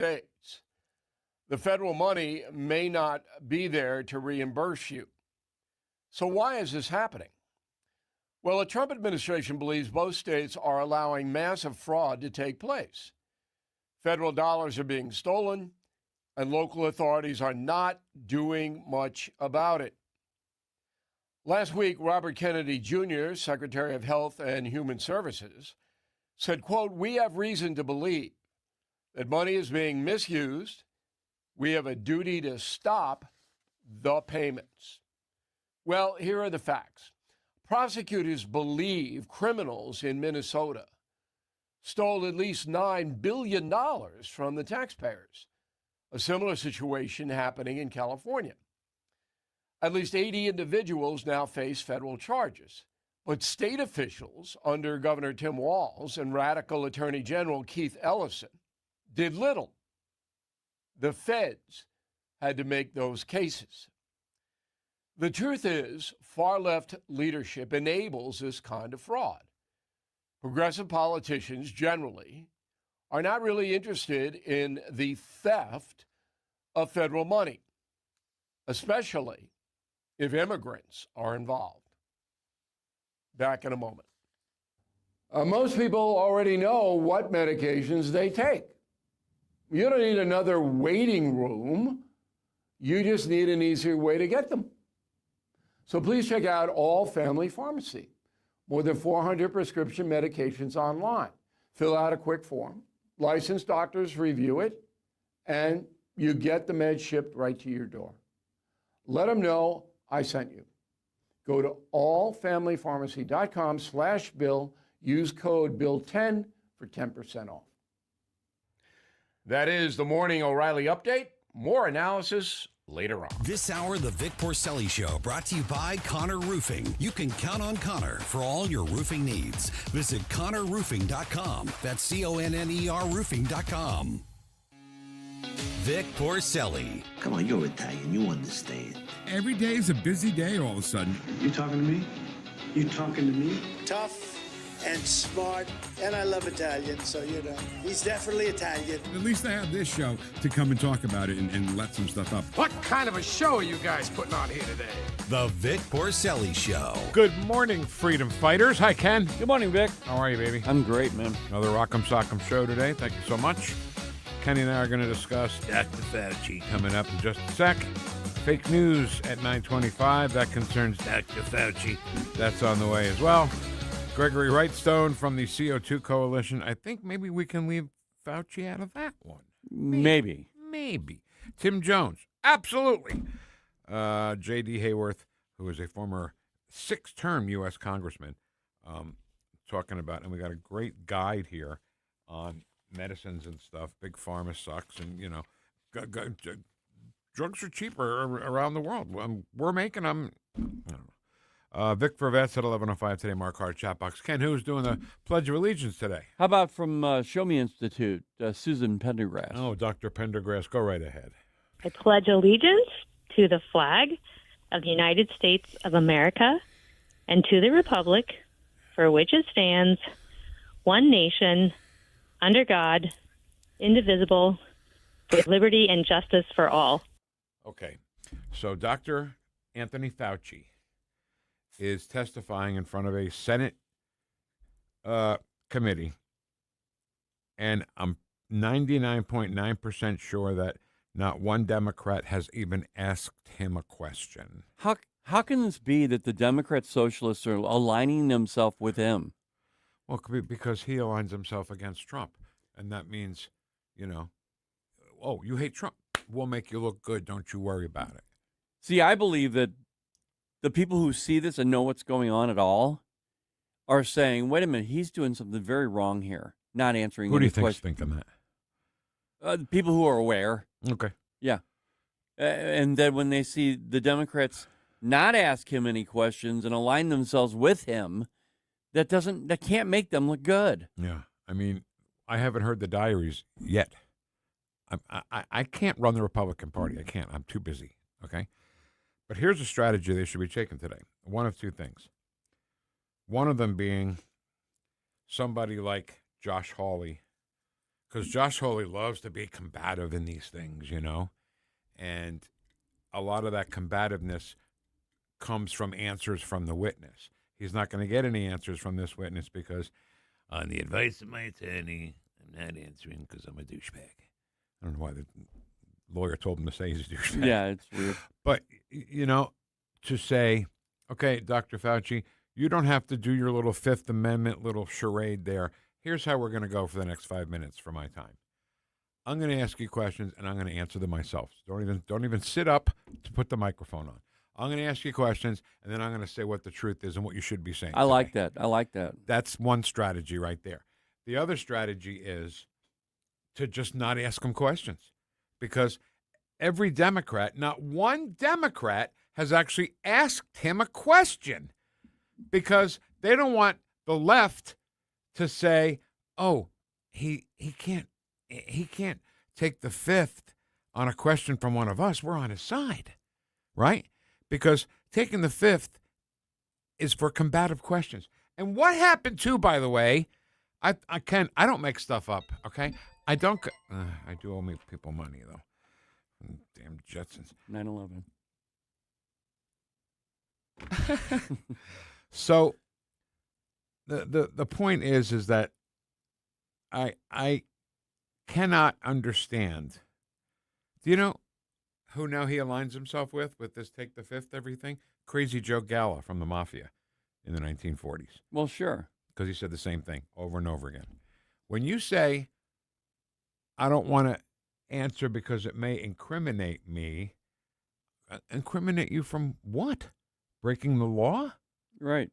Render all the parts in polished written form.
States. The federal money may not be there to reimburse you. So why is this happening? Well, the Trump administration believes both states are allowing massive fraud to take place. Federal dollars are being stolen, and local authorities are not doing much about it. Last week, Robert Kennedy Jr., Secretary of Health and Human Services, said, quote, "We have reason to believe that money is being misused. We have a duty to stop the payments." Well, here are the facts. Prosecutors believe criminals in Minnesota stole at least $9 billion from the taxpayers. A similar situation happening in California. At least 80 individuals now face federal charges. But state officials under Governor Tim Walz and radical Attorney General Keith Ellison did little. The feds had to make those cases. The truth is, far-left leadership enables this kind of fraud. Progressive politicians generally are not really interested in the theft of federal money, especially if immigrants are involved. Back in a moment. Most people already know what medications they take. You don't need another waiting room. You just need an easier way to get them. So please check out All Family Pharmacy. More than 400 prescription medications online. Fill out a quick form. Licensed doctors review it, and you get the meds shipped right to your door. Let them know I sent you. Go to allfamilypharmacy.com/bill. Use code BILL10 for 10% off. That is the Morning O'Reilly Update. More analysis later on. This hour, the Vic Porcelli Show, brought to you by Connor Roofing. You can count on Connor for all your roofing needs. Visit ConnorRoofing.com. That's CONNER Roofing.com. Vic Porcelli. Come on, you're Italian. You understand. Every day is a busy day all of a sudden. You talking to me? You talking to me? Tough and smart, and I love Italian, so, he's definitely Italian. At least I have this show to come and talk about it and let some stuff up. What kind of a show are you guys putting on here today? The Vic Porcelli Show. Good morning, freedom fighters. Hi, Ken. Good morning, Vic. How are you, baby? I'm great, man. Another Rock'em Sock'em show today. Thank you so much. Kenny and I are going to discuss Dr. Fauci. coming up in just a sec. Fake news at 9:25. That concerns Dr. Fauci. That's on the way as well. Gregory Wrightstone from the CO2 Coalition. I think maybe we can leave Fauci out of that one. Maybe. Tim Jones. Absolutely. J.D. Hayworth, who is a former 6-term U.S. Congressman, talking about, and we got a great guide here on medicines and stuff. Big pharma sucks, and, drugs are cheaper around the world. We're making them. I don't know. Vic for Vets at 11:05 today. Mark Hart, chat box. Ken, who's doing the Pledge of Allegiance today? How about from Show Me Institute, Susan Pendergrass? Oh, Dr. Pendergrass, go right ahead. I pledge allegiance to the flag of the United States of America and to the republic for which it stands, one nation, under God, indivisible, with liberty and justice for all. Okay. So Dr. Anthony Fauci is testifying in front of a Senate committee, and I'm 99.9% sure that not one Democrat has even asked him a question. How can this be that the Democrat socialists are aligning themselves with him? Well, it could be because he aligns himself against Trump, and that means, oh, you hate Trump. We'll make you look good. Don't you worry about it. See, I believe that the people who see this and know what's going on at all are saying, wait a minute, he's doing something very wrong here, not answering Who do any you think's questions. thinking that? The people who are aware. Okay. Yeah. And then when they see the Democrats not ask him any questions and align themselves with him, that can't make them look good. Yeah. I mean, I haven't heard the diaries yet. I can't run the Republican Party. I can't. I'm too busy. Okay. But here's a strategy they should be taking today. One of two things. One of them being somebody like Josh Hawley because Josh Hawley loves to be combative in these things, you know, and a lot of that combativeness comes from answers from the witness. He's not going to get any answers from this witness because, On the advice of my attorney, I'm not answering because I'm a douchebag. I don't know why the lawyer told him to say he's a douchebag. Yeah, it's weird. But, you know, to say, okay, Dr. Fauci, you don't have to do your little Fifth Amendment little charade there. Here's how we're going to go for the next 5 minutes for my time. I'm going to ask you questions, and I'm going to answer them myself. Don't even sit up to put the microphone on. I'm going to ask you questions, and then I'm going to say what the truth is and what you should be saying. I like that. That's one strategy right there. The other strategy is to just not ask him questions, because every Democrat, not one Democrat, has actually asked him a question, because they don't want the left to say, "Oh, he can't take the fifth on a question from one of us. We're on his side," right? Because taking the fifth is for combative questions. And what happened too, by the way, I don't make stuff up, okay? I do owe me people money though. Damn Jetsons. 9/11. So the point is that I cannot understand. Do you know who now he aligns himself with this take the fifth everything? Crazy Joe Galla from the Mafia in the 1940s. Well, sure. Because he said the same thing over and over again. When you say, I don't want to answer because it may incriminate me, incriminate you from what? Breaking the law? Right.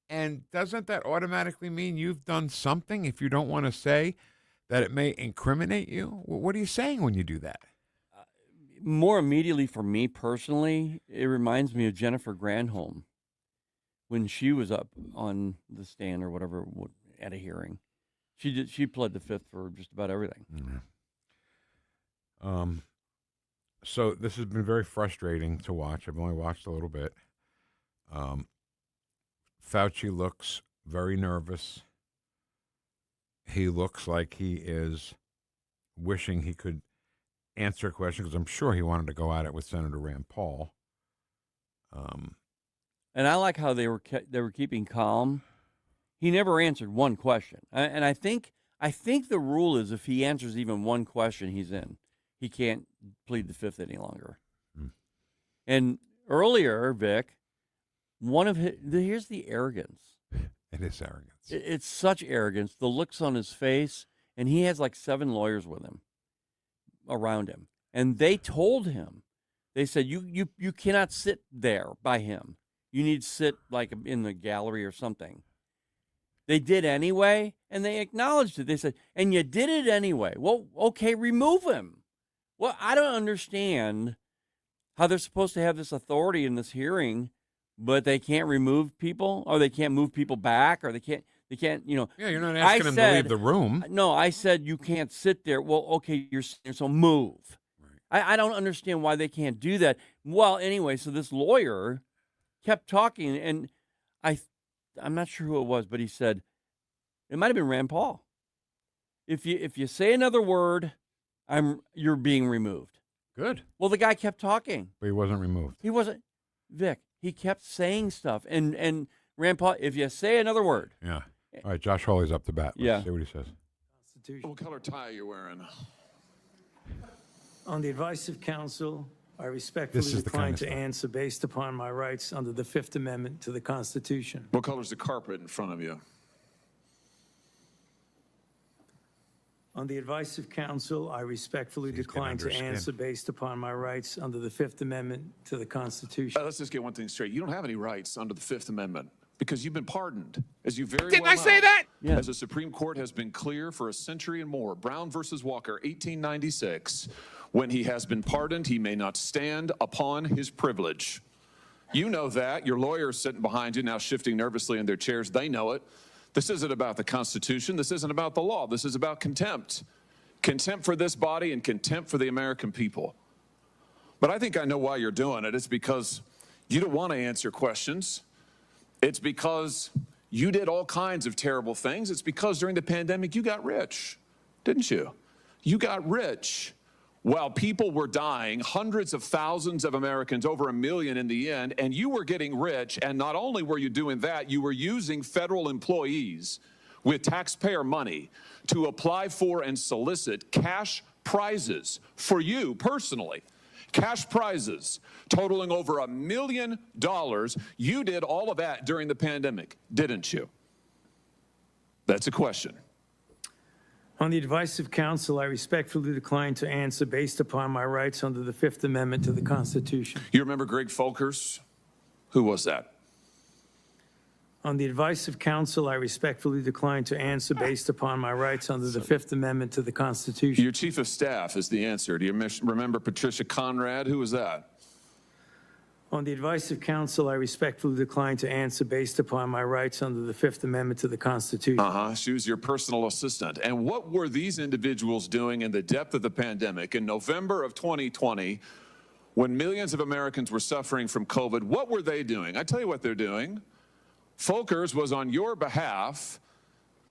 And doesn't that automatically mean you've done something if you don't want to say that it may incriminate you? What are you saying when you do that? More immediately for me personally, it reminds me of Jennifer Granholm when she was up on the stand or whatever at a hearing. She pled the fifth for just about everything. Mm-hmm. So this has been very frustrating to watch. I've only watched a little bit. Fauci looks very nervous. He looks like he is wishing he could answer a question, because I'm sure he wanted to go at it with Senator Rand Paul. And I like how they were keeping calm. He never answered one question, and I think the rule is if he answers even one question, he's in. He can't plead the fifth any longer. And earlier, Vic, here's the arrogance. It is arrogance. It's such arrogance. The looks on his face, and he has like 7 lawyers with him, around him, and they told him, they said, you cannot sit there by him. You need to sit like in the gallery or something. They did anyway, and they acknowledged it. They said, and you did it anyway. Well, okay, remove him. Well, I don't understand how they're supposed to have this authority in this hearing, but they can't remove people, or they can't move people back, or they can't, you know. Yeah, you're not asking him to leave the room. No, I said you can't sit there. Well, okay, you're sitting there, so move. Right. I don't understand why they can't do that. Well, anyway, so this lawyer kept talking, and I'm not sure who it was, but he said, it might have been Rand Paul. If you say another word, you're being removed. Good. Well, the guy kept talking. But he wasn't removed. He wasn't. Vic, he kept saying stuff. And Rand Paul, if you say another word. Yeah. All right, Josh Hawley's up to bat. Let's see what he says. What color tie are you wearing? On the advice of counsel, I respectfully decline to answer based upon my rights under the Fifth Amendment to the Constitution. What color's the carpet in front of you? On the advice of counsel, I respectfully decline to answer based upon my rights under the Fifth Amendment to the Constitution. Let's just get one thing straight. You don't have any rights under the Fifth Amendment because you've been pardoned, as you very Didn't well I say know. that? Yeah. As the Supreme Court has been clear for a century and more. Brown versus Walker, 1896. When he has been pardoned, he may not stand upon his privilege. You know that. Your lawyer is sitting behind you now, shifting nervously in their chairs. They know it. This isn't about the Constitution. This isn't about the law. This is about contempt. Contempt for this body and contempt for the American people. But I think I know why you're doing it. It's because you don't want to answer questions. It's because you did all kinds of terrible things. It's because during the pandemic you got rich. didn't you? You got rich while people were dying, hundreds of thousands of Americans, over 1 million in the end, and you were getting rich. And not only were you doing that, you were using federal employees with taxpayer money to apply for and solicit cash prizes for you personally. Cash prizes totaling over $1 million. You did all of that during the pandemic, didn't you? That's a question. On the advice of counsel, I respectfully decline to answer based upon my rights under the Fifth Amendment to the Constitution. You remember Greg Folkers? Who was that? On the advice of counsel, I respectfully decline to answer based upon my rights under the Fifth Amendment to the Constitution. Your chief of staff is the answer. Do you remember Patricia Conrad? Who was that? On the advice of counsel, I respectfully decline to answer based upon my rights under the Fifth Amendment to the Constitution. She was your personal assistant. And what were these individuals doing in the depth of the pandemic in November of 2020 when millions of Americans were suffering from COVID? What were they doing? I tell you what they're doing. Folkers was on your behalf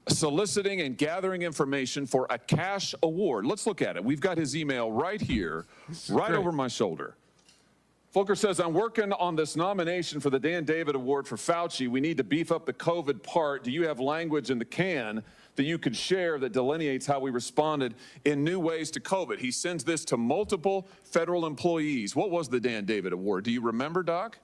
soliciting and gathering information for a cash award. Let's look at it. We've got his email right here, right over my shoulder. Folkers says, I'm working on this nomination for the Dan David Award for Fauci. We need to beef up the COVID part. Do you have language in the can that you could share that delineates how we responded in new ways to COVID? He sends this to multiple federal employees. What was the Dan David Award? Do you remember, Doc?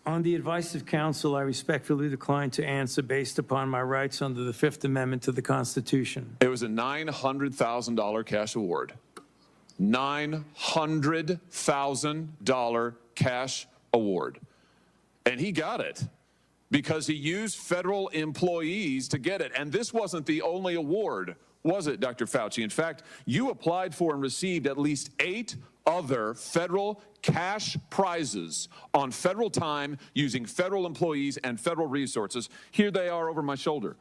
On the advice of counsel, I respectfully decline to answer based upon my rights under the Fifth Amendment to the Constitution. It was a $900,000 cash award. $900,000 cash award. And he got it because he used federal employees to get it. And this wasn't the only award, was it, Dr. Fauci? In fact, you applied for and received at least 8 other federal cash prizes on federal time using federal employees and federal resources. Here they are over my shoulder.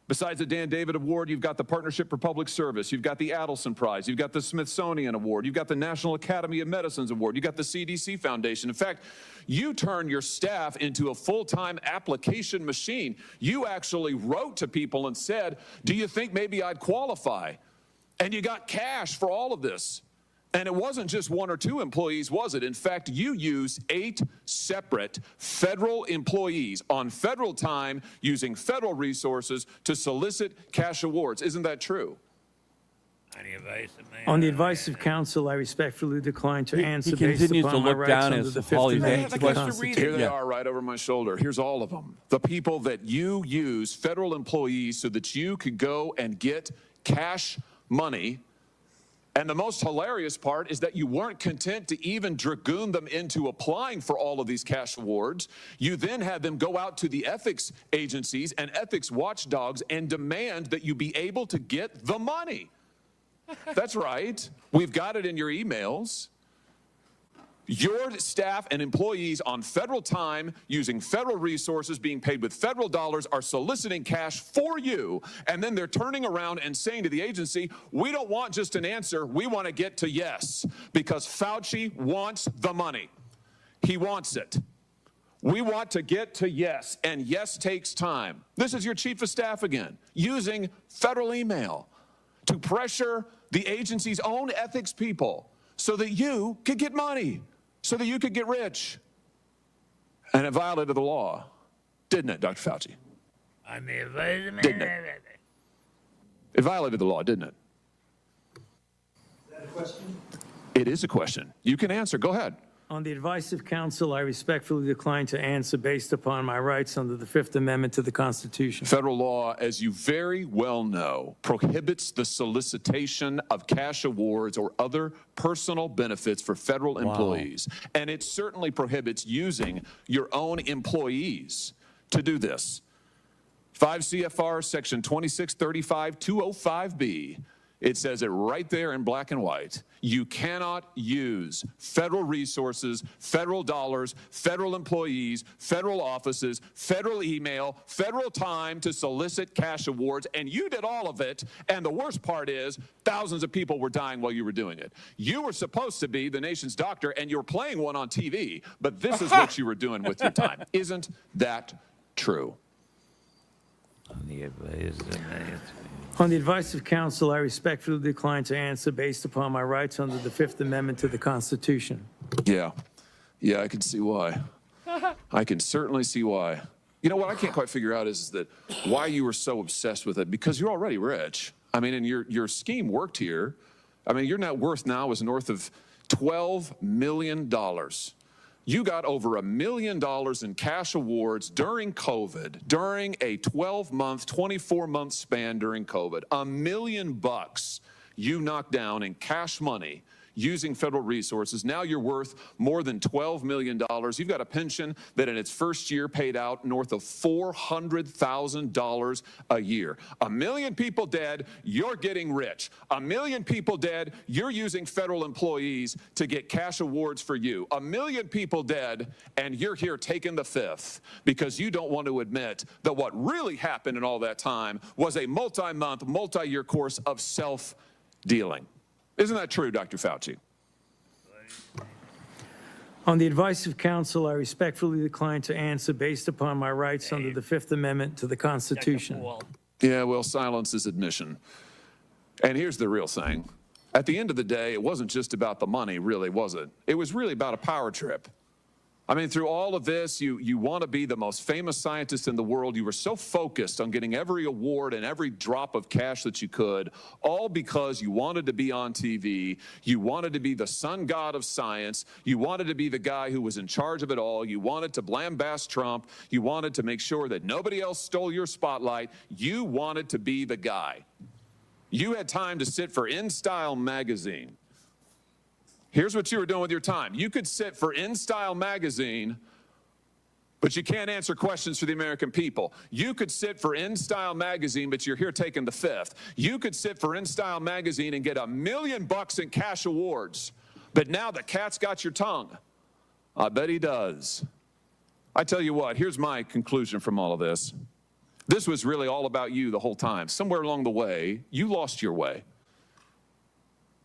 Besides the Dan David Award, you've got the Partnership for Public Service, you've got the Adelson Prize, you've got the Smithsonian Award, you've got the National Academy of Medicine's Award, you've got the CDC Foundation. In fact, you turned your staff into a full-time application machine. You actually wrote to people and said, do you think maybe I'd qualify? And you got cash for all of this. And it wasn't just 1 or 2 employees, was it? In fact, you used 8 separate federal employees on federal time using federal resources to solicit cash awards. Isn't that true? On the advice of counsel, I respectfully decline to answer he based continues upon to my look rights down under as the Fifth all these Amendment to the questions. Constitution. Here they are right over my shoulder. Here's all of them. The people that you use, federal employees, so that you could go and get cash money. And the most hilarious part is that you weren't content to even dragoon them into applying for all of these cash awards. You then had them go out to the ethics agencies and ethics watchdogs and demand that you be able to get the money. That's right. We've got it in your emails. Your staff and employees on federal time, using federal resources, being paid with federal dollars, are soliciting cash for you. And then they're turning around and saying to the agency, we don't want just an answer. We want to get to yes, because Fauci wants the money. He wants it. We want to get to yes, and yes takes time. This is your chief of staff again, using federal email to pressure the agency's own ethics people so that you could get money, so that you could get rich. And it violated the law, didn't it, Dr. Fauci? Didn't it? It violated the law, didn't it? Is that a question? It is a question. You can answer. Go ahead. On the advice of counsel, I respectfully decline to answer based upon my rights under the Fifth Amendment to the Constitution. Federal law, as you very well know, prohibits the solicitation of cash awards or other personal benefits for federal employees. And it certainly prohibits using your own employees to do this. 5 CFR section 2635-205B. It says it right there in black and white. You cannot use federal resources, federal dollars, federal employees, federal offices, federal email, federal time to solicit cash awards. And you did all of it. And the worst part is thousands of people were dying while you were doing it. You were supposed to be the nation's doctor, and you're playing one on TV. But this is what you were doing with your time. Isn't that true? On the advice of counsel, I respectfully decline to answer based upon my rights under the Fifth Amendment to the Constitution. Yeah, I can see why. I can certainly see why. You know what I can't quite figure out is that why you were so obsessed with it, because you're already rich. I mean, and your scheme worked here. I mean, your net worth now is north of $12 million. You got over $1 million in cash awards during COVID, during a 12-month, 24-month span during COVID. $1 million you knocked down in cash money using federal resources. Now you're worth more than $12 million. You've got a pension that in its first year paid out north of $400,000 a year. 1 million people dead, you're getting rich. 1 million people dead, you're using federal employees to get cash awards for you. 1 million people dead, and you're here taking the fifth because you don't want to admit that what really happened in all that time was a multi-month, multi-year course of self-dealing. Isn't that true, Dr. Fauci? On the advice of counsel, I respectfully decline to answer based upon my rights under the Fifth Amendment to the Constitution. Yeah, well, silence is admission. And here's the real thing. At the end of the day, it wasn't just about the money, really, was it? It was really about a power trip. I mean, through all of this, you want to be the most famous scientist in the world. You were so focused on getting every award and every drop of cash that you could, all because you wanted to be on TV. You wanted to be the sun god of science. You wanted to be the guy who was in charge of it all. You wanted to lambast Trump. You wanted to make sure that nobody else stole your spotlight. You wanted to be the guy. You had time to sit for InStyle magazine. Here's what you were doing with your time. You could sit for InStyle magazine, but you can't answer questions for the American people. You could sit for InStyle magazine, but you're here taking the fifth. You could sit for InStyle magazine and get $1 million in cash awards, but now the cat's got your tongue. I bet he does. I tell you what, here's my conclusion from all of this. This was really all about you the whole time. Somewhere along the way, you lost your way.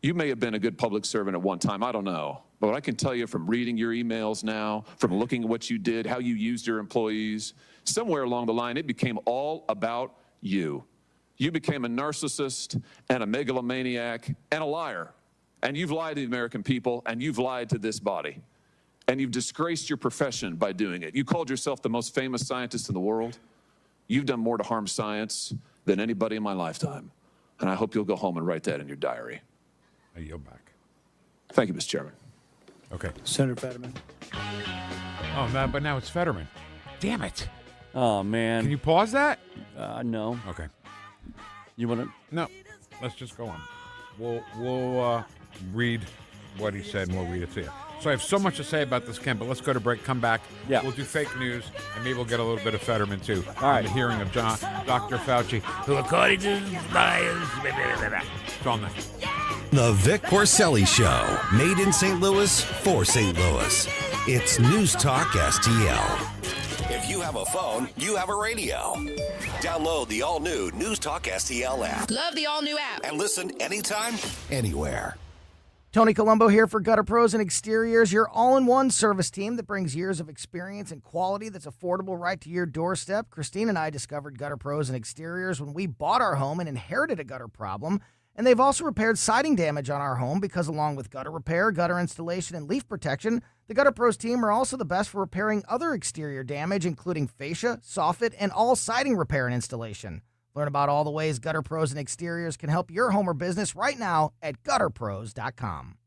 You may have been a good public servant at one time, I don't know. But what I can tell you from reading your emails now, from looking at what you did, how you used your employees, somewhere along the line, it became all about you. You became a narcissist and a megalomaniac and a liar. And you've lied to the American people, and you've lied to this body. And you've disgraced your profession by doing it. You called yourself the most famous scientist in the world. You've done more to harm science than anybody in my lifetime. And I hope you'll go home and write that in your diary. I yield back. Thank you, Mr. Chairman. Okay. Senator Fetterman. Oh, man, but now it's Fetterman. Damn it. Oh, man. Can you pause that? No. Okay. You want to? No. Let's just go on. We'll read what he said, and we'll read it to you. So I have so much to say about this, Ken, but let's go to break, come back. Yeah. We'll do fake news, and maybe we'll get a little bit of Fetterman, too. All right. The hearing of Dr. Fauci, Who, according to bias, it's all night. The Vic Porcelli Show, made in St. Louis for St. Louis. It's News Talk STL. If you have a phone, you have a radio. Download the all-new News Talk STL app. Love the all-new app. And listen anytime, anywhere. Tony Colombo here for Gutter Pros and Exteriors, your all-in-one service team that brings years of experience and quality that's affordable right to your doorstep. Christine and I discovered Gutter Pros and Exteriors when we bought our home and inherited a gutter problem. And they've also repaired siding damage on our home because along with gutter repair, gutter installation, and leaf protection, the Gutter Pros team are also the best for repairing other exterior damage, including fascia, soffit, and all siding repair and installation. Learn about all the ways Gutter Pros and Exteriors can help your home or business right now at gutterpros.com.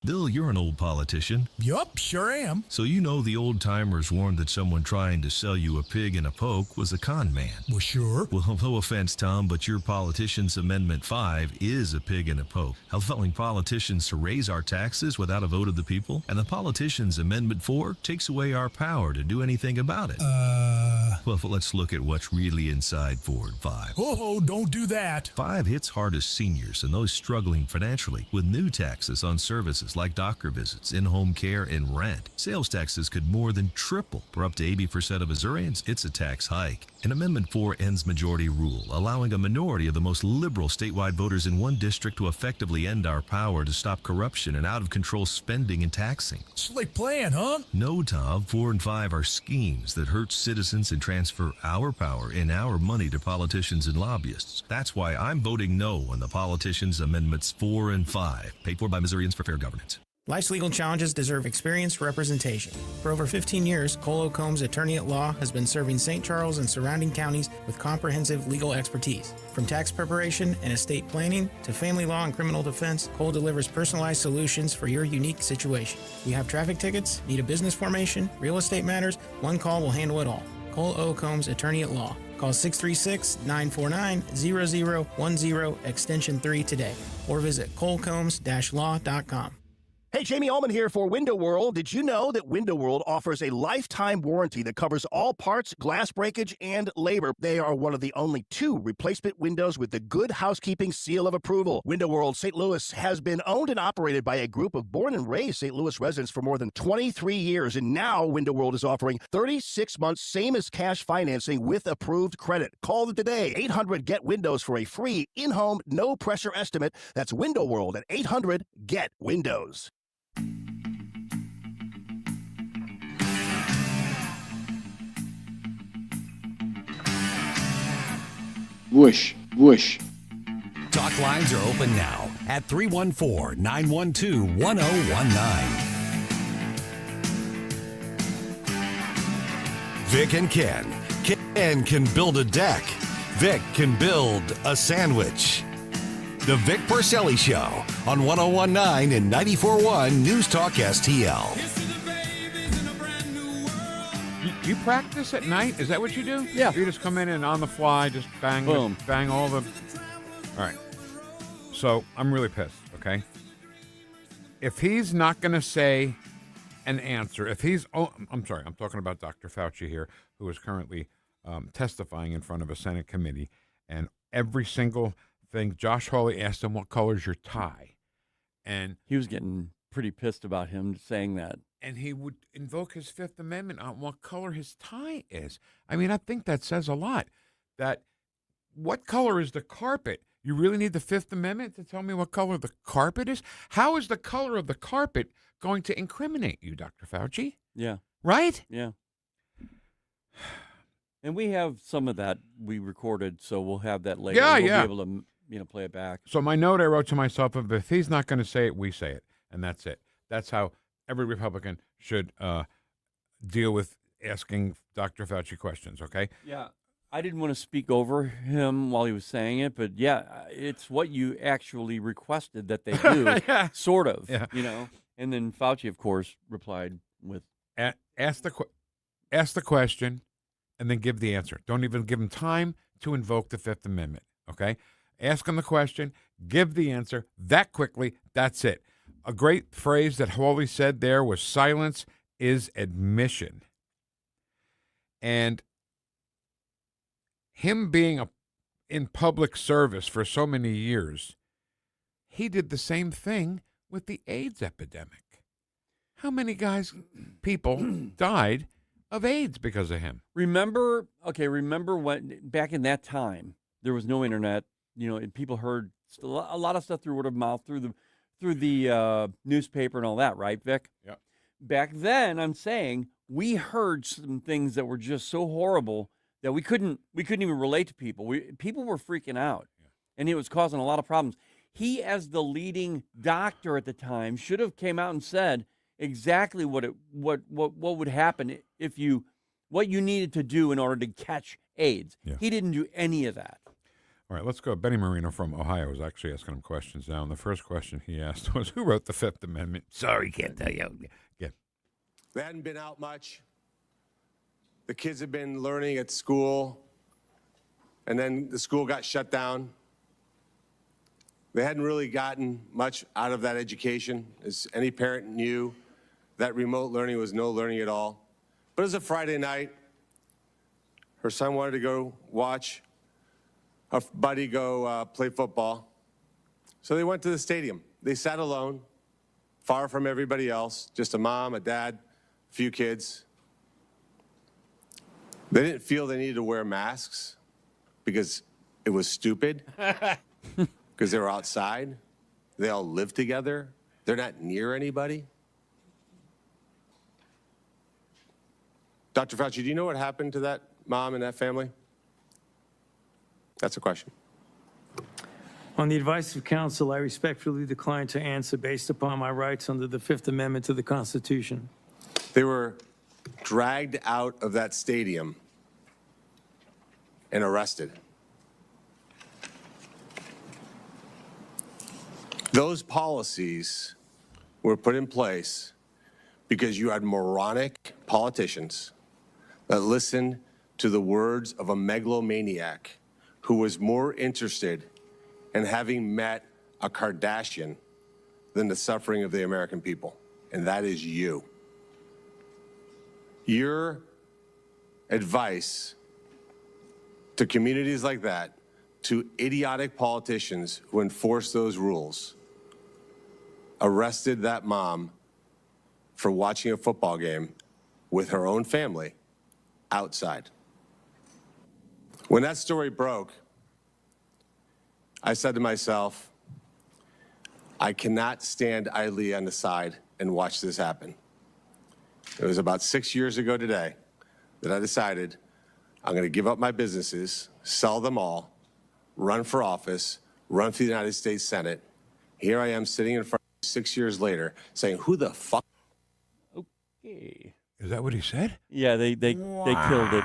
Bill, you're an old politician. Yup, sure am. So you know the old-timers warned that someone trying to sell you a pig in a poke was a con man. Well, sure. Well, no offense, Tom, but your politician's Amendment 5 is a pig in a poke, allowing politicians to raise our taxes without a vote of the people, and the politician's Amendment 4 takes away our power to do anything about it. Well, let's look at what's really inside Ford 5. Oh, don't do that. 5 hits hardest seniors and those struggling financially with new taxes on services taxes like doctor visits, in-home care, and rent. Sales taxes could more than triple. For up to 80% of Missourians, it's a tax hike. And Amendment 4 ends majority rule, allowing a minority of the most liberal statewide voters in one district to effectively end our power to stop corruption and out-of-control spending and taxing. Slick plan, huh? No, Tom. 4 and 5 are schemes that hurt citizens and transfer our power and our money to politicians and lobbyists. That's why I'm voting no on the Politicians Amendments 4 and 5, paid for by Missourians for fair governance. Life's legal challenges deserve experienced representation. For over 15 years, Cole Combs Attorney at Law has been serving St. Charles and surrounding counties with comprehensive legal expertise. From tax preparation and estate planning to family law and criminal defense, Cole delivers personalized solutions for your unique situation. We have traffic tickets, need a business formation, real estate matters, one call will handle it all. Cole O. Combs Attorney at Law. Call 636-949-0010, extension 3 today, or visit colecombs-law.com. Hey, Jamie Allman here for Window World. Did you know that Window World offers a lifetime warranty that covers all parts, glass breakage, and labor? They are one of the only 2 replacement windows with the Good Housekeeping seal of approval. Window World St. Louis has been owned and operated by a group of born and raised St. Louis residents for more than 23 years, and now Window World is offering 36 months same as cash financing with approved credit. Call them today, 800-GET-WINDOWS for a free in-home, no-pressure estimate. That's Window World at 800-GET-WINDOWS. Woosh, woosh. Talk lines are open now at 314-912-1019. Vic and Ken. Ken can build a deck. Vic can build a sandwich. The Vic Porcelli Show on 101.9 and 94.1 News Talk STL. You practice at night? Is that what you do? Yeah. You just come in and on the fly, just bang, boom, bang all the... All right. So I'm really pissed, okay? If he's not going to say an answer, if he's... Oh, I'm sorry. I'm talking about Dr. Fauci here, who is currently testifying in front of a Senate committee, and every single... thing. Josh Hawley asked him, what color's your tie? And he was getting pretty pissed about him saying that. And he would invoke his Fifth Amendment on what color his tie is. I mean, I think that says a lot. That what color is the carpet? You really need the Fifth Amendment to tell me what color the carpet is? How is the color of the carpet going to incriminate you, Dr. Fauci? Yeah. Right? Yeah. And we have some of that we recorded, so we'll have that later. Yeah, we'll yeah. be able to, play it back. So my note I wrote to myself, if he's not going to say it, we say it. And that's it. That's how every Republican should deal with asking Dr. Fauci questions, okay? Yeah. I didn't want to speak over him while he was saying it, but yeah, it's what you actually requested that they do, Yeah. sort of, Yeah. And then Fauci, of course, replied with... Ask the question and then give the answer. Don't even give him time to invoke the Fifth Amendment, okay? Ask him the question, give the answer that quickly, that's it. A great phrase that Hawley said there was silence is admission. And him being in public service for so many years, he did the same thing with the AIDS epidemic. How many people died of AIDS because of him? Remember when, back in that time, there was no internet, and people heard a lot of stuff through word of mouth, through the newspaper and all that, right, Vic? Yeah. Back then, I'm saying, we heard some things that were just so horrible that we couldn't even relate to people. People were freaking out, and it was causing a lot of problems. He, as the leading doctor at the time, should have came out and said exactly what would happen what you needed to do in order to catch AIDS. Yeah. He didn't do any of that. All right, let's go. Benny Marino from Ohio was actually asking him questions now, and the first question he asked was, who wrote the Fifth Amendment? Sorry, can't tell you. Yeah. They hadn't been out much. The kids had been learning at school, and then the school got shut down. They hadn't really gotten much out of that education. As any parent knew, that remote learning was no learning at all. But it was a Friday night. Her son wanted to go watch a buddy go play football. So they went to the stadium. They sat alone. far from everybody else, just a mom, a dad, a few kids. They didn't feel they needed to wear masks because it was stupid, because they were outside. They all live together. They're not near anybody. Dr. Fauci, do you know what happened to that mom and that family? That's a question. On the advice of counsel, I respectfully decline to answer based upon my rights under the Fifth Amendment to the Constitution. They were dragged out of that stadium and arrested. Those policies were put in place because you had moronic politicians that listened to the words of a megalomaniac who was more interested in having met a Kardashian than the suffering of the American people, and that is you. Your advice to communities like that, to idiotic politicians who enforce those rules, arrested that mom for watching a football game with her own family outside. When that story broke, I said to myself, I cannot stand idly on the side and watch this happen. It was about 6 years ago today that I decided I'm going to give up my businesses, sell them all, run for office, run for the United States Senate. Here I am sitting in front of you 6 years later saying, who the fuck? Okay. Is that what he said? Yeah, they killed it.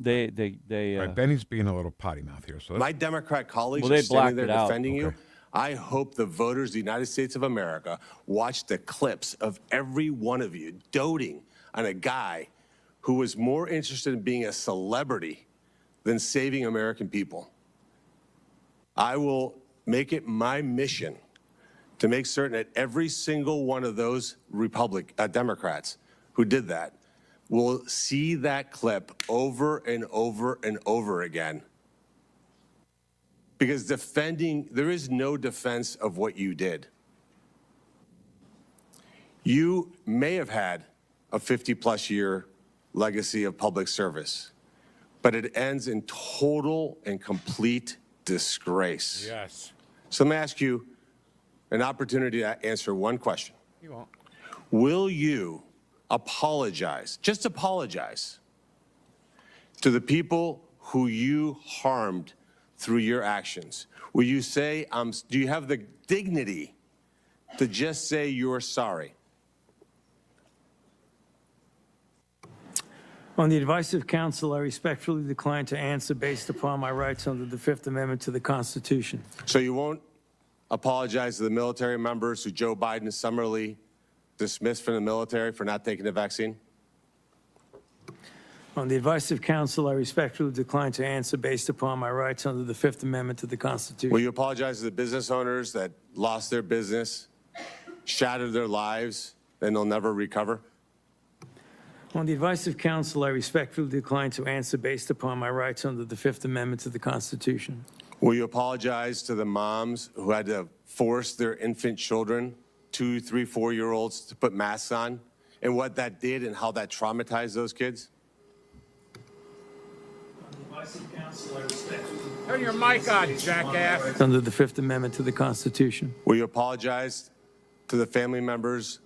They All right, Benny's being a little potty mouth here. So My Democrat colleagues Well, are they standing there blocked it out. defending you. I hope the voters of the United States of America watch the clips of every one of you doting on a guy who was more interested in being a celebrity than saving American people. I will make it my mission to make certain that every single one of those Democrats who did that will see that clip over and over and over again. Because there is no defense of what you did. You may have had a 50-plus year legacy of public service, but it ends in total and complete disgrace. Yes. So let me ask you an opportunity to answer one question. You won't. Will you apologize, just apologize, to the people who you harmed through your actions? Will you say, do you have the dignity to just say you're sorry? On the advice of counsel, I respectfully decline to answer based upon my rights under the Fifth Amendment to the Constitution. So you won't apologize to the military members who Joe Biden summarily dismissed from the military for not taking the vaccine? On the advice of counsel, I respectfully decline to answer based upon my rights under the Fifth Amendment to the Constitution. Will you apologize to the business owners that lost their business, shattered their lives, and they'll never recover? On the advice of counsel, I respectfully decline to answer based upon my rights under the Fifth Amendment to the Constitution. Will you apologize to the moms who had to force their infant children, 2, 3, 4-year-olds, to put masks on, and what that did and how that traumatized those kids? On the advice of counsel, I respectfully Turn your mic on, jackass. under the Fifth Amendment to the Constitution. Will you apologize to the family members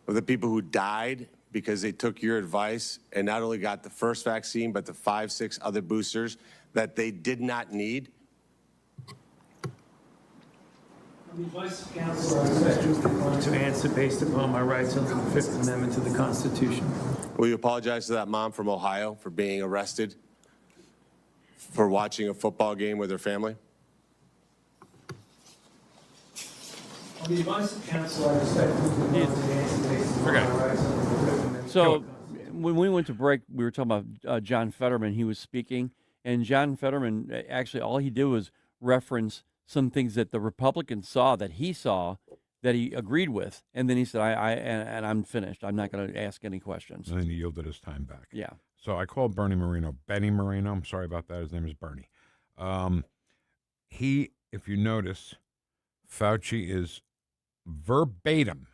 of the people who died because they took your advice and not only got the first vaccine, but the 5, 6 other boosters that they did not need? On the advice of counsel, I respectfully decline to answer based upon my rights under the Fifth Amendment to the Constitution. Will you apologize to that mom from Ohio for being arrested for watching a football game with her family? On the advice of counsel, I respectfully decline to answer based upon my rights under the Fifth Amendment. So when we went to break, we were talking about John Fetterman. He was speaking, and John Fetterman, actually, all he did was reference some things that the Republicans saw that he agreed with, and then he said, I'm finished. I'm not going to ask any questions. And then he yielded his time back. Yeah. So I called Benny Moreno. I'm sorry about that. His name is Bernie. If you notice, Fauci is verbatim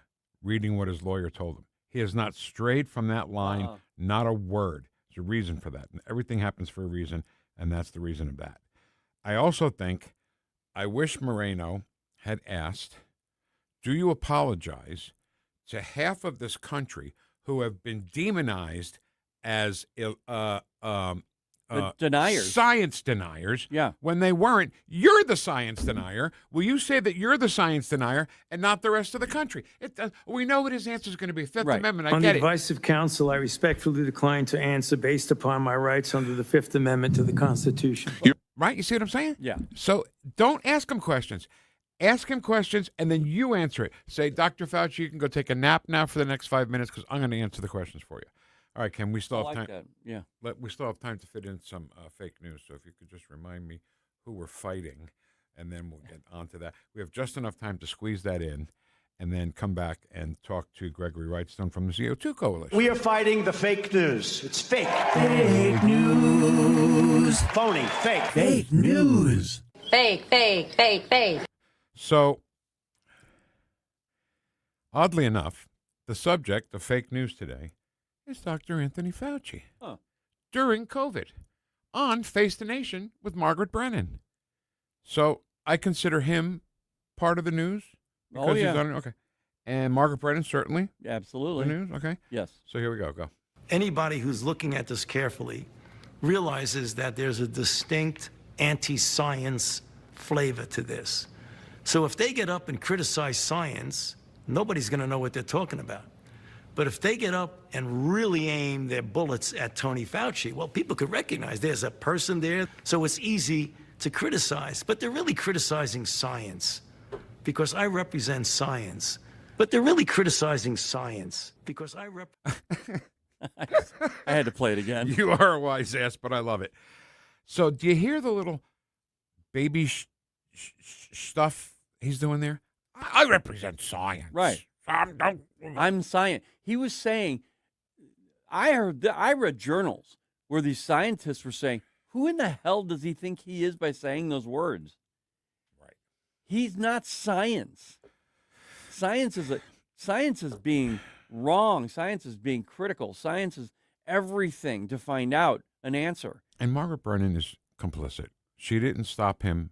reading what his lawyer told him. He has not strayed from that line, not a word. There's a reason for that. And everything happens for a reason, and that's the reason of that. I also think, I wish Moreno had asked, do you apologize to half of this country who have been demonized as deniers, science deniers, yeah, when they weren't? You're the science denier. Will you say that you're the science denier and not the rest of the country? We know what his answer is going to be. Fifth Amendment, I On get the it. advice of counsel, I respectfully decline to answer based upon my rights under the Fifth Amendment to the Constitution. Right? You see what I'm saying? Yeah. So don't ask him questions. Ask him questions, and then you answer it. Say, Dr. Fauci, you can go take a nap now for the next 5 minutes because I'm going to answer the questions for you. All right, Ken, we still have time. That. Yeah. We still have time to fit in some fake news. So if you could just remind me who we're fighting, and then we'll get on to that. We have just enough time to squeeze that in, and then come back and talk to Gregory Wrightstone from the CO2 Coalition. We are fighting the fake news. It's fake. Fake news. Phony. Fake. Fake news. Fake, fake, fake, fake. So, oddly enough, the subject of fake news today is Dr. Anthony Fauci. Huh. During COVID on Face the Nation with Margaret Brennan. So, I consider him part of the news. Because he's on it. Okay. And Margaret Brennan, certainly. Absolutely. The news, okay. Yes. So here we go. Go. Anybody who's looking at this carefully realizes that there's a distinct anti-science flavor to this. So if they get up and criticize science, nobody's going to know what they're talking about. But if they get up and really aim their bullets at Tony Fauci, well, people could recognize there's a person there, so it's easy to criticize. But they're really criticizing science because I represent science. But they're really criticizing science because I had to play it again. You are a wise ass, but I love it. So do you hear the little baby stuff he's doing there? I represent science. Right. I'm science. He was saying, I read journals where these scientists were saying, who in the hell does he think he is by saying those words? Right. He's not science. Science is being wrong. Science is being critical. Science is everything to find out an answer. And Margaret Brennan is complicit. She didn't stop him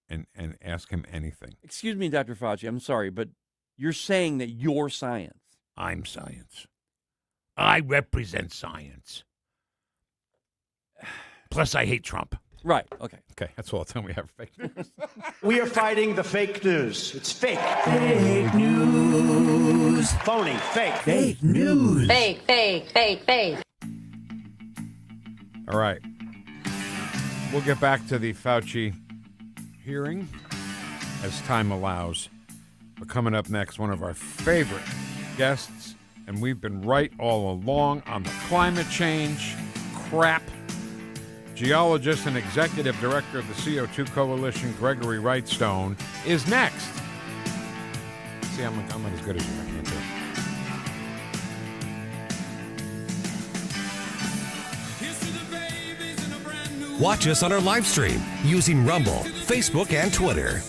and ask him anything. Excuse me, Dr. Fauci, I'm sorry, but you're saying that you're science. I'm science. I represent science. Plus, I hate Trump. Right. Okay. Okay. That's all the time we have fake news. We are fighting the fake news. It's fake. Fake news. Phony. Fake. Fake news. Fake, fake, fake, fake. All right. We'll get back to the Fauci hearing as time allows. But coming up next, one of our favorite guests, and we've been right all along on the climate change crap. Geologist and executive director of the CO2 Coalition, Gregory Wrightstone, is next. See, I'm not as good as you. I can't do it. Watch us on our live stream using Rumble, Facebook, and Twitter.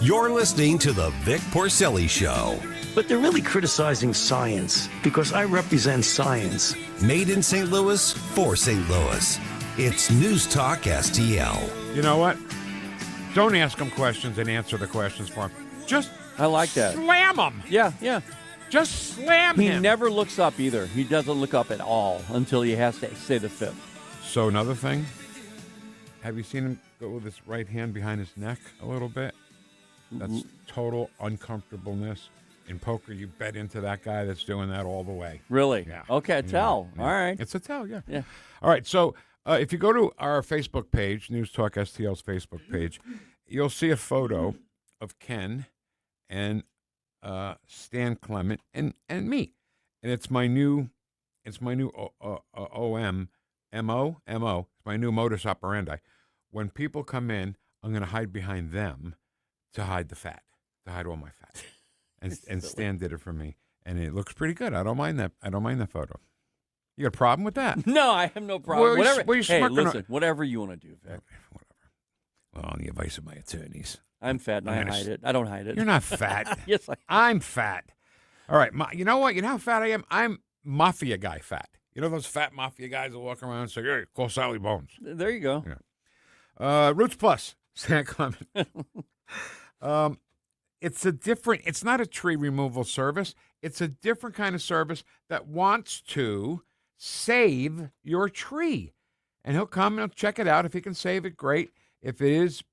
You're listening to the Vic Porcelli Show. But they're really criticizing science because I represent science. Made in St. Louis for St. Louis. It's News Talk STL. You know what? Don't ask him questions and answer the questions for him. Just I like that. Slam him. Yeah, yeah. Just slam He him. never looks up either. He doesn't look up at all until he has to say the fifth. So another thing, have you seen him go with his right hand behind his neck a little bit? That's total uncomfortableness. In poker, you bet into that guy that's doing that all the way. Really? Yeah. Okay, a tell. Yeah. All right. It's a tell, yeah. Yeah. All right, so if you go to our Facebook page, News Talk STL's Facebook page, you'll see a photo of Ken and Stan Clement and me. And it's my new MO. It's my new modus operandi. When people come in, I'm going to hide behind them to hide the fat, to hide all my fat. And Stan did it for me, and it looks pretty good. I don't mind that. I don't mind that photo. You got a problem with that? No, I have no problem. Well, Whatever. well, Hey, listen, whatever you want to do, Vic. Well, any advice of my attorneys. I'm fat and I hide it. I don't hide it. You're not fat. Yes, I'm fat. All right. You know what? You know how fat I am? I'm mafia guy fat. You know those fat mafia guys that walk around and say, hey, call Sally Bones. There you go. Yeah. Roots Plus. Stan Clement. It's not a tree removal service. It's a different kind of service that wants to save your tree. And he'll come and he'll check it out. If he can save it, great. If it is,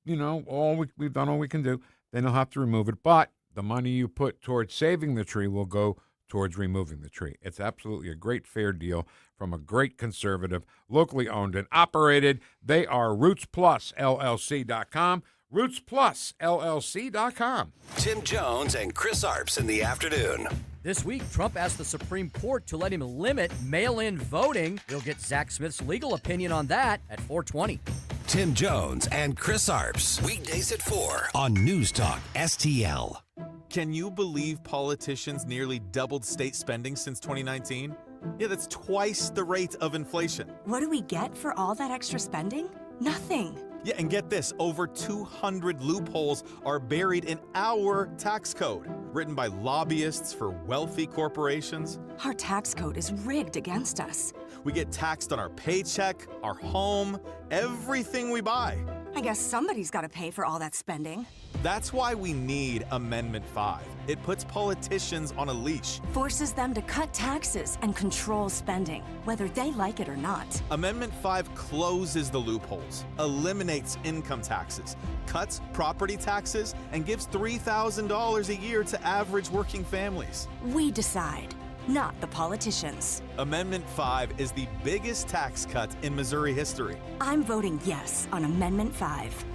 we've done all we can do, then he'll have to remove it. But the money you put towards saving the tree will go towards removing the tree. It's absolutely a great fair deal from a great conservative, locally owned and operated. They are RootsPlusLLC.com. RootsPlusLLC.com. Tim Jones and Chris Arps in the afternoon. This week, Trump asked the Supreme Court to let him limit mail-in voting. We'll get Zach Smith's legal opinion on that at 4:20. Tim Jones and Chris Arps. Weekdays at 4 on News Talk STL. Can you believe politicians nearly doubled state spending since 2019? Yeah, that's twice the rate of inflation. What do we get for all that extra spending? Nothing. Yeah, and get this, over 200 loopholes are buried in our tax code, written by lobbyists for wealthy corporations. Our tax code is rigged against us. We get taxed on our paycheck, our home, everything we buy. I guess somebody's got to pay for all that spending. That's why we need Amendment 5. It puts politicians on a leash. Forces them to cut taxes and control spending, whether they like it or not. Amendment 5 closes the loopholes, eliminates income taxes, cuts property taxes, and gives $3,000 a year to average working families. We decide, not the politicians. Amendment 5 is the biggest tax cut in Missouri history. I'm voting yes on Amendment 5.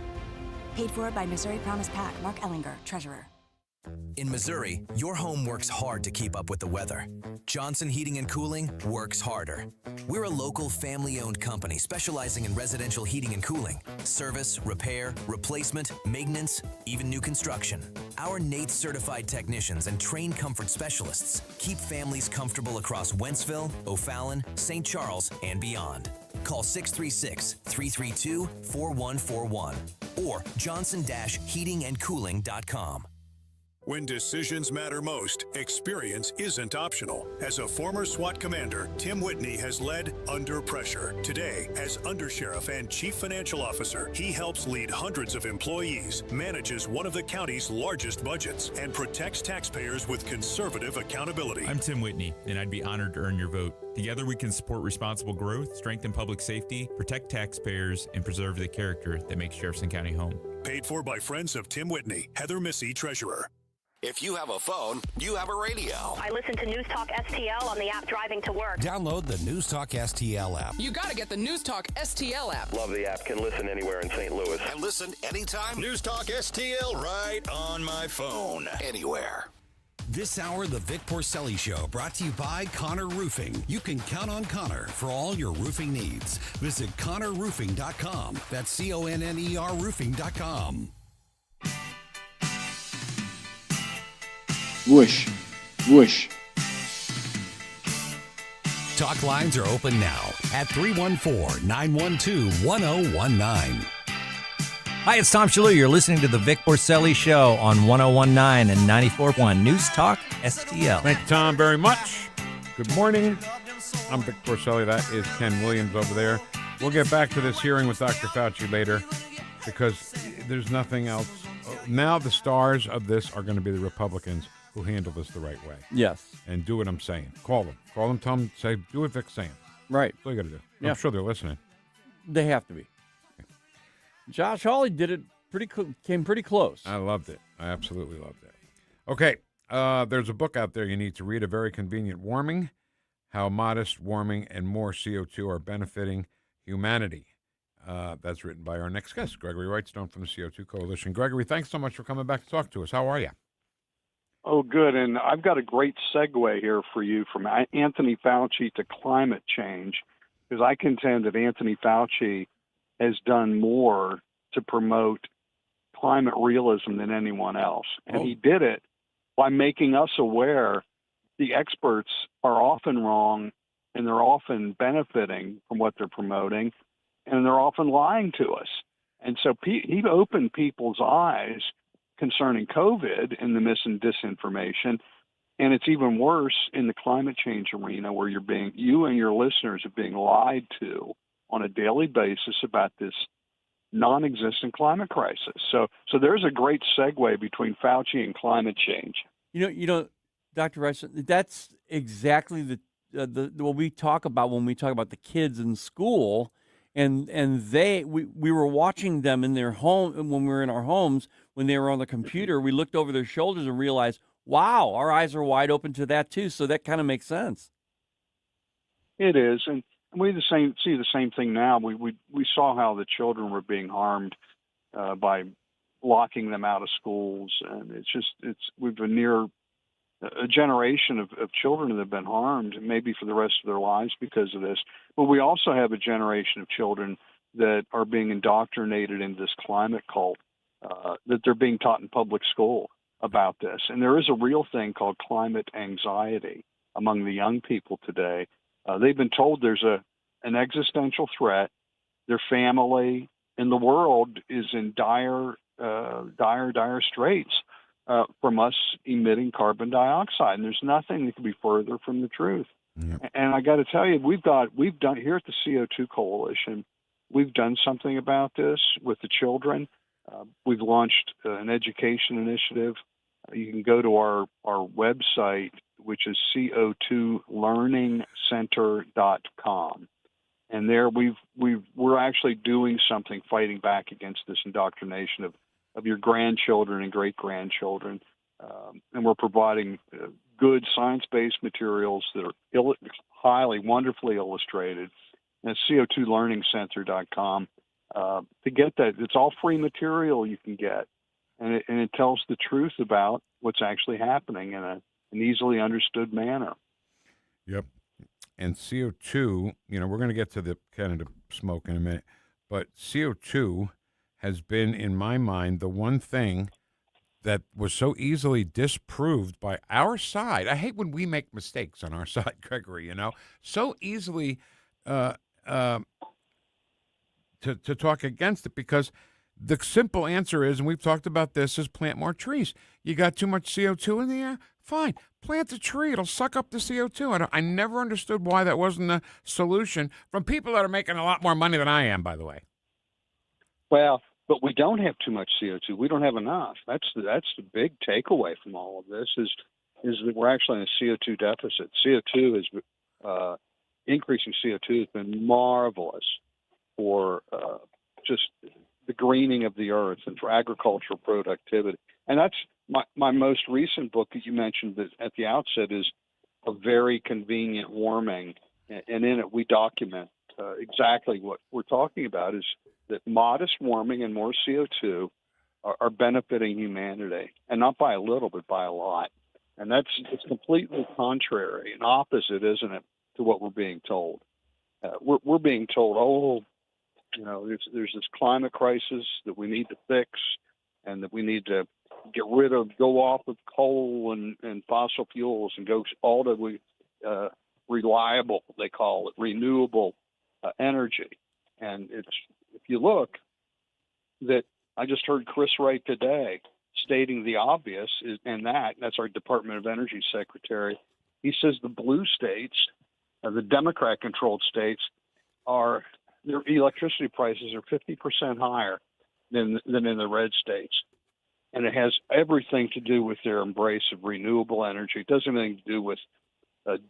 Paid for by Missouri Promise PAC, Mark Ellinger, Treasurer. In Missouri, your home works hard to keep up with the weather. Johnson Heating and Cooling works harder. We're a local family-owned company specializing in residential heating and cooling, service, repair, replacement, maintenance, even new construction. Our NATE-certified technicians and trained comfort specialists keep families comfortable across Wentzville, O'Fallon, St. Charles, and beyond. Call 636-332-4141 or johnson-heatingandcooling.com. When decisions matter most, experience isn't optional. As a former SWAT commander, Tim Whitney has led Under Pressure. Today, as Undersheriff and Chief Financial Officer, he helps lead hundreds of employees, manages one of the county's largest budgets, and protects taxpayers with conservative accountability. I'm Tim Whitney, and I'd be honored to earn your vote. Together we can support responsible growth, strengthen public safety, protect taxpayers, and preserve the character that makes Jefferson County home. Paid for by friends of Tim Whitney. Heather Missy, Treasurer. If you have a phone, you have a radio. I listen to News Talk STL on the app driving to work. Download the News Talk STL app. You got to get the News Talk STL app. Love the app. Can listen anywhere in St. Louis. And listen anytime. News Talk STL right on my phone. Anywhere. This hour, the Vic Porcelli Show, brought to you by Connor Roofing. You can count on Connor for all your roofing needs. Visit ConnorRoofing.com. That's CONNER Roofing.com. Woosh, woosh. Talk lines are open now at 314-912-1019. Hi, it's Tom Shalhoub. You're listening to the Vic Porcelli Show on 101.9 and 94.1 News Talk STL. Thank you, Tom, very much. Good morning. I'm Vic Porcelli. That is Ken Williams over there. We'll get back to this hearing with Dr. Fauci later because there's nothing else. Now the stars of this are going to be the Republicans who handle this the right way. Yes. And do what I'm saying. Call them, tell them, say, do what Vic's saying. Right. That's all you got to do. Yeah. I'm sure they're listening. They have to be. Josh Hawley did it came pretty close. I loved it. I absolutely loved it. Okay. There's a book out there you need to read, A Very Convenient Warming, How Modest Warming and More CO2 Are Benefiting Humanity. That's written by our next guest, Gregory Wrightstone from the CO2 Coalition. Gregory, thanks so much for coming back to talk to us. How are you? Oh, good. And I've got a great segue here for you from Anthony Fauci to climate change, because I contend that Anthony Fauci has done more to promote climate realism than anyone else. And he did it by making us aware the experts are often wrong and they're often benefiting from what they're promoting, and they're often lying to us. And so he opened people's eyes concerning COVID and the mis and disinformation. And it's even worse in the climate change arena, where you and your listeners are being lied to on a daily basis about this non-existent climate crisis. So there's a great segue between Fauci and climate change. You know, Dr. Wrightstone, that's exactly the what we talk about when we talk about the kids in school, and we were watching them in their home when we were in our homes when they were on the computer. We looked over their shoulders and realized, wow, our eyes are wide open to that too. So that kind of makes sense. It is, and we see the same thing now. We saw how the children were being harmed by locking them out of schools, and we've been near a generation of children that have been harmed, maybe for the rest of their lives because of this. But we also have a generation of children that are being indoctrinated into this climate cult, that they're being taught in public school about this. And there is a real thing called climate anxiety among the young people today. They've been told there's an existential threat. Their family and the world is in dire straits from us emitting carbon dioxide. And there's nothing that can be further from the truth. Yep. And I got to tell you, we've done here at the CO2 Coalition, we've done something about this with the children. We've launched an education initiative. You can go to our website, which is co2learningcenter.com. And there we're actually doing something, fighting back against this indoctrination of your grandchildren and great-grandchildren. And we're providing good science-based materials that are wonderfully illustrated. And it's co2learningcenter.com. To get that, it's all free material you can get. And it tells the truth about what's actually happening in an easily understood manner. Yep. And CO2, we're going to get to the Canada smoke in a minute, but CO2 has been, in my mind, the one thing that was so easily disproved by our side. I hate when we make mistakes on our side, Gregory, so easily to talk against it, because the simple answer is, and we've talked about this, is plant more trees. You got too much CO2 in the air? Fine. Plant a tree. It'll suck up the CO2. I never understood why that wasn't a solution from people that are making a lot more money than I am, by the way. Well, but we don't have too much CO2. We don't have enough. That's the big takeaway from all of this is that we're actually in a CO2 deficit. CO2 is increasing CO2 has been marvelous for just the greening of the earth and for agricultural productivity. And that's my most recent book that you mentioned at the outset is A Very Convenient Warming. And in it, we document exactly what we're talking about, is that modest warming and more CO2 are benefiting humanity, and not by a little, but by a lot. And it's completely contrary and opposite, isn't it, to what we're being told. We're being told, there's this climate crisis that we need to fix, and that we need to go off of coal and fossil fuels and go all to reliable, they call it, renewable energy. And if you look, that I just heard Chris Wright today stating the obvious, that's our Department of Energy Secretary. He says the blue states, the Democrat-controlled states, their electricity prices are 50% higher than in the red states. And it has everything to do with their embrace of renewable energy. It doesn't have anything to do with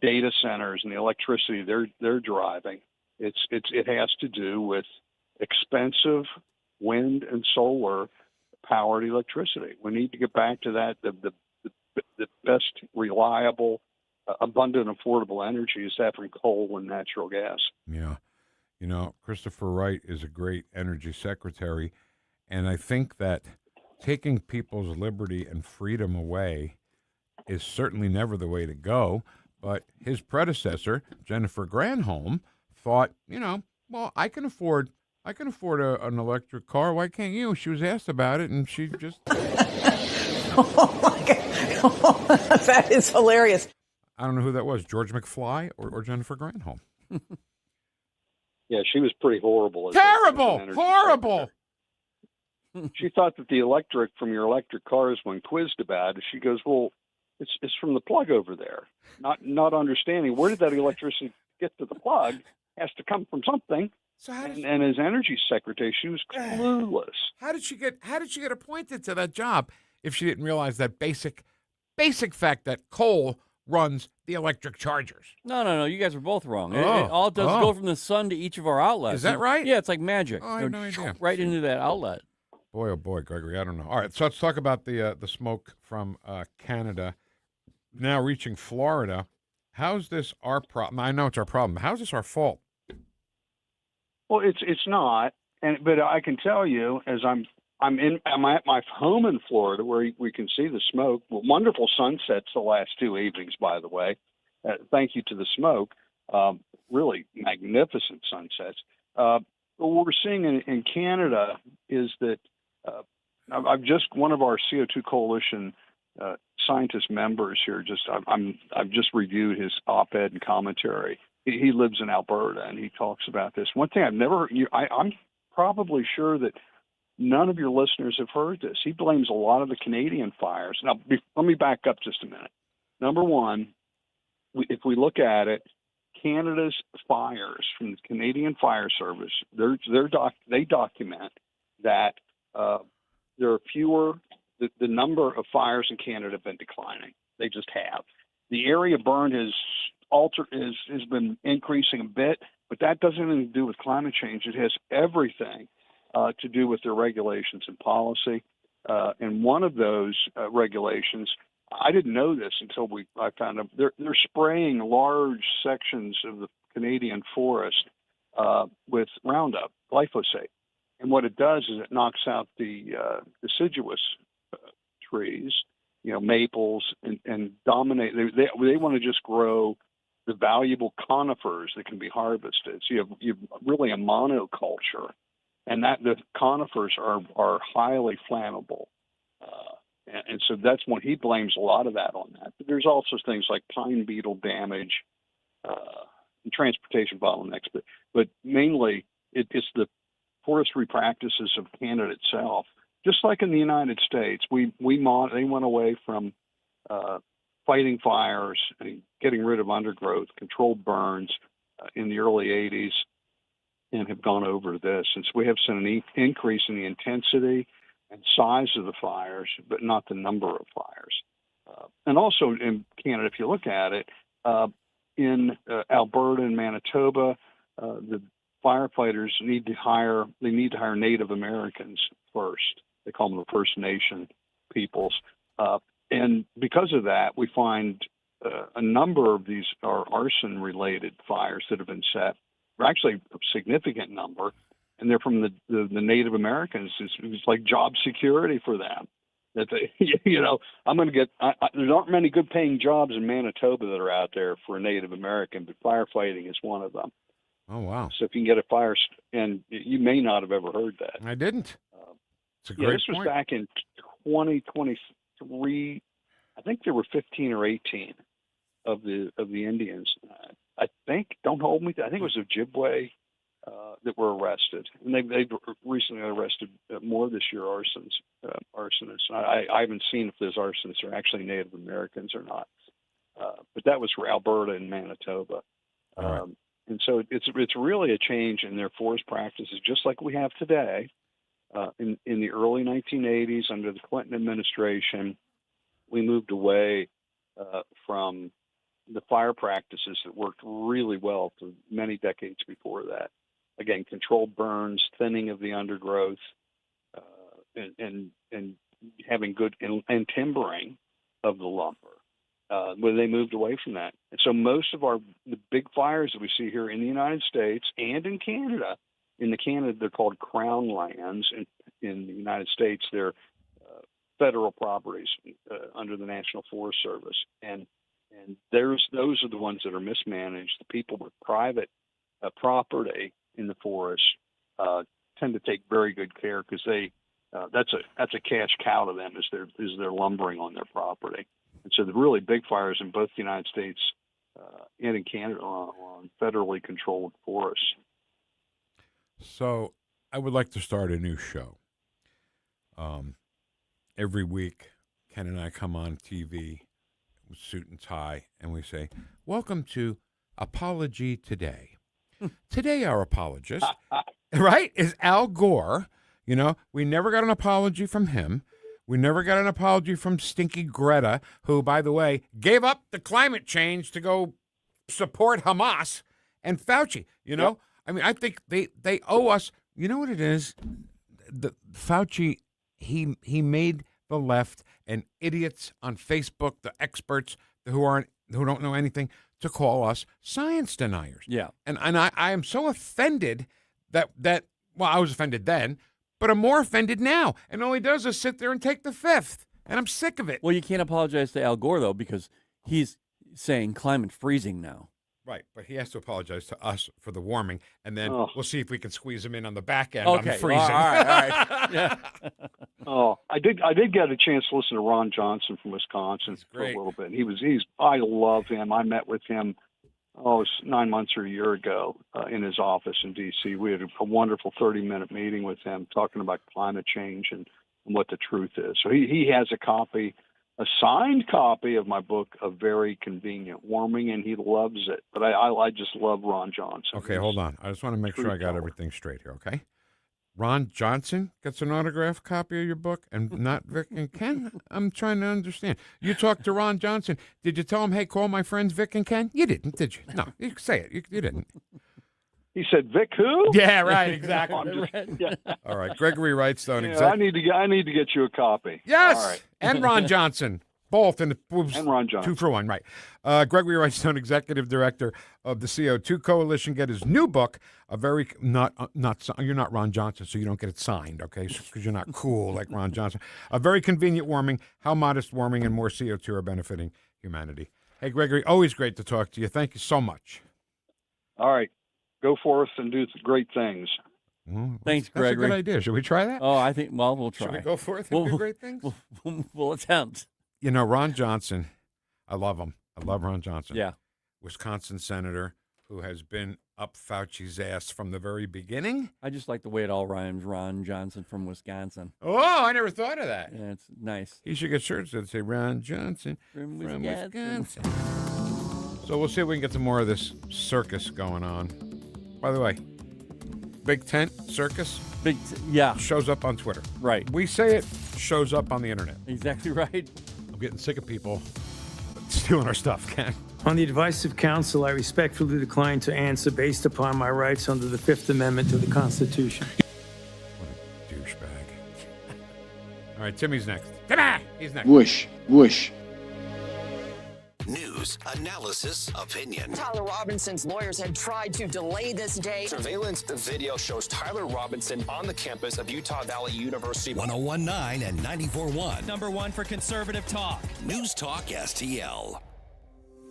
data centers and the electricity they're driving. It has to do with expensive wind and solar powered electricity. We need to get back to that. The best reliable, abundant, affordable energy is that from coal and natural gas. Yeah. Christopher Wright is a great energy secretary, and I think that taking people's liberty and freedom away is certainly never the way to go. But his predecessor, Jennifer Granholm, thought, well, I can afford an electric car. Why can't you? She was asked about it, and she just... Oh, my God. That is hilarious. I don't know who that was, George McFly or Jennifer Granholm. Yeah, she was pretty horrible. Terrible! Horrible! she thought that the electric from your electric cars, when quizzed about it, she goes, "Well, it's from the plug over there." Not understanding where did that electricity get to the plug has to come from something. So how did and as energy secretary, she was clueless. How did she get appointed to that job if she didn't realize that basic fact that coal runs the electric chargers? No. You guys are both wrong. It all does go from the sun to each of our outlets. Is that right? Yeah, it's like magic. Oh, I have no idea. Right into that outlet. Boy, oh boy, Gregory, I don't know. All right, so let's talk about the smoke from Canada now reaching Florida. How's this our problem? I know it's our problem. How's this our fault? Well, it's not, but I can tell you, as I'm at my home in Florida where we can see the smoke. Well, wonderful sunsets the last 2 evenings, by the way. Thank you to the smoke. Really magnificent sunsets. But what we're seeing in Canada is that one of our CO2 coalition scientist members here. I've just reviewed his op-ed and commentary. He lives in Alberta and he talks about this. One thing I've never. I'm probably sure that none of your listeners have heard this. He blames a lot of the Canadian fires. Now, let me back up just a minute. Number one, if we look at it, Canada's fires from the Canadian Fire Service, they document that there are fewer. The number of fires in Canada have been declining. They just have. The area burned has been increasing a bit, but that doesn't have anything to do with climate change. It has everything to do with their regulations and policy. And one of those regulations, I didn't know this until I found out, they're spraying large sections of the Canadian forest with Roundup, glyphosate. And what it does is it knocks out the deciduous trees, maples, and dominate. They want to just grow the valuable conifers that can be harvested. So you have really a monoculture, and that the conifers are highly flammable. And so that's when he blames a lot of that on that. But there's also things like pine beetle damage and transportation bottlenecks. But mainly it's the forestry practices of Canada itself. Just like in the United States, they went away from fighting fires and getting rid of undergrowth, controlled burns in the early 80s, and have gone over this. And so we have seen an increase in the intensity and size of the fires, but not the number of fires. And also in Canada, if you look at it, in Alberta and Manitoba, the firefighters need to hire Native Americans first. They call them the First Nation peoples. And because of that, we find a number of these are arson-related fires that have been set. Actually, a significant number, and they're from the Native Americans. It's like job security for them. That they, I'm going to get. There aren't many good-paying jobs in Manitoba that are out there for a Native American, but firefighting is one of them. Oh wow! So if you can get a fire, and you may not have ever heard that. I didn't. It's a great this was back in 2023. I think there were 15 or 18 of the Indians. I think, don't hold me. I think it was Ojibwe that were arrested, and they've recently arrested more this year arsonists. I haven't seen if those arsonists are actually Native Americans or not, but that was for Alberta and Manitoba. Right. And so it's really a change in their forest practices, just like we have today. In the early 1980s, under the Clinton administration, we moved away from the fire practices that worked really well for many decades before that. Again, controlled burns, thinning of the undergrowth, and having good and timbering of the lumber. Where they moved away from that. And so most of the big fires that we see here in the United States and in Canada, they're called crown lands. In the United States, they're federal properties under the National Forest Service. And those are the ones that are mismanaged. The people with private property in the forest tend to take very good care because that's a cash cow to them is they're lumbering on their property. And so the really big fires in both the United States and in Canada are on federally controlled forests. So I would like to start a new show. every week, Ken and I come on TV with suit and tie, and we say, "Welcome to Apology Today." Today, our apologist, right, is Al Gore. You know, we never got an apology from him. We never got an apology from Stinky Greta, who, by the way, gave up the climate change to go support Hamas, and Fauci. You know, I mean, I think they owe us. You know what it is? The Fauci, he made the left and idiots on Facebook, the experts who don't know anything, to call us science deniers. Yeah. And I am so offended that well, I was offended then, but I'm more offended now. And all he does is sit there and take the fifth. And I'm sick of it. Well, you can't apologize to Al Gore, though, because he's saying climate freezing now. Right, but he has to apologize to us for the warming, and then we'll see if we can squeeze him in on the back end on the freezing. All right. Yeah. I did get a chance to listen to Ron Johnson from Wisconsin for a little bit. I love him. I met with him, it was 9 months or a year ago in his office in D.C. We had a wonderful 30-minute meeting with him talking about climate change and what the truth is. So he has a signed copy of my book, A Very Convenient Warming, and he loves it. But I just love Ron Johnson. Okay, hold on. I just want to make sure I got everything straight here, okay? Ron Johnson gets an autographed copy of your book and not Vic and Ken? I'm trying to understand. You talked to Ron Johnson. Did you tell him, hey, call my friends Vic and Ken? You didn't, did you? No, you say it. You didn't. He said, Vic who? Yeah, right, exactly. All right, Gregory Wrightstone. I need to get you a copy. Yes, all right. And Ron Johnson. Both and Ron Johnson. 2 for 1, right. Gregory Wrightstone, Executive Director of the CO2 Coalition, get his new book, you're not Ron Johnson, so you don't get it signed, okay, because you're not cool like Ron Johnson. A Very Convenient Warming, How Modest Warming and More CO2 Are Benefiting Humanity. Hey, Gregory, always great to talk to you. Thank you so much. All right. Go forth and do great things. Well, Thanks, that's Gregory. a good idea. Should we try that? Oh, I think, we'll try. Should we go forth and do great things? We'll attempt. You know, Ron Johnson, I love him. I love Ron Johnson. Yeah. Wisconsin senator who has been up Fauci's ass from the very beginning. I just like the way it all rhymes. Ron Johnson from Wisconsin. Oh, I never thought of that. Yeah, it's nice. He should get shirts that say Ron Johnson from Wisconsin. So we'll see if we can get some more of this circus going on. By the way, Big Tent Circus shows up on Twitter. Right. We say it, shows up on the internet. Exactly right. I'm getting sick of people stealing our stuff, Ken. On the advice of counsel, I respectfully decline to answer based upon my rights under the Fifth Amendment to the Constitution. What a douchebag. All right, Timmy's next. Timmy! He's next. Woosh, woosh. News, analysis, opinion. Tyler Robinson's lawyers had tried to delay this day. Surveillance video shows Tyler Robinson on the campus of Utah Valley University. 101.9 and 94.1. Number 1 for conservative talk. News Talk STL.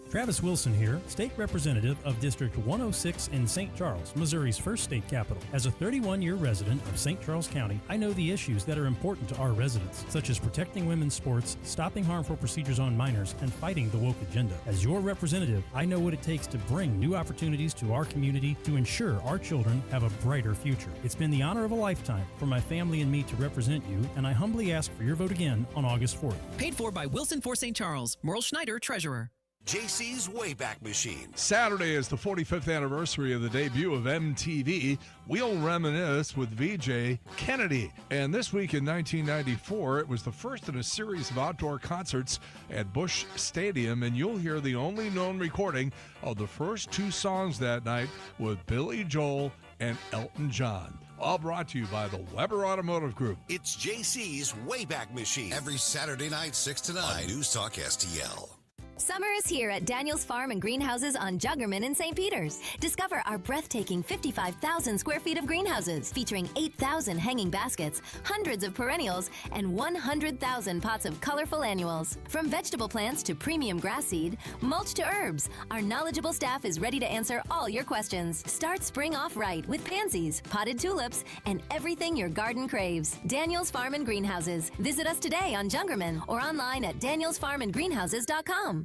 Travis Wilson here, State Representative of District 106 in St. Charles, Missouri's first state capital. As a 31-year resident of St. Charles County, I know the issues that are important to our residents, such as protecting women's sports, stopping harmful procedures on minors, and fighting the woke agenda. As your representative, I know what it takes to bring new opportunities to our community to ensure our children have a brighter future. It's been the honor of a lifetime for my family and me to represent you, and I humbly ask for your vote again on August 4th. Paid for by Wilson for St. Charles. Merle Schneider, Treasurer. JC's Wayback Machine. Saturday is the 45th anniversary of the debut of MTV. We'll reminisce with VJ Kennedy. And this week in 1994, it was the first in a series of outdoor concerts at Busch Stadium, and you'll hear the only known recording of the first 2 songs that night with Billy Joel and Elton John. All brought to you by the Weber Automotive Group. It's JC's Wayback Machine. Every Saturday night, 6 to 9. On News Talk STL. Summer is here at Daniel's Farm and Greenhouses on Juggerman in St. Peters. Discover our breathtaking 55,000 square feet of greenhouses featuring 8,000 hanging baskets, hundreds of perennials, and 100,000 pots of colorful annuals. From vegetable plants to premium grass seed, mulch to herbs, our knowledgeable staff is ready to answer all your questions. Start spring off right with pansies, potted tulips, and everything your garden craves. Daniel's Farm and Greenhouses. Visit us today on Juggerman or online at danielsfarmandgreenhouses.com.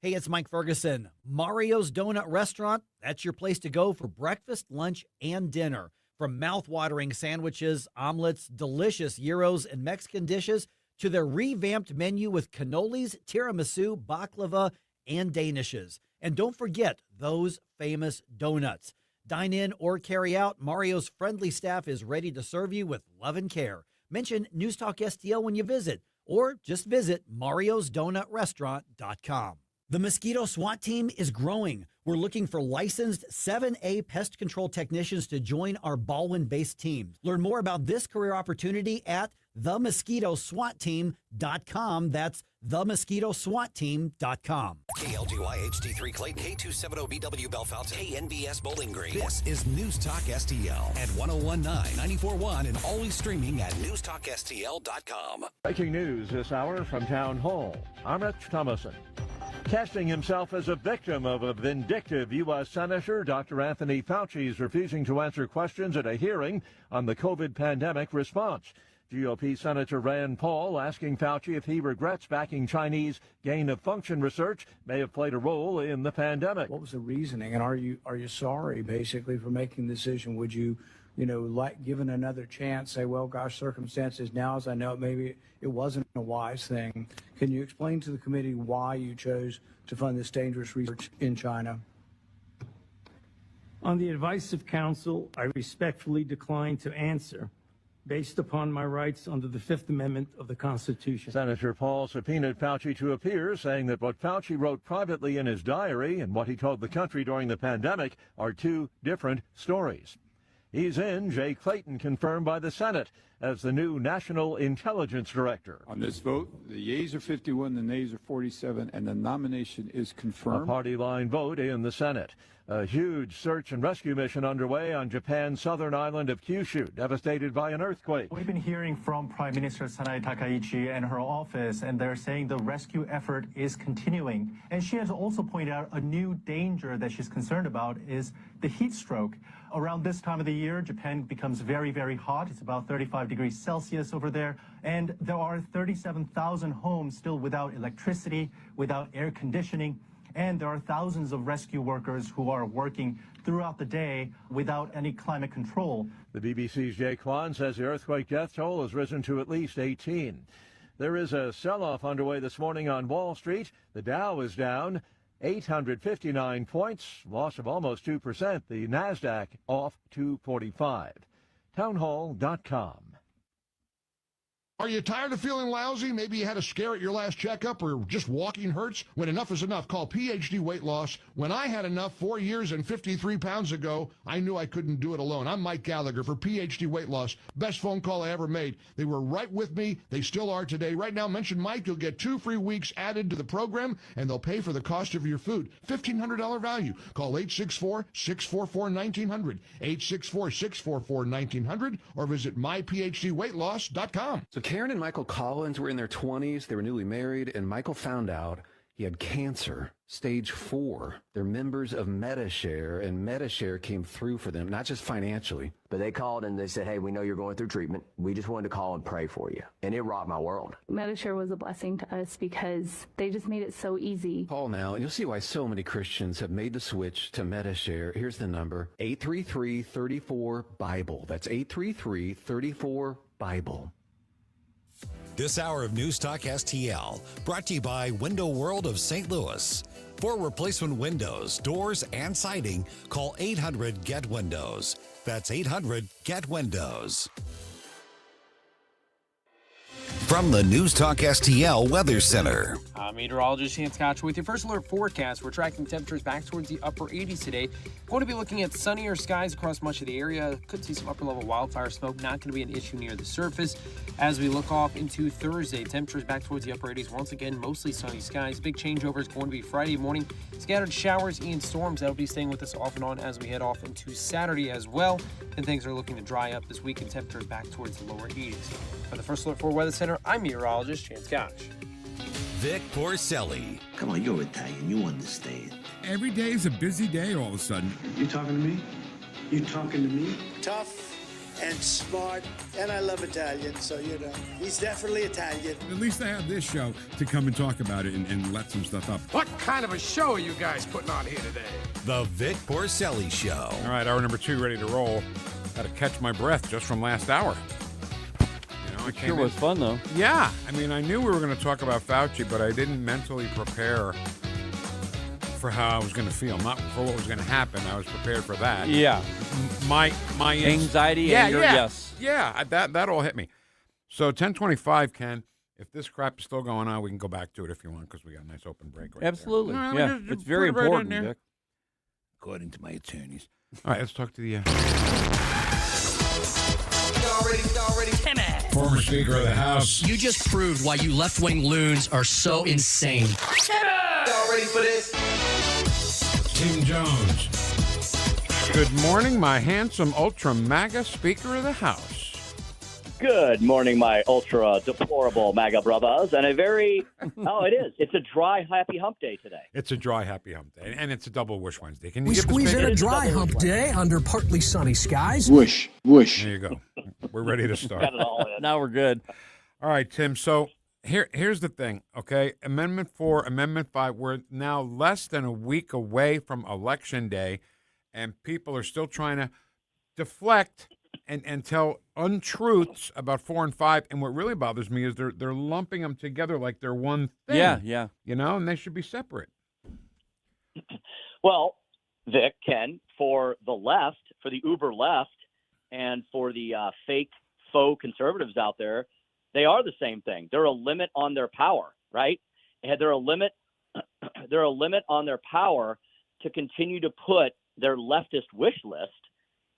Hey, it's Mike Ferguson. Mario's Donut Restaurant, that's your place to go for breakfast, lunch, and dinner. From mouth-watering sandwiches, omelets, delicious gyros, and Mexican dishes, to their revamped menu with cannolis, tiramisu, baklava, and danishes. And don't forget those famous donuts. Dine in or carry out, Mario's friendly staff is ready to serve you with love and care. Mention NewstalkSTL when you visit, or just visit mariosdonutrestaurant.com. The Mosquito SWAT team is growing. We're looking for licensed 7A pest control technicians to join our Baldwin-based team. Learn more about this career opportunity at themosquitoswatteam.com. That's themosquitoswatteam.com. KLGY HD3 Clayton, K270BW Bellefontaine, KNBS Bowling Green. This is News Talk STL at 1019, 94.1, and always streaming at newstalkstl.com. Breaking news this hour from Town Hall. I'm Rich Thomason. Casting himself as a victim of a vindictive U.S. Senator, Dr. Anthony Fauci is refusing to answer questions at a hearing on the COVID pandemic response. GOP Senator Rand Paul asking Fauci if he regrets backing Chinese gain-of-function research may have played a role in the pandemic. What was the reasoning, and are you sorry, basically, for making the decision? Would you, like given another chance, say, well, gosh, circumstances now, as I know it, maybe it wasn't a wise thing. Can you explain to the committee why you chose to fund this dangerous research in China? On the advice of counsel, I respectfully decline to answer, based upon my rights under the Fifth Amendment of the Constitution. Senator Paul subpoenaed Fauci to appear, saying that what Fauci wrote privately in his diary and what he told the country during the pandemic are two different stories. He's in. Jay Clayton confirmed by the Senate as the new National Intelligence Director. On this vote, the yeas are 51, the nays are 47, and the nomination is confirmed. A party line vote in the Senate. A huge search and rescue mission underway on Japan's southern island of Kyushu, devastated by an earthquake. We've been hearing from Prime Minister Sanae Takaichi and her office, and they're saying the rescue effort is continuing. And she has also pointed out a new danger that she's concerned about is the heat stroke. Around this time of the year, Japan becomes very, very hot. It's about 35 degrees Celsius over there. And there are 37,000 homes still without electricity, without air conditioning. And there are thousands of rescue workers who are working throughout the day without any climate control. The BBC's Jay Kwan says the earthquake death toll has risen to at least 18. There is a sell-off underway this morning on Wall Street. The Dow is down 859 points, loss of almost 2%. The NASDAQ off 245. Townhall.com. Are you tired of feeling lousy? Maybe you had a scare at your last checkup or just walking hurts? When enough is enough, call PhD Weight Loss. When I had enough 4 years and 53 pounds ago, I knew I couldn't do it alone. I'm Mike Gallagher for PhD Weight Loss. Best phone call I ever made. They were right with me. They still are today. Right now, mention Mike. You'll get 2 free weeks added to the program, and they'll pay for the cost of your food. $1,500 value. Call 864-644-1900, 864-644-1900, or visit myphdweightloss.com. So Karen and Michael Collins were in their 20s. They were newly married, and Michael found out he had cancer, stage 4. They're members of MediShare, and MediShare came through for them, not just financially. But they called and they said, hey, we know you're going through treatment. We just wanted to call and pray for you. And it rocked my world. MediShare was a blessing to us because they just made it so easy. Call now, and you'll see why so many Christians have made the switch to MediShare. Here's the number, 833-34-BIBLE. That's 833-34-BIBLE. This hour of News Talk STL brought to you by Window World of St. Louis. For replacement windows, doors, and siding, call 800-GET-WINDOWS. That's 800-GET-WINDOWS. From the News Talk STL Weather Center. I'm meteorologist Chance Koch with your first alert forecast. We're tracking temperatures back towards the upper 80s today. Going to be looking at sunnier skies across much of the area. Could see some upper level wildfire smoke. Not going to be an issue near the surface. As we look off into Thursday, temperatures back towards the upper 80s. Once again, mostly sunny skies. Big changeover is going to be Friday morning. Scattered showers and storms that will be staying with us off and on as we head off into Saturday as well. And things are looking to dry up this week and temperatures back towards the lower 80s. For the first alert for Weather Center, I'm meteorologist Chance Koch. Vic Porcelli. Come on, you're Italian. You understand. Every day is a busy day all of a sudden. You talking to me? You talking to me? Tough and smart, and I love Italian, so, he's definitely Italian. At least I have this show to come and talk about it and let some stuff up. What kind of a show are you guys putting on here today? The Vic Porcelli Show. All right, hour number 2 ready to roll. Got to catch my breath just from last hour. It sure was fun, though. Yeah. I mean, I knew we were going to talk about Fauci, but I didn't mentally prepare for how I was going to feel. Not for what was going to happen. I was prepared for that. Yeah. My anxiety, anger, yes. Yeah, that all hit me. So 10:25, Ken, if this crap is still going on, we can go back to it if you want, because we got a nice open break right Absolutely. there. Yeah, it's very important, Vic. According to my attorneys. All right, let's talk to the... Timmy. Former Speaker of the House. You just proved why you left-wing loons are so insane. Y'all ready for this? Tim Jones. Good morning, my handsome ultra MAGA Speaker of the House. Good morning, my ultra deplorable MAGA brothers, and a very, it's a dry, happy hump day today. It's a dry, happy hump day, and it's a double Woosh Wednesday. Can you We give us squeeze in bacon? a dry hump day under partly sunny skies. Whoosh, whoosh. There you go. We're ready to start. Got it all in. Now we're good. All right, Tim. So here's the thing, okay? Amendment 4, Amendment 5, we're now less than a week away from Election Day, and people are still trying to deflect and tell untruths about 4 and 5. And what really bothers me is they're lumping them together like they're one thing. Yeah. You know, and they should be separate. Well, Vic, Ken, for the left, for the uber left, and for the faux conservatives out there, they are the same thing. They're a limit on their power, right? And they're a limit on their power to continue to put their leftist wish list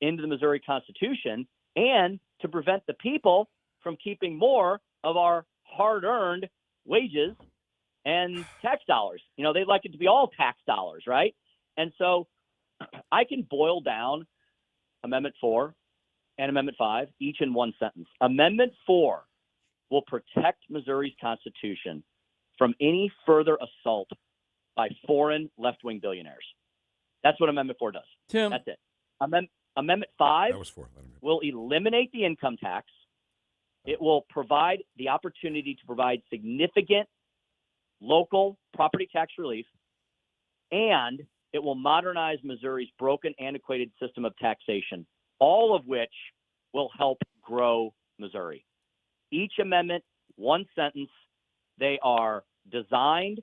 into the Missouri Constitution and to prevent the people from keeping more of our hard-earned wages and tax dollars. You know, they'd like it to be all tax dollars, right? And so I can boil down Amendment 4 and Amendment 5, each in one sentence. Amendment 4 will protect Missouri's Constitution from any further assault by foreign left-wing billionaires. That's what Amendment 4 does. Tim. That's it. Amendment 5 That was 4. will eliminate the income tax. It will provide the opportunity to provide significant local property tax relief, and it will modernize Missouri's broken, antiquated system of taxation, all of which will help grow Missouri. Each amendment, one sentence. They are designed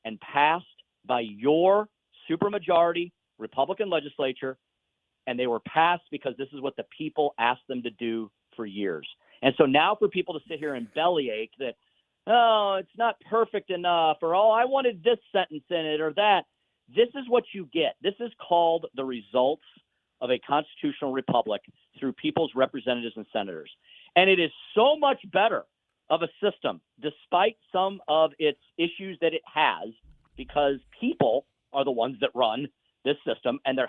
and passed by your supermajority Republican legislature, and they were passed because this is what the people asked them to do for years. And so now for people to sit here and bellyache that, oh, it's not perfect enough, or, oh, I wanted this sentence in it or that, this is what you get. This is called the results of a constitutional republic through people's representatives and senators. And it is so much better of a system, despite some of its issues that it has, because people are the ones that run this system, and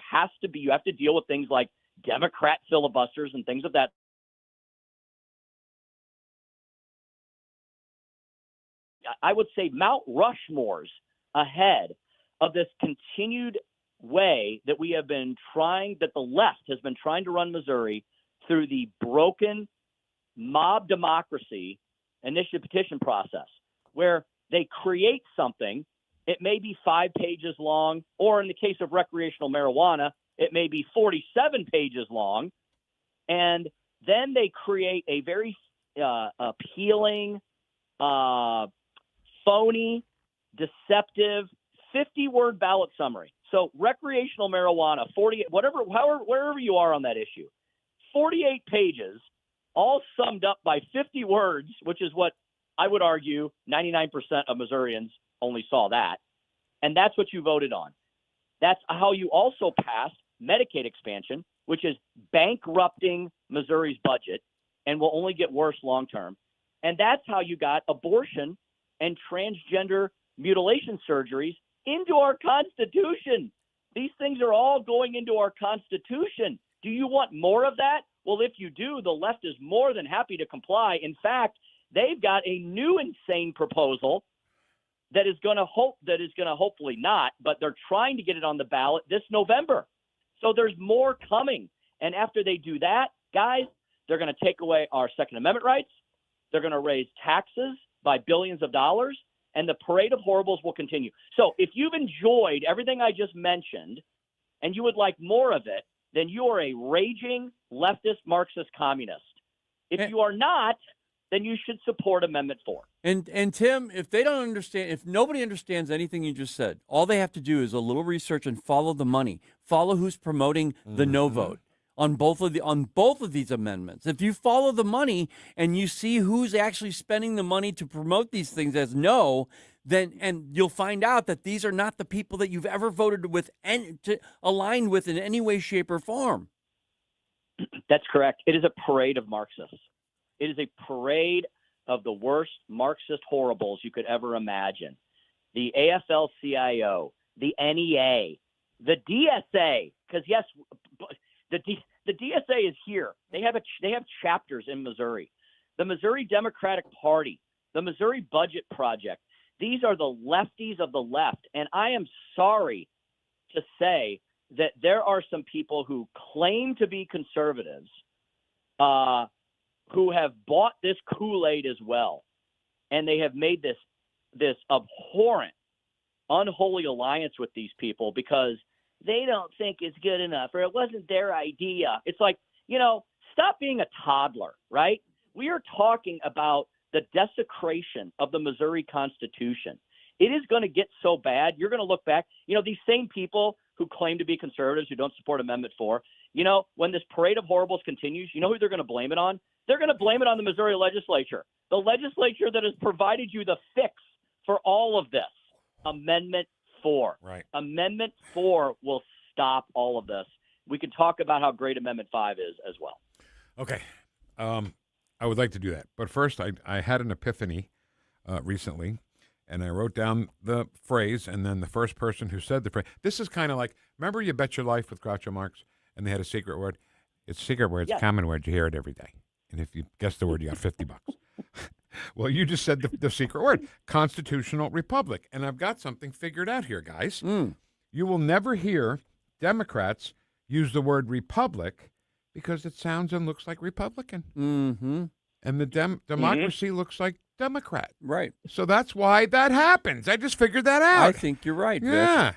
you have to deal with things like Democrat filibusters and things of that. I would say Mount Rushmore's ahead of this continued way that we have been trying, that the left has been trying to run Missouri through the broken mob democracy initiative petition process, where they create something. It may be 5 pages long, or in the case of recreational marijuana, it may be 47 pages long. And then they create a very appealing, phony, deceptive 50-word ballot summary. So recreational marijuana, wherever you are on that issue, 48 pages, all summed up by 50 words, which is what I would argue 99% of Missourians only saw that. And that's what you voted on. That's how you also passed Medicaid expansion, which is bankrupting Missouri's budget and will only get worse long term. And that's how you got abortion and transgender mutilation surgeries into our Constitution. These things are all going into our Constitution. Do you want more of that? Well, if you do, the left is more than happy to comply. In fact, they've got a new insane proposal that is going to hopefully not, but they're trying to get it on the ballot this November. So there's more coming. And after they do that, guys, they're going to take away our Second Amendment rights. They're going to raise taxes by billions of dollars, and the parade of horribles will continue. So if you've enjoyed everything I just mentioned and you would like more of it, then you are a raging leftist Marxist communist. If you are not, then you should support Amendment 4. And Tim, if they don't understand, if nobody understands anything you just said, all they have to do is a little research and follow the money. Follow who's promoting the no vote on both of these amendments. If you follow the money and you see who's actually spending the money to promote these things as no, then and you'll find out that these are not the people that you've ever voted with and to align with in any way, shape, or form. That's correct. It is a parade of Marxists. It is a parade of the worst Marxist horribles you could ever imagine. The AFL-CIO, the NEA, the DSA, because yes, the DSA is here. They have chapters in Missouri. The Missouri Democratic Party, the Missouri Budget Project. These are the lefties of the left, and I am sorry to say that there are some people who claim to be conservatives who have bought this Kool-Aid as well, and they have made this abhorrent, unholy alliance with these people because they don't think it's good enough or it wasn't their idea. It's like, stop being a toddler, right? We are talking about the desecration of the Missouri Constitution. It is going to get so bad. You're going to look back. These same people who claim to be conservatives who don't support Amendment 4, when this parade of horribles continues, you know who they're going to blame it on? They're going to blame it on the Missouri legislature, the legislature that has provided you the fix for all of this, Amendment 4. Right. Amendment 4 will stop all of this. We can talk about how great Amendment 5 is as well. Okay. I would like to do that. But first, I had an epiphany recently, and I wrote down the phrase, and then the first person who said the phrase. This is kind of like, remember You Bet Your Life with Groucho Marx? And they had a secret word. It's a secret word. It's a common word. You hear it every day. And if you guess the word, you got $50. Well, you just said the secret word, constitutional republic. And I've got something figured out here, guys. You will never hear Democrats use the word republic because it sounds and looks like Republican. Mm-hmm. And the democracy looks like Democrat. Right. So that's why that happens. I just figured that out. I think you're right, Vic. Yeah.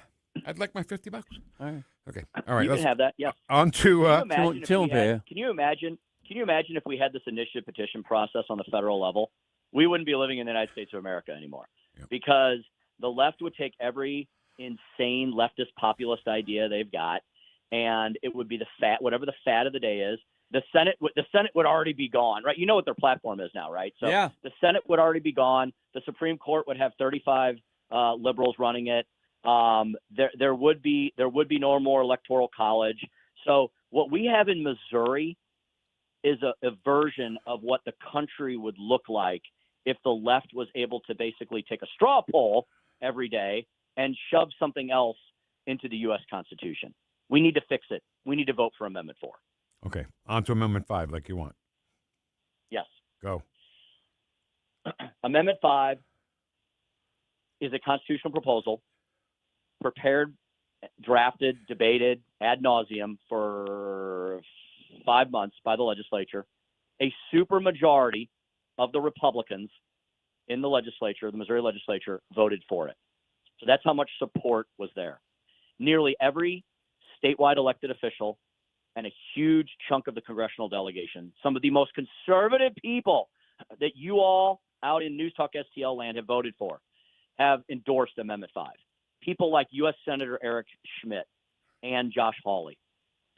I'd like my $50. All right. Okay. All right. You can have that, yes. On to... Can you imagine if we had this initiative petition process on the federal level? We wouldn't be living in the United States of America anymore because the left would take every insane leftist populist idea they've got, and it would be whatever the fad of the day is. The Senate would already be gone, right? You know what their platform is now, right? So the Senate would already be gone. The Supreme Court would have 35 liberals running it. There would be no more electoral college. So what we have in Missouri is a version of what the country would look like if the left was able to basically take a straw poll every day and shove something else into the U.S. Constitution. We need to fix it. We need to vote for Amendment 4. Okay. On to Amendment 5 like you want. Yes. Go. Amendment 5 is a constitutional proposal prepared, drafted, debated ad nauseum for 5 months by the legislature. A supermajority of the Republicans in the legislature, the Missouri legislature, voted for it. So that's how much support was there. Nearly every statewide elected official and a huge chunk of the congressional delegation, some of the most conservative people that you all out in NewstalkSTL land have voted for, have endorsed Amendment 5. People like U.S. Senator Eric Schmidt and Josh Hawley.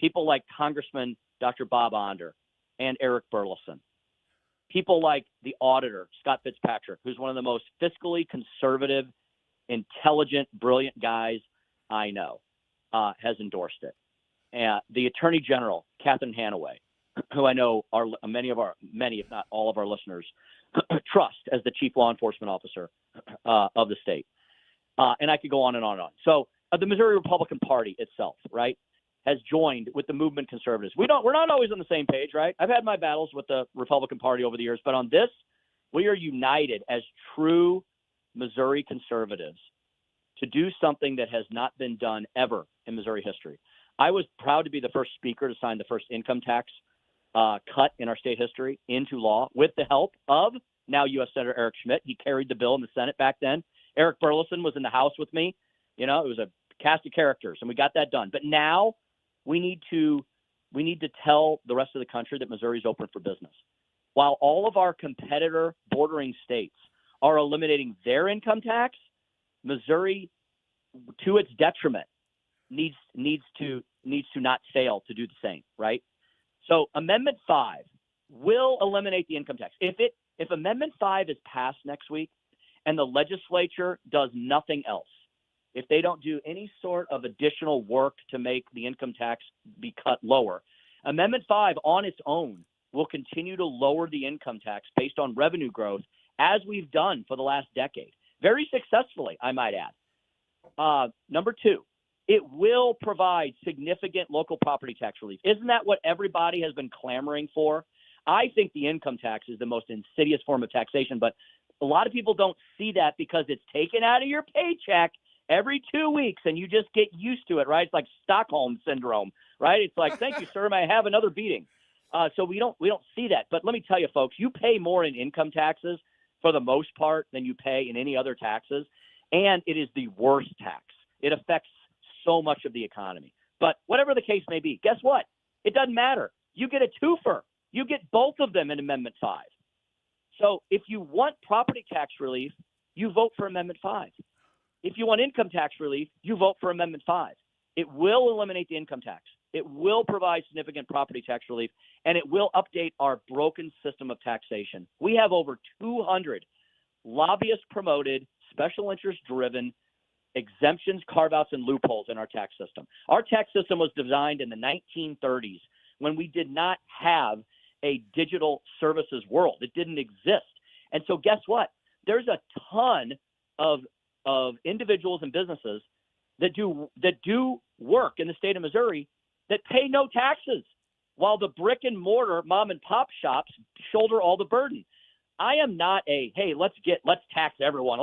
People like Congressman Dr. Bob Onder and Eric Burleson. People like the auditor, Scott Fitzpatrick, who's one of the most fiscally conservative, intelligent, brilliant guys I know, has endorsed it. The Attorney General, Catherine Hanaway, who I know many, if not all of our listeners, trust as the chief law enforcement officer of the state. And I could go on and on and on. So the Missouri Republican Party itself, right, has joined with the movement conservatives. We're not always on the same page, right? I've had my battles with the Republican Party over the years, but on this, we are united as true Missouri conservatives to do something that has not been done ever in Missouri history. I was proud to be the first speaker to sign the first income tax cut in our state history into law with the help of now U.S. Senator Eric Schmidt. He carried the bill in the Senate back then. Eric Burleson was in the House with me. It was a cast of characters, and we got that done. But now we need to we need to tell the rest of the country that Missouri's open for business. While all of our competitor bordering states are eliminating their income tax, Missouri, to its detriment, needs to not fail to do the same, right? So Amendment 5 will eliminate the income tax. If Amendment 5 is passed next week and the legislature does nothing else, if they don't do any sort of additional work to make the income tax be cut lower, Amendment 5 on its own will continue to lower the income tax based on revenue growth, as we've done for the last decade. Very successfully, I might add. Number 2, it will provide significant local property tax relief. Isn't that what everybody has been clamoring for? I think the income tax is the most insidious form of taxation, but a lot of people don't see that because it's taken out of your paycheck every 2 weeks, and you just get used to it, right? It's like Stockholm syndrome, right? It's like, thank you, sir, may I have another beating? So we don't see that. But let me tell you, folks, you pay more in income taxes for the most part than you pay in any other taxes, and it is the worst tax. It affects so much of the economy. But whatever the case may be, guess what? It doesn't matter. You get a twofer. You get both of them in Amendment 5. So if you want property tax relief, you vote for Amendment 5. If you want income tax relief, you vote for Amendment 5. It will eliminate the income tax. It will provide significant property tax relief, and it will update our broken system of taxation. We have over 200 lobbyist-promoted, special interest-driven exemptions, carve-outs, and loopholes in our tax system. Our tax system was designed in the 1930s when we did not have a digital services world. It didn't exist. And so guess what? There's a ton of individuals and businesses that do work in the state of Missouri that pay no taxes, while the brick and mortar mom and pop shops shoulder all the burden. I am not hey, let's tax everyone.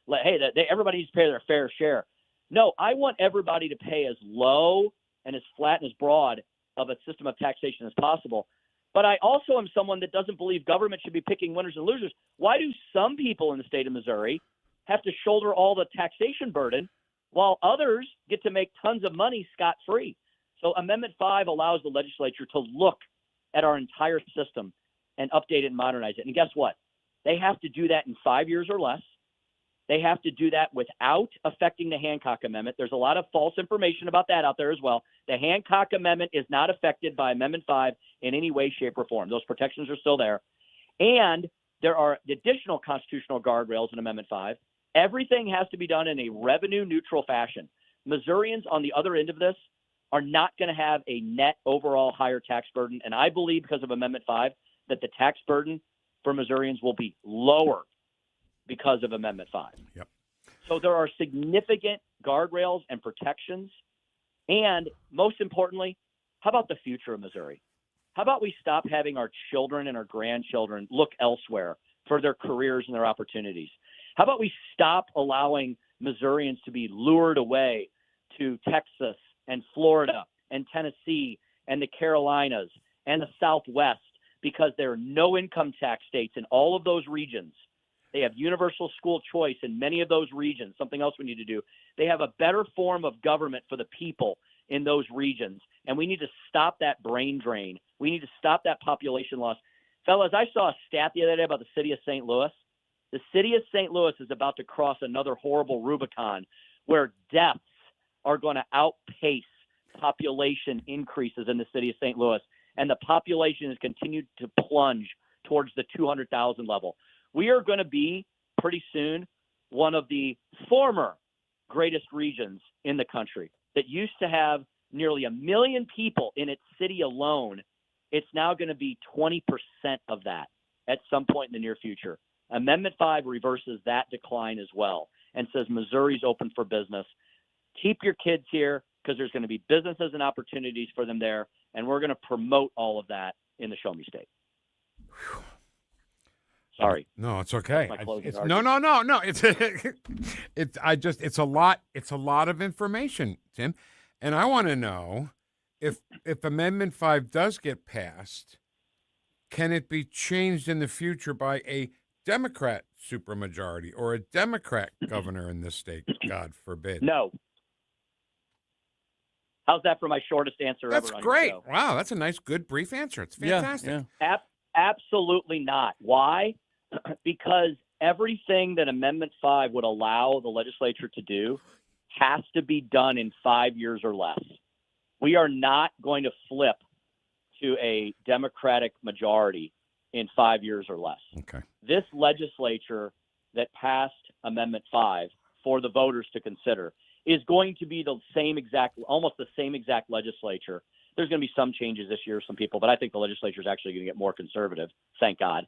Everybody needs to pay their fair share. No, I want everybody to pay as low and as flat and as broad of a system of taxation as possible. But I also am someone that doesn't believe government should be picking winners and losers. Why do some people in the state of Missouri have to shoulder all the taxation burden while others get to make tons of money scot-free? So Amendment 5 allows the legislature to look at our entire system and update it and modernize it. And guess what? They have to do that in 5 years or less. They have to do that without affecting the Hancock Amendment. There's a lot of false information about that out there as well. The Hancock Amendment is not affected by Amendment 5 in any way, shape, or form. Those protections are still there. And there are additional constitutional guardrails in Amendment 5. Everything has to be done in a revenue-neutral fashion. Missourians on the other end of this are not going to have a net overall higher tax burden. And I believe because of Amendment 5 that the tax burden for Missourians will be lower because of Amendment 5. Yep. So there are significant guardrails and protections. And most importantly, how about the future of Missouri? How about we stop having our children and our grandchildren look elsewhere for their careers and their opportunities? How about we stop allowing Missourians to be lured away to Texas and Florida and Tennessee and the Carolinas and the Southwest because there are no income tax states in all of those regions? They have universal school choice in many of those regions, something else we need to do. They have a better form of government for the people in those regions, and we need to stop that brain drain. We need to stop that population loss. Fellas, I saw a stat the other day about the city of St. Louis. The city of St. Louis is about to cross another horrible Rubicon where deaths are going to outpace population increases in the city of St. Louis, and the population has continued to plunge towards the 200,000 level. We are going to be pretty soon one of the former greatest regions in the country that used to have nearly 1 million people in its city alone. It's now going to be 20% of that at some point in the near future. Amendment 5 reverses that decline as well and says Missouri's open for business. Keep your kids here because there's going to be businesses and opportunities for them there, and we're going to promote all of that in the Show Me State. Sorry. No, it's okay. No. It's a lot. It's a lot of information, Tim, and I want to know if Amendment 5 does get passed, can it be changed in the future by a Democrat supermajority or a Democrat governor in this state? God forbid. No. How's that for my shortest answer That's ever on great. your show? Wow, that's a nice, good, brief answer. It's fantastic. Yeah. Absolutely not. Why? Because everything that Amendment 5 would allow the legislature to do has to be done in 5 years or less. We are not going to flip to a Democratic majority in 5 years or less. Okay. This legislature that passed Amendment 5 for the voters to consider is going to be almost the same exact legislature. There's going to be some changes this year, some people, but I think the legislature is actually going to get more conservative. Thank God.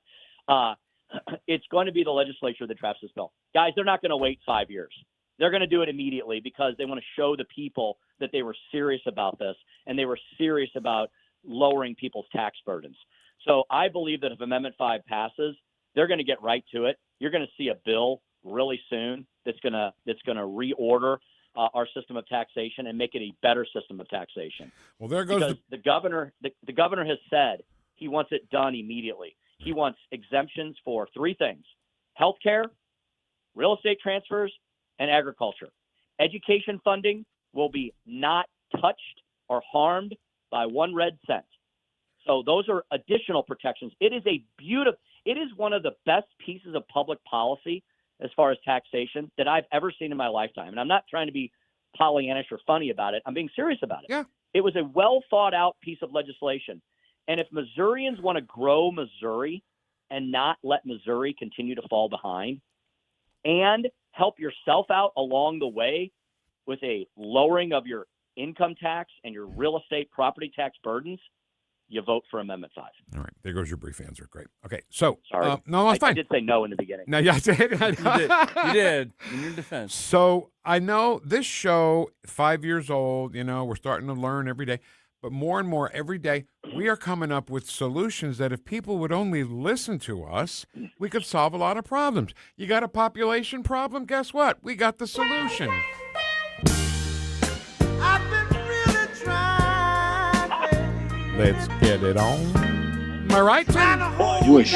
It's going to be the legislature that drafts this bill. Guys, they're not going to wait 5 years. They're going to do it immediately because they want to show the people that they were serious about this and they were serious about lowering people's tax burdens. So I believe that if Amendment 5 passes, they're going to get right to it. You're going to see a bill really soon that's going to reorder our system of taxation and make it a better system of taxation. Well, there goes the governor. The governor has said he wants it done immediately. He wants exemptions for three things: healthcare, real estate transfers, and agriculture. Education funding will be not touched or harmed by 1 red cent. So those are additional protections. It is one of the best pieces of public policy as far as taxation that I've ever seen in my lifetime. And I'm not trying to be Pollyannish or funny about it. I'm being serious about it. Yeah. It was a well thought out piece of legislation. And if Missourians want to grow Missouri and not let Missouri continue to fall behind and help yourself out along the way with a lowering of your income tax and your real estate property tax burdens, you vote for Amendment 5. All right. There goes your brief answer. Great. Okay. So, sorry. No, that's fine. I did say no in the beginning. No, yeah, I did. You did. In your defense. So I know this show, 5 years old, we're starting to learn every day. But more and more every day, we are coming up with solutions that if people would only listen to us, we could solve a lot of problems. You got a population problem? Guess what? We got the solution. Let's get it on. Am I right, Tim? Woosh.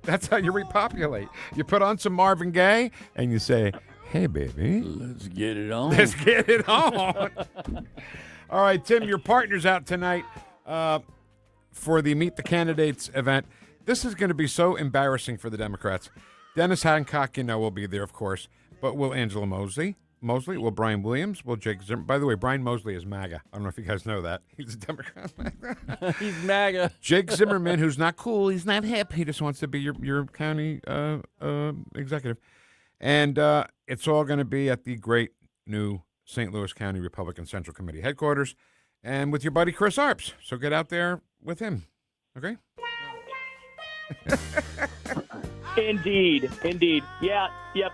That's how you repopulate. You put on some Marvin Gaye and you say, hey, baby. Let's get it on. Let's get it on. All right, Tim, your partner's out tonight for the Meet the Candidates event. This is going to be so embarrassing for the Democrats. Dennis Hancock, will be there, of course. But will Angela Mosley? Will Brian Williams? Will Jake Zimmerman? By the way, Brian Mosley is MAGA. I don't know if you guys know that. He's a Democrat. He's MAGA. Jake Zimmerman, who's not cool. He's not hip. He just wants to be your county executive. And it's all going to be at the great new St. Louis County Republican Central Committee headquarters and with your buddy Chris Arps. So get out there with him. Okay? Indeed. Yeah,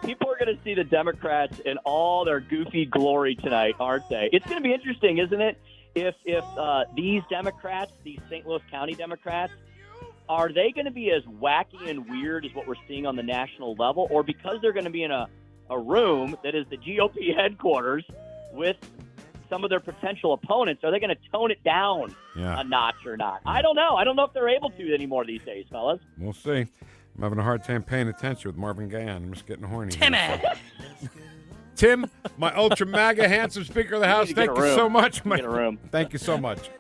people are going to see the Democrats in all their goofy glory tonight, aren't they? It's going to be interesting, isn't it? If these Democrats, these St. Louis County Democrats, are they going to be as wacky and weird as what we're seeing on the national level? Or because they're going to be in a room that is the GOP headquarters with some of their potential opponents, are they going to tone it down a notch or not? I don't know. I don't know if they're able to anymore these days, fellas. We'll see. I'm having a hard time paying attention with Marvin Gaye on. I'm just getting horny. Tim, my ultra MAGA handsome Speaker of the House, thank you so much. Thank you so much.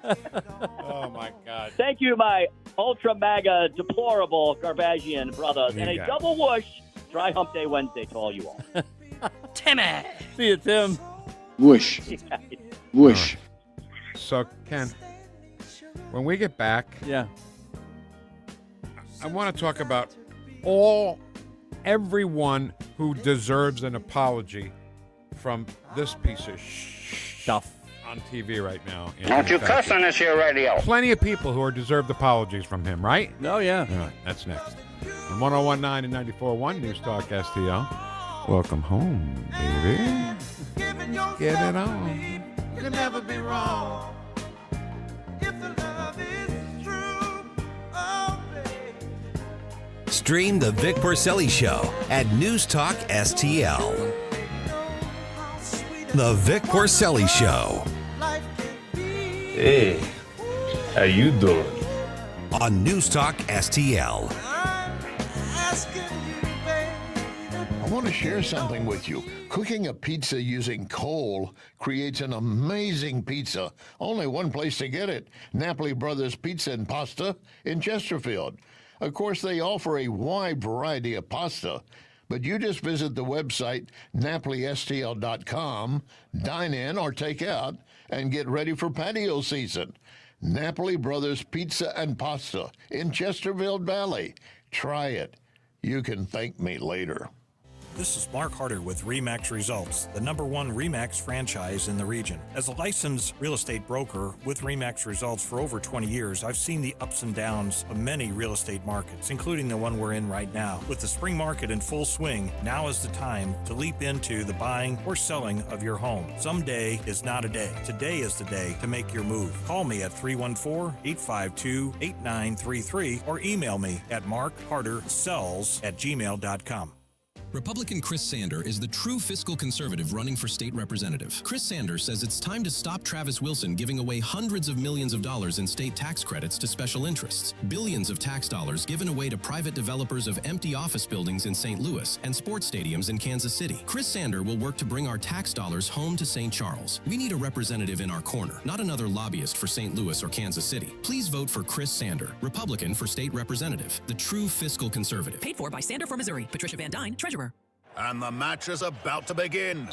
Oh, my God. Thank you, my ultra MAGA deplorable Garbagian brothers. And a double whoosh dry hump day Wednesday to all you all. Timmy. See you, Tim. Whoosh. Whoosh. So, Ken, when we get back, I want to talk about everyone who deserves an apology from this piece of stuff on TV right now. Don't you cuss on this here radio. Plenty of people who are deserved apologies from him, right? Oh, yeah. All right, that's next. On 101.9 and 94.1 News Talk STL. Welcome home, baby. Get it on. You can never be wrong. If the love is true, oh, baby. Stream the Vic Porcelli Show at Newstalk STL. The Vic Porcelli Show. Hey, how you doing? On Newstalk STL. I want to share something with you. Cooking a pizza using coal creates an amazing pizza. Only one place to get it, Napoli Brothers Pizza and Pasta in Chesterfield. Of course, they offer a wide variety of pasta, but you just visit the website NapoliSTL.com, dine in or take out, and get ready for patio season. Napoli Brothers Pizza and Pasta in Chesterfield Valley. Try it. You can thank me later. This is Mark Harder with RE/MAX Results, the #1 RE/MAX franchise in the region. As a licensed real estate broker with RE/MAX Results for over 20 years, I've seen the ups and downs of many real estate markets, including the one we're in right now. With the spring market in full swing, now is the time to leap into the buying or selling of your home. Someday is not a day. Today is the day to make your move. Call me at 314-852-8933 or email me at markhardersells@gmail.com. Republican Chris Sander is the true fiscal conservative running for state representative. Chris Sander says it's time to stop Travis Wilson giving away hundreds of millions of dollars in state tax credits to special interests, billions of tax dollars given away to private developers of empty office buildings in St. Louis and sports stadiums in Kansas City. Chris Sander will work to bring our tax dollars home to St. Charles. We need a representative in our corner, not another lobbyist for St. Louis or Kansas City. Please vote for Chris Sander, Republican for state representative, the true fiscal conservative. Paid for by Sander for Missouri. Patricia Van Dyne, Treasurer. And the match is about to begin.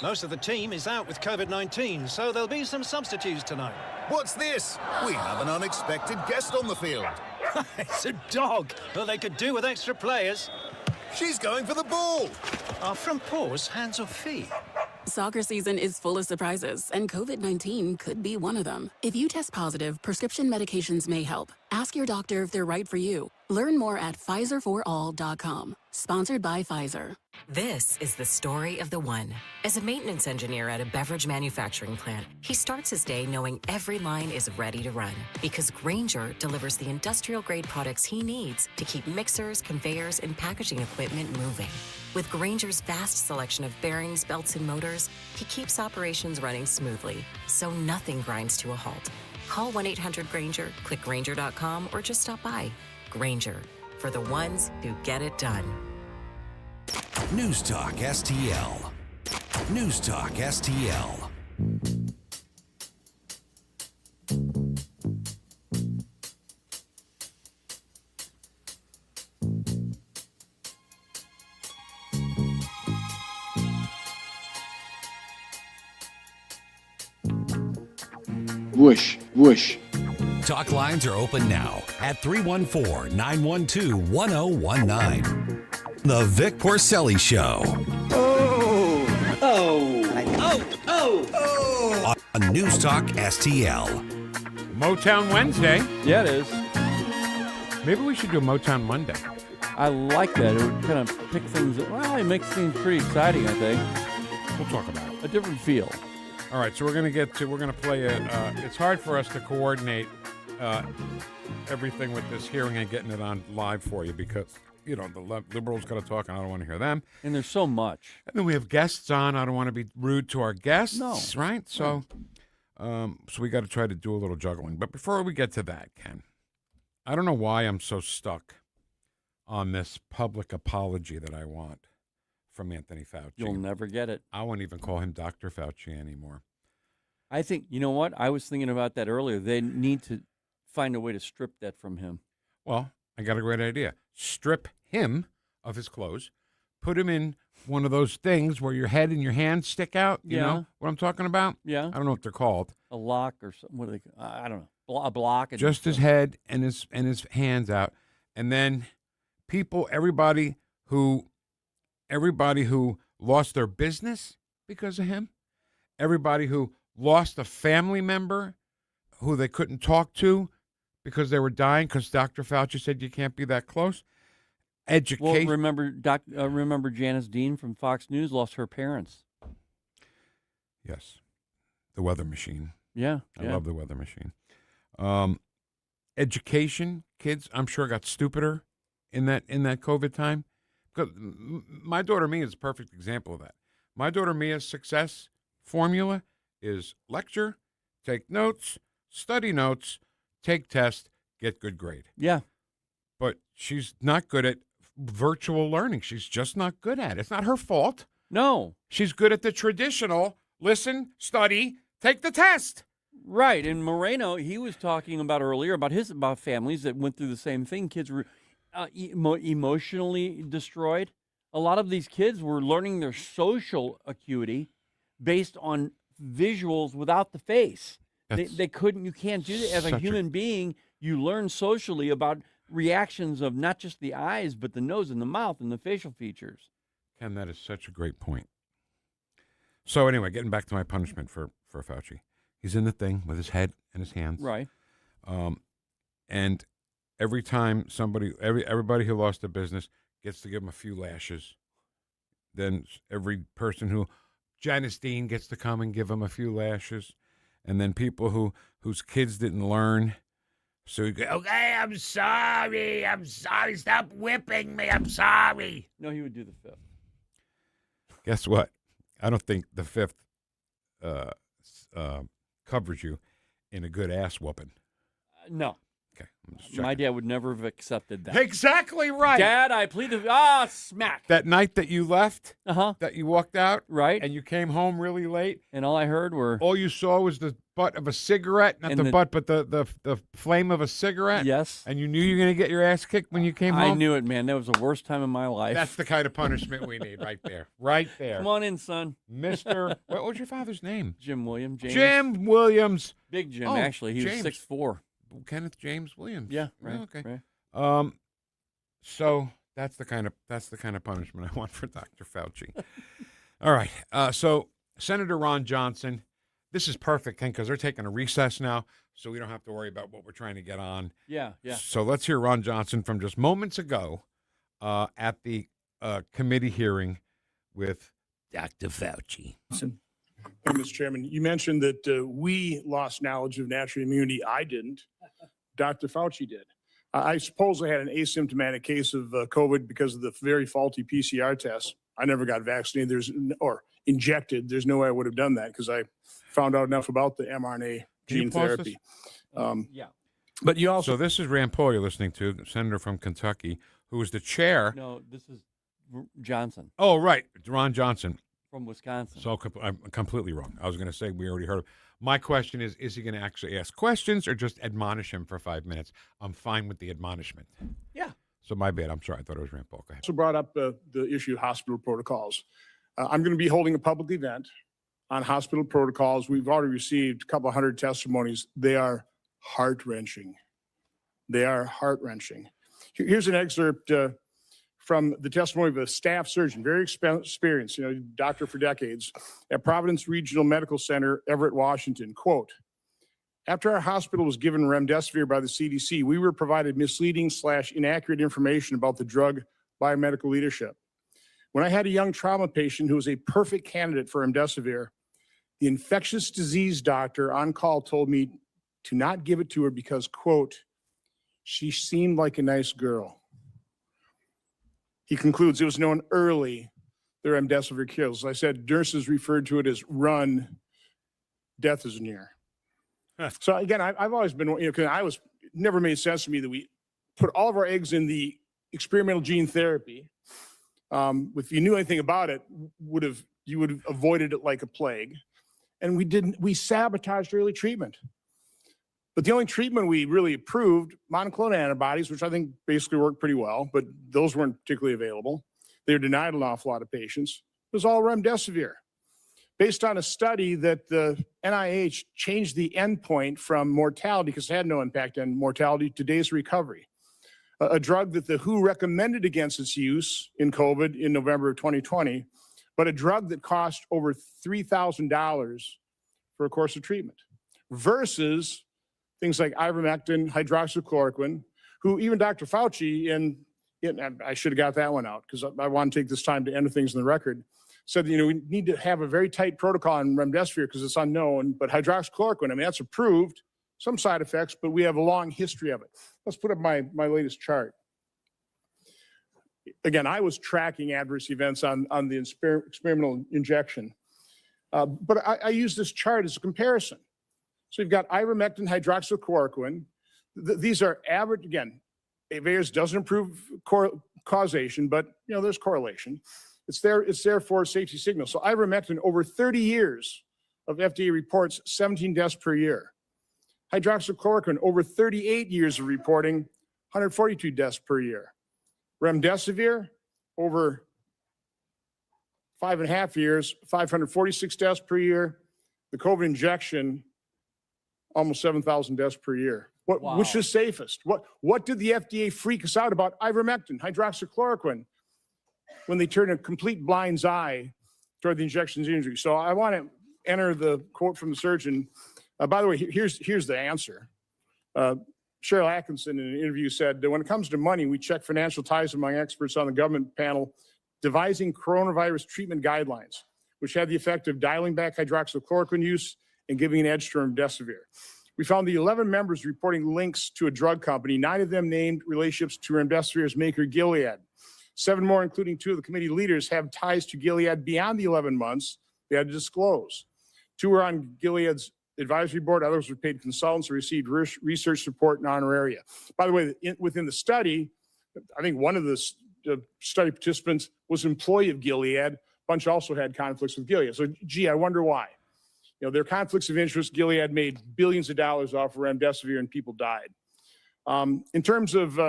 Most of the team is out with COVID-19, so there'll be some substitutes tonight. What's this? We have an unexpected guest on the field. It's a dog. Well, they could do with extra players. She's going for the ball. Are front paws hands or feet? Soccer season is full of surprises, and COVID-19 could be one of them. If you test positive, prescription medications may help. Ask your doctor if they're right for you. Learn more at PfizerForAll.com. Sponsored by Pfizer. This is the story of the one. As a maintenance engineer at a beverage manufacturing plant, he starts his day knowing every line is ready to run because Grainger delivers the industrial-grade products he needs to keep mixers, conveyors, and packaging equipment moving. With Grainger's vast selection of bearings, belts, and motors, he keeps operations running smoothly, so nothing grinds to a halt. Call 1-800-GRAINGER, click Grainger.com, or just stop by. Grainger, for the ones who get it done. News Talk STL. News Talk STL. Woosh, woosh. Talk lines are open now at 314-912-1019. The Vic Porcelli Show. On News Talk STL. Motown Wednesday. Yeah, it is. Maybe we should do a Motown Monday. I like that. It would kind of pick things. Well, it makes things pretty exciting, I think. We'll talk about it. A different feel. All right, so we're going to play it's hard for us to coordinate everything with this hearing and getting it on live for you because, you know, the liberals got to talk and I don't want to hear them. And there's so much. And then we have guests on. I don't want to be rude to our guests. No. Right? So, so we got to try to do a little juggling. But before we get to that, Ken, I don't know why I'm so stuck on this public apology that I want from Anthony Fauci. You'll never get it. I won't even call him Dr. Fauci anymore. I think, you know what? I was thinking about that earlier. They need to find a way to strip that from him. Well, I got a great idea. Strip him of his clothes, put him in one of those things where your head and your hands stick out. You know what I'm talking about? Yeah. I don't know what they're called. A lock or something. What are they? I don't know. A block. And just his head and his hands out. And then everybody who lost their business because of him, everybody who lost a family member who they couldn't talk to because they were dying because Dr. Fauci said you can't be that close. Education. Well, remember Janice Dean from Fox News lost her parents. Yes. The weather machine. Yeah. I love the weather machine. Education, kids, I'm sure got stupider in that COVID time. Because my daughter Mia is a perfect example of that. My daughter Mia's success formula is lecture, take notes, study notes, take test, get good grade. Yeah. But she's not good at virtual learning. She's just not good at it. It's not her fault. No. She's good at the traditional listen, study, take the test. Right. And Moreno, he was talking about earlier about families that went through the same thing. Kids were emotionally destroyed. A lot of these kids were learning their social acuity based on visuals without the face. They couldn't. You can't do that as a human being. You learn socially about reactions of not just the eyes, but the nose and the mouth and the facial features. Ken, that is such a great point. So anyway, getting back to my punishment for Fauci. He's in the thing with his head and his hands. Right. And every time everybody who lost their business gets to give him a few lashes. Then every person Janice Dean gets to come and give him a few lashes. And then people whose kids didn't learn. So you go, okay, I'm sorry, stop whipping me, I'm sorry. No, he would do the fifth. Guess what? I don't think the fifth covers you in a good ass whooping. No. Okay. My dad would never have accepted that. Exactly right. Dad, I plead smack. That night that you left, that you walked out, right, and you came home really late, and all I heard all you saw was the butt of a cigarette, not the butt, but the flame of a cigarette. Yes. And you knew you were going to get your ass kicked when you came home. I knew it, man. That was the worst time of my life. That's the kind of punishment we need, right there, right there. Come on in, son. Mister. What was your father's name? Jim Williams. James. Jim Williams. Big Jim. Actually, he was 6'4". Kenneth James Williams. Yeah, right. Oh, okay. Right. So that's the kind of punishment I want for Dr. Fauci. All right. So Senator Ron Johnson, this is perfect, Ken, because they're taking a recess now, so we don't have to worry about what we're trying to get on. Yeah. So let's hear Ron Johnson from just moments ago at the committee hearing with Dr. Fauci. Mr. Chairman, you mentioned that we lost knowledge of natural immunity. I didn't. Dr. Fauci did. I suppose I had an asymptomatic case of COVID because of the very faulty PCR test. I never got vaccinated or injected. There's no way I would have done that because I found out enough about the mRNA gene therapy. Yeah. But you also. So this is Rand Paul you're listening to, the senator from Kentucky, who was the chair. No, this is Johnson. Oh, right. Ron Johnson. From Wisconsin. So I'm completely wrong. I was going to say we already heard of. My question is he going to actually ask questions or just admonish him for 5 minutes? I'm fine with the admonishment. Yeah. So my bad. I'm sorry. I thought it was Rand Paul. Go ahead. Also brought up the issue of hospital protocols. I'm going to be holding a public event on hospital protocols. We've already received a couple of hundred testimonies. They are heart-wrenching. Here's an excerpt from the testimony of a staff surgeon, very experienced, doctor for decades, at Providence Regional Medical Center, Everett, Washington. Quote, after our hospital was given remdesivir by the CDC, we were provided misleading/inaccurate information about the drug by medical leadership. When I had a young trauma patient who was a perfect candidate for remdesivir, the infectious disease doctor on call told me to not give it to her because, quote, she seemed like a nice girl. He concludes it was known early the remdesivir kills. As I said, nurses referred to it as run, death is near. So again, I've always been, it never made sense to me that we put all of our eggs in the experimental gene therapy. If you knew anything about it, you would have avoided it like a plague. And we sabotaged early treatment. But the only treatment we really approved, monoclonal antibodies, which I think basically worked pretty well, but those weren't particularly available. They were denied an awful lot of patients. It was all remdesivir. Based on a study that the NIH changed the endpoint from mortality, because it had no impact on mortality, to days of recovery. A drug that the WHO recommended against its use in COVID in November of 2020, but a drug that cost over $3,000 for a course of treatment, versus things like ivermectin, hydroxychloroquine, who even Dr. Fauci, and I should have got that one out because I want to take this time to end things in the record, said, we need to have a very tight protocol on remdesivir because it's unknown, but hydroxychloroquine, that's approved, some side effects, but we have a long history of it. Let's put up my latest chart. Again, I was tracking adverse events on the experimental injection, but I use this chart as a comparison. So you've got ivermectin, hydroxychloroquine. These are average, again, Avayers doesn't improve causation, but there's correlation. It's there for safety signal. So ivermectin, over 30 years of FDA reports, 17 deaths per year. Hydroxychloroquine, over 38 years of reporting, 142 deaths per year. Remdesivir, over 5.5 years, 546 deaths per year. The COVID injection, almost 7,000 deaths per year. Wow. Which is safest? What did the FDA freak us out about ivermectin, hydroxychloroquine, when they turned a complete blind's eye toward the injection's injury? So I want to enter the quote from the surgeon. By the way, here's the answer. Cheryl Atkinson in an interview said that when it comes to money, we check financial ties among experts on the government panel devising coronavirus treatment guidelines, which had the effect of dialing back hydroxychloroquine use and giving an edge to remdesivir. We found the 11 members reporting links to a drug company. 9 of them named relationships to remdesivir's maker, Gilead. 7 more, including 2 of the committee leaders, have ties to Gilead beyond the 11 months they had to disclose. 2 were on Gilead's advisory board. Others were paid consultants who received research support and honoraria. By the way, within the study, I think one of the study participants was an employee of Gilead. A bunch also had conflicts with Gilead. So, I wonder why. There are conflicts of interest. Gilead made billions of dollars off of remdesivir and people died. In terms of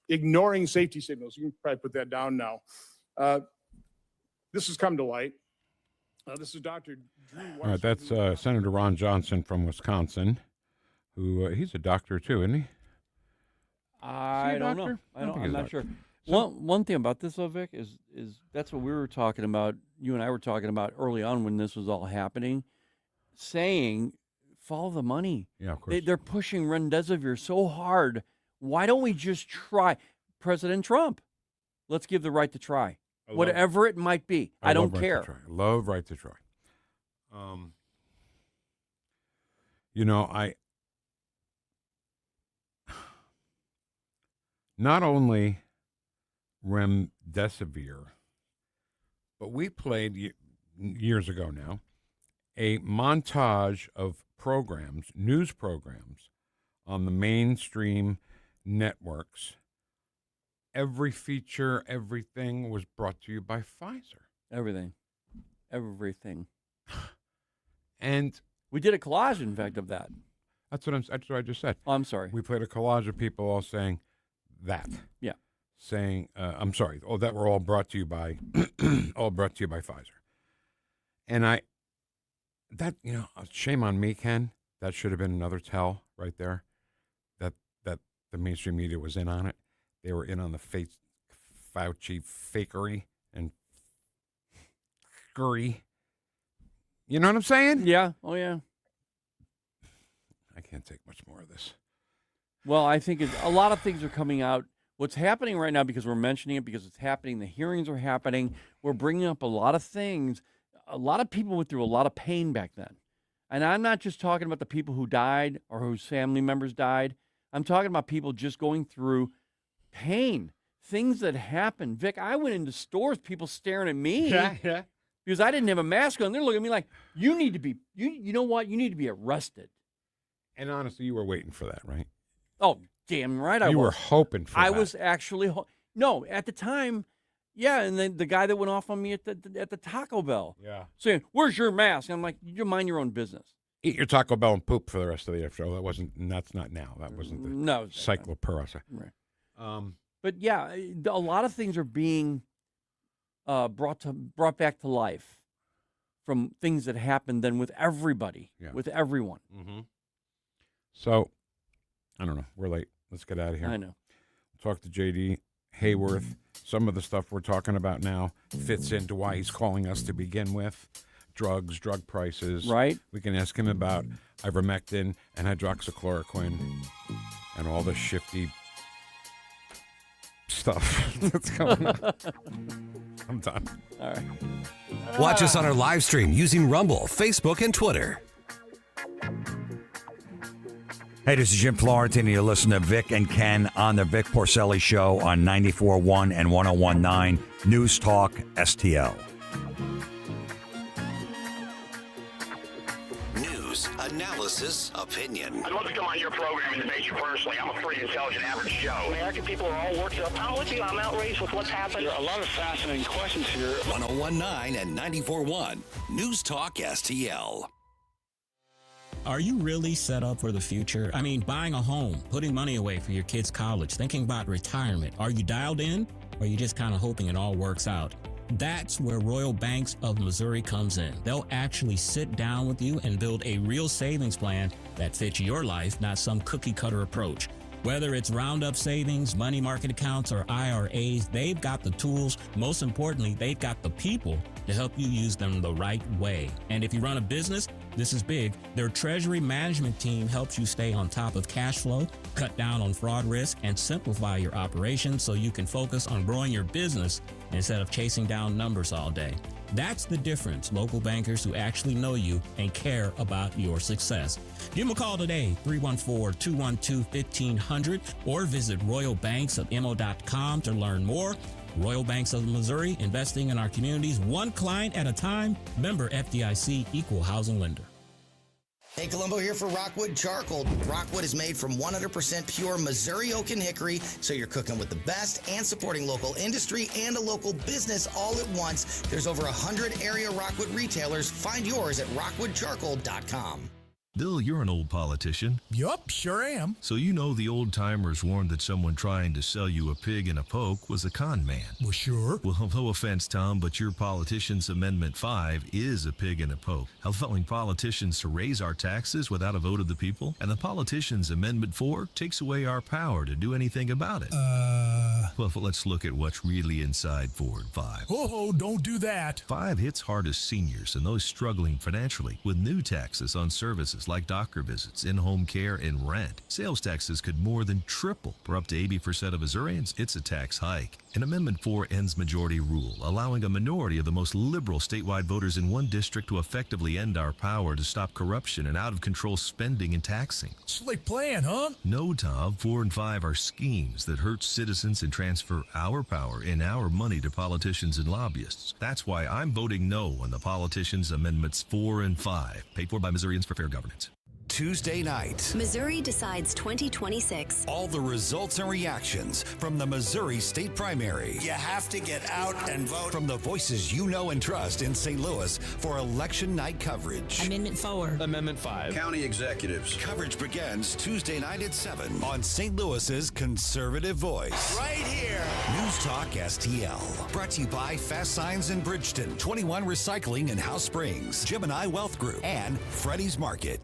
ignoring safety signals, you can probably put that down now. This has come to light. This is Dr. Drew Weiss. All right, that's Senator Ron Johnson from Wisconsin, who he's a doctor too, isn't he? I don't know. I'm not sure. One thing about this, though, Vic, is that's what we were talking about. You and I were talking about early on when this was all happening, saying follow the money. Yeah, of course. They're pushing remdesivir so hard. Why don't we just try President Trump? Let's give the right to try. Whatever it might be. I don't care. Love right to try. Not only remdesivir, but we played years ago now a montage of programs, news programs, on the mainstream networks. Every feature, everything was brought to you by Pfizer. Everything. And we did a collage, in fact, of that. That's what I just said. Oh, I'm sorry. We played a collage of people all saying that. Yeah. Saying, I'm sorry. Oh, that were all brought to you by, Pfizer. And shame on me, Ken. That should have been another tell right there. That the mainstream media was in on it. They were in on the Fauci fakery and scurry. You know what I'm saying? Yeah. Oh, yeah. I can't take much more of this. Well, I think a lot of things are coming out. What's happening right now, because we're mentioning it, because it's happening, the hearings are happening, we're bringing up a lot of things. A lot of people went through a lot of pain back then. And I'm not just talking about the people who died or whose family members died. I'm talking about people just going through pain, things that happen. Vic, I went into stores, people staring at me because I didn't have a mask on. They're looking at me like, you need to be, you know what? You need to be arrested. And honestly, you were waiting for that, right? Oh, damn right I was. You were hoping for that. I was actually, no, at the time, yeah, and then the guy that went off on me at the Taco Bell. Yeah. Saying, where's your mask? I'm like, you mind your own business. Eat your Taco Bell and poop for the rest of the show. That's not now. That wasn't the cycloperosa. Right. But yeah, a lot of things are being brought back to life from things that happened then with everybody, with everyone. Mm-hmm. So, I don't know. We're late. Let's get out of here. I know. Talk to J.D. Hayworth. Some of the stuff we're talking about now fits into why he's calling us to begin with. Drugs, drug prices. Right. We can ask him about ivermectin and hydroxychloroquine and all the shifty stuff that's going on. I'm done. All right. Watch us on our live stream using Rumble, Facebook, and Twitter. Hey, this is Jim Florentine, and you're listening to Vic and Ken on the Vic Porcelli Show on 94.1 and 101.9 News Talk News, analysis, analysis, opinion. I'd love to come on your program and debate you personally. I'm a pretty intelligent, average Joe. American people are all worked up. I'm with you. I'm outraged with what's happened. There are a lot of fascinating questions here. 101.9 and 94.1 News Talk STL. Are you really set up for the future? I mean, buying a home, putting money away for your kids' college, thinking about retirement. Are you dialed in, or are you just kind of hoping it all works out? That's where Royal Banks of Missouri comes in. They'll actually sit down with you and build a real savings plan that fits your life, not some cookie-cutter approach. Whether it's roundup savings, money market accounts, or IRAs, they've got the tools. Most importantly, they've got the people to help you use them the right way. And if you run a business, this is big, their treasury management team helps you stay on top of cash flow, cut down on fraud risk, and simplify your operations so you can focus on growing your business instead of chasing down numbers all day. That's the difference. Local bankers who actually know you and care about your success. Give them a call today, 314-212-1500, or visit royalbanksofmo.com to learn more. Royal Banks of Missouri, investing in our communities one client at a time. Member FDIC, equal housing lender. Hey, Columbo here for Rockwood Charcoal. Rockwood is made from 100% pure Missouri oak and hickory, so you're cooking with the best and supporting local industry and a local business all at once. There's over 100 area Rockwood retailers. Find yours at rockwoodcharcoal.com. Bill, you're an old politician. Yup, sure am. So you know the old-timers warned that someone trying to sell you a pig in a poke was a con man. Well, sure. Well, no offense, Tom, but your politician's Amendment 5 is a pig in a poke, allowing politicians to raise our taxes without a vote of the people, and the politician's Amendment 4 takes away our power to do anything about it. Well, let's look at what's really inside Forward 5. Oh, don't do that. 5 hits hardest seniors and those struggling financially with new taxes on services like doctor visits, in-home care, and rent. Sales taxes could more than triple. For up to 80% of Missourians, it's a tax hike. And Amendment 4 ends majority rule, allowing a minority of the most liberal statewide voters in one district to effectively end our power to stop corruption and out-of-control spending and taxing. Slick plan, huh? No, Tom. 4 and 5 are schemes that hurt citizens and transfer our power and our money to politicians and lobbyists. That's why I'm voting no on the politicians' Amendments 4 and 5, paid for by Missourians for fair governance. Tuesday night. Missouri decides 2026. All the results and reactions from the Missouri State Primary. You have to get out and vote. From the voices you know and trust in St. Louis for election night coverage. Amendment 4. Amendment 5. County executives. Coverage begins Tuesday night at 7 on St. Louis's conservative voice. Right here. News Talk STL. Brought to you by Fast Signs in Bridgeton, 21 Recycling in House Springs, Gemini Wealth Group, and Freddy's Market.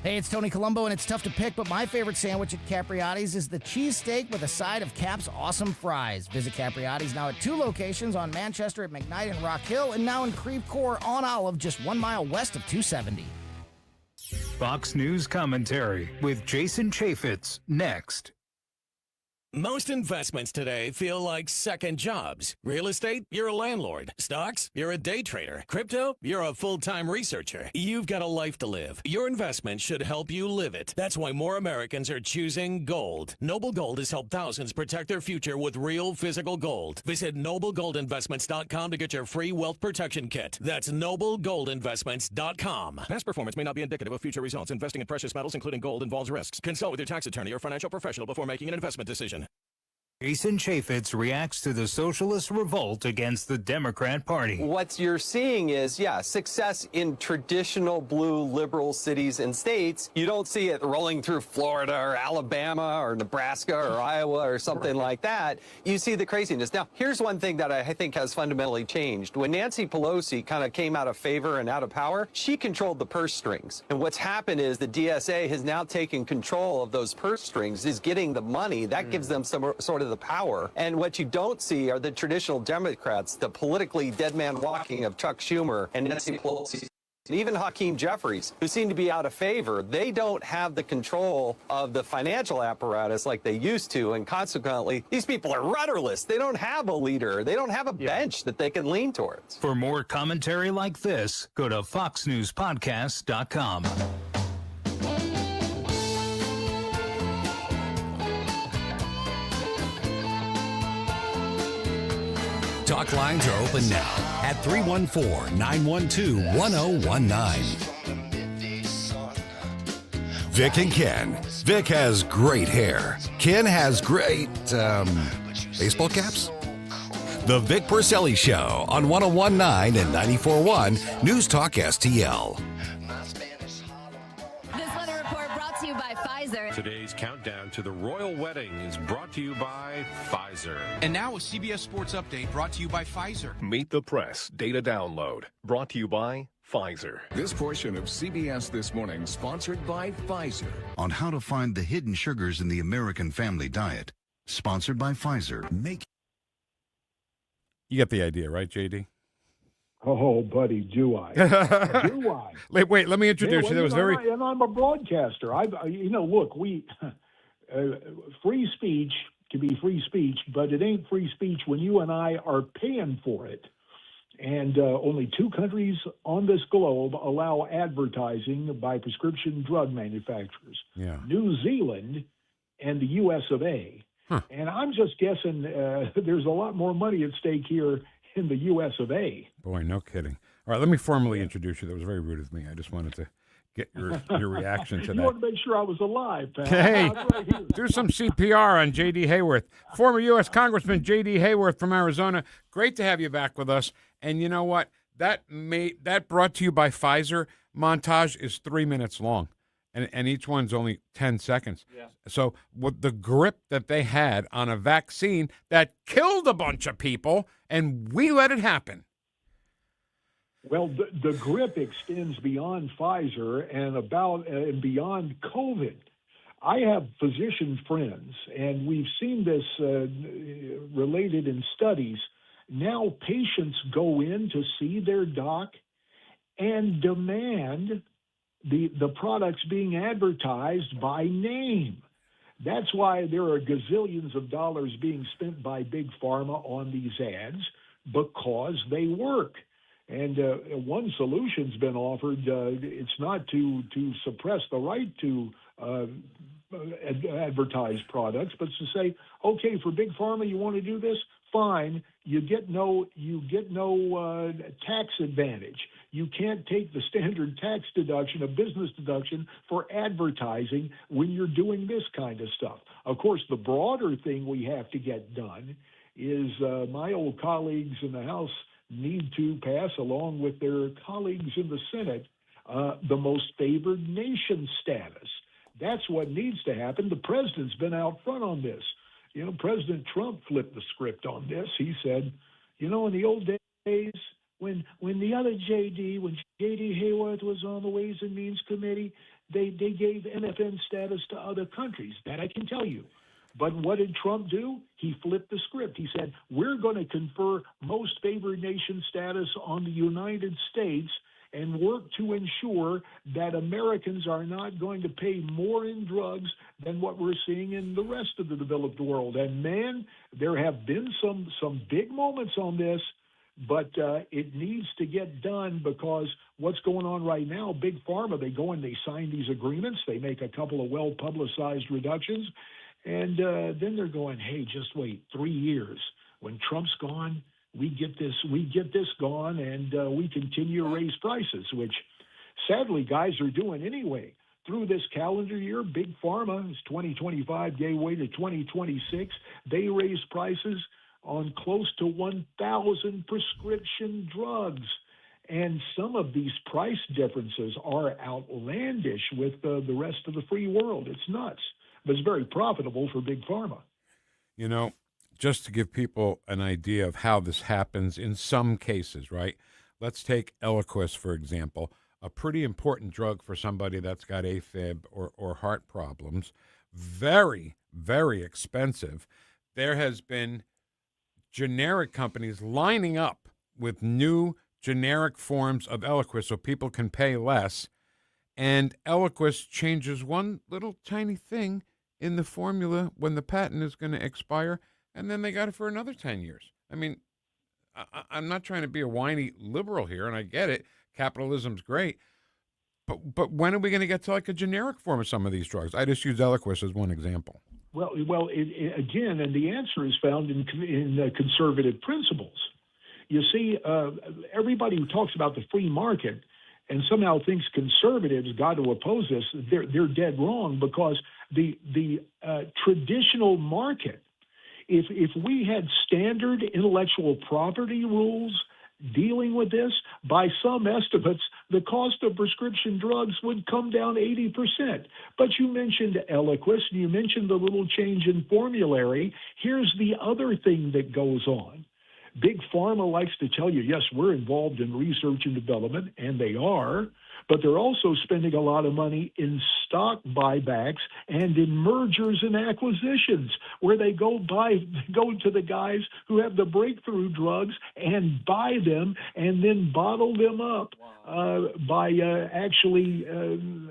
Hey, it's Tony Colombo, and it's tough to pick, but my favorite sandwich at Capriotti's is the cheesesteak with a side of Cap's awesome fries. Visit Capriotti's now at 2 locations on Manchester at McKnight and Rock Hill, and now in Creve Coeur on Olive, just 1 mile west of 270. Fox News commentary with Jason Chaffetz next. Most investments today feel like second jobs. Real estate, you're a landlord. Stocks, you're a day trader. Crypto, you're a full-time researcher. You've got a life to live. Your investment should help you live it. That's why more Americans are choosing gold. Noble Gold has helped thousands protect their future with real physical gold. Visit noblegoldinvestments.com to get your free wealth protection kit. That's noblegoldinvestments.com. Past performance may not be indicative of future results. Investing in precious metals, including gold, involves risks. Consult with your tax attorney or financial professional before making an investment decision. Jason Chaffetz reacts to the socialist revolt against the Democrat Party. What you're seeing is, success in traditional blue liberal cities and states. You don't see it rolling through Florida or Alabama or Nebraska or Iowa or something like that. You see the craziness. Now, here's one thing that I think has fundamentally changed. When Nancy Pelosi kind of came out of favor and out of power, she controlled the purse strings. And what's happened is the DSA has now taken control of those purse strings, is getting the money. That gives them some sort of the power. And what you don't see are the traditional Democrats, the politically dead man walking of Chuck Schumer and Nancy Pelosi. And even Hakeem Jeffries, who seem to be out of favor, they don't have the control of the financial apparatus like they used to, and consequently, these people are rudderless. They don't have a leader. They don't have a bench that they can lean towards. For more commentary like this, go to foxnewspodcast.com. Talk lines are open now at 314-912-1019. Vic and Ken. Vic has great hair. Ken has great, baseball caps? The Vic Porcelli Show on 101.9 and 94.1 News Talk STL. This weather report brought to you by Pfizer. Today's countdown to the royal wedding is brought to you by Pfizer. And now a CBS Sports Update brought to you by Pfizer. Meet the Press Data Download brought to you by Pfizer. This portion of CBS This Morning sponsored by Pfizer. On how to find the hidden sugars in the American family diet. Sponsored by Pfizer. You get the idea, right, JD? Oh, buddy, do I? Do I? Wait, let me introduce you. That was very... And I'm a broadcaster. Look, free speech can be free speech, but it ain't free speech when you and I are paying for it. And only 2 countries on this globe allow advertising by prescription drug manufacturers. Yeah. New Zealand and the U.S. of A. Huh. And I'm just guessing there's a lot more money at stake here in the U.S. of A. Boy, no kidding. All right, let me formally introduce you. That was very rude of me. I just wanted to get your reaction to You that. want to make sure I was alive, pal. Hey, I'm right here. do some CPR on J.D. Hayworth. Former U.S. Congressman J.D. Hayworth from Arizona. Great to have you back with us. And you know what? That brought to you by Pfizer montage is 3 minutes long. And each one's only 10 seconds. Yeah. So with the grip that they had on a vaccine that killed a bunch of people, and we let it happen. Well, the grip extends beyond Pfizer and beyond COVID. I have physician friends, and we've seen this related in studies. Now patients go in to see their doc and demand the products being advertised by name. That's why there are gazillions of dollars being spent by Big Pharma on these ads, because they work. And one solution's been offered. It's not to suppress the right to advertise products, but to say, okay, for Big Pharma, you want to do this? Fine. You get no tax advantage. You can't take the standard tax deduction, a business deduction, for advertising when you're doing this kind of stuff. Of course, the broader thing we have to get done is my old colleagues in the House need to pass, along with their colleagues in the Senate, the most favored nation status. That's what needs to happen. The president's been out front on this. President Trump flipped the script on this. He said, in the old days, when the other J.D. Hayworth was on the Ways and Means Committee, they gave MFN status to other countries. That I can tell you. But what did Trump do? He flipped the script. He said, we're going to confer most favored nation status on the United States and work to ensure that Americans are not going to pay more in drugs than what we're seeing in the rest of the developed world. And man, there have been some big moments on this, but it needs to get done, because what's going on right now, Big Pharma, they go and they sign these agreements. They make a couple of well-publicized reductions. And then they're going, hey, just wait 3 years. When Trump's gone, we get this gone, and we continue to raise prices, which sadly guys are doing anyway. Through this calendar year, Big Pharma, is 2025 gave way to 2026. They raised prices on close to 1,000 prescription drugs. And some of these price differences are outlandish with the rest of the free world. It's nuts. But it's very profitable for Big Pharma. Just to give people an idea of how this happens in some cases, right? Let's take Eliquis, for example, a pretty important drug for somebody that's got AFib or heart problems. Very, very expensive. There has been generic companies lining up with new generic forms of Eliquis so people can pay less. And Eliquis changes one little tiny thing in the formula when the patent is going to expire, and then they got it for another 10 years. I mean, I'm not trying to be a whiny liberal here, and I get it. Capitalism's great. But when are we going to get to like a generic form of some of these drugs? I just use Eliquis as one example. Well, again, and the answer is found in conservative principles. You see, everybody who talks about the free market, and somehow thinks conservatives got to oppose this, they're dead wrong, because the traditional market, if we had standard intellectual property rules dealing with this, by some estimates, the cost of prescription drugs would come down 80%. But you mentioned Eliquis, and you mentioned the little change in formulary. Here's the other thing that goes on. Big Pharma likes to tell you, yes, we're involved in research and development, and they are, but they're also spending a lot of money in stock buybacks and in mergers and acquisitions, where they go to the guys who have the breakthrough drugs and buy them and then bottle them up by actually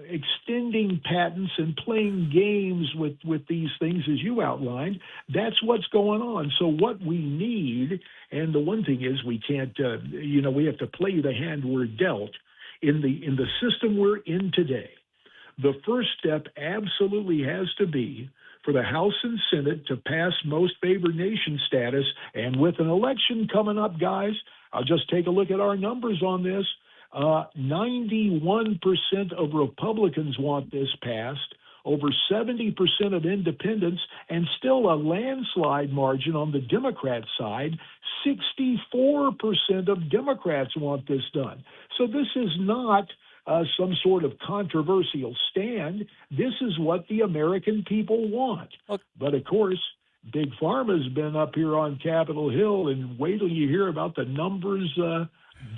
extending patents and playing games with these things, as you outlined. That's what's going on. So what we need, and the one thing is we can't, we have to play the hand we're dealt. In the system we're in today, the first step absolutely has to be for the House and Senate to pass most favored nation status. And with an election coming up, guys, I'll just take a look at our numbers on this. 91% of Republicans want this passed, over 70% of independents, and still a landslide margin on the Democrat side. 64% of Democrats want this done. So this is not some sort of controversial stand. This is what the American people want. Okay. But, of course, Big Pharma's been up here on Capitol Hill, and wait till you hear about the numbers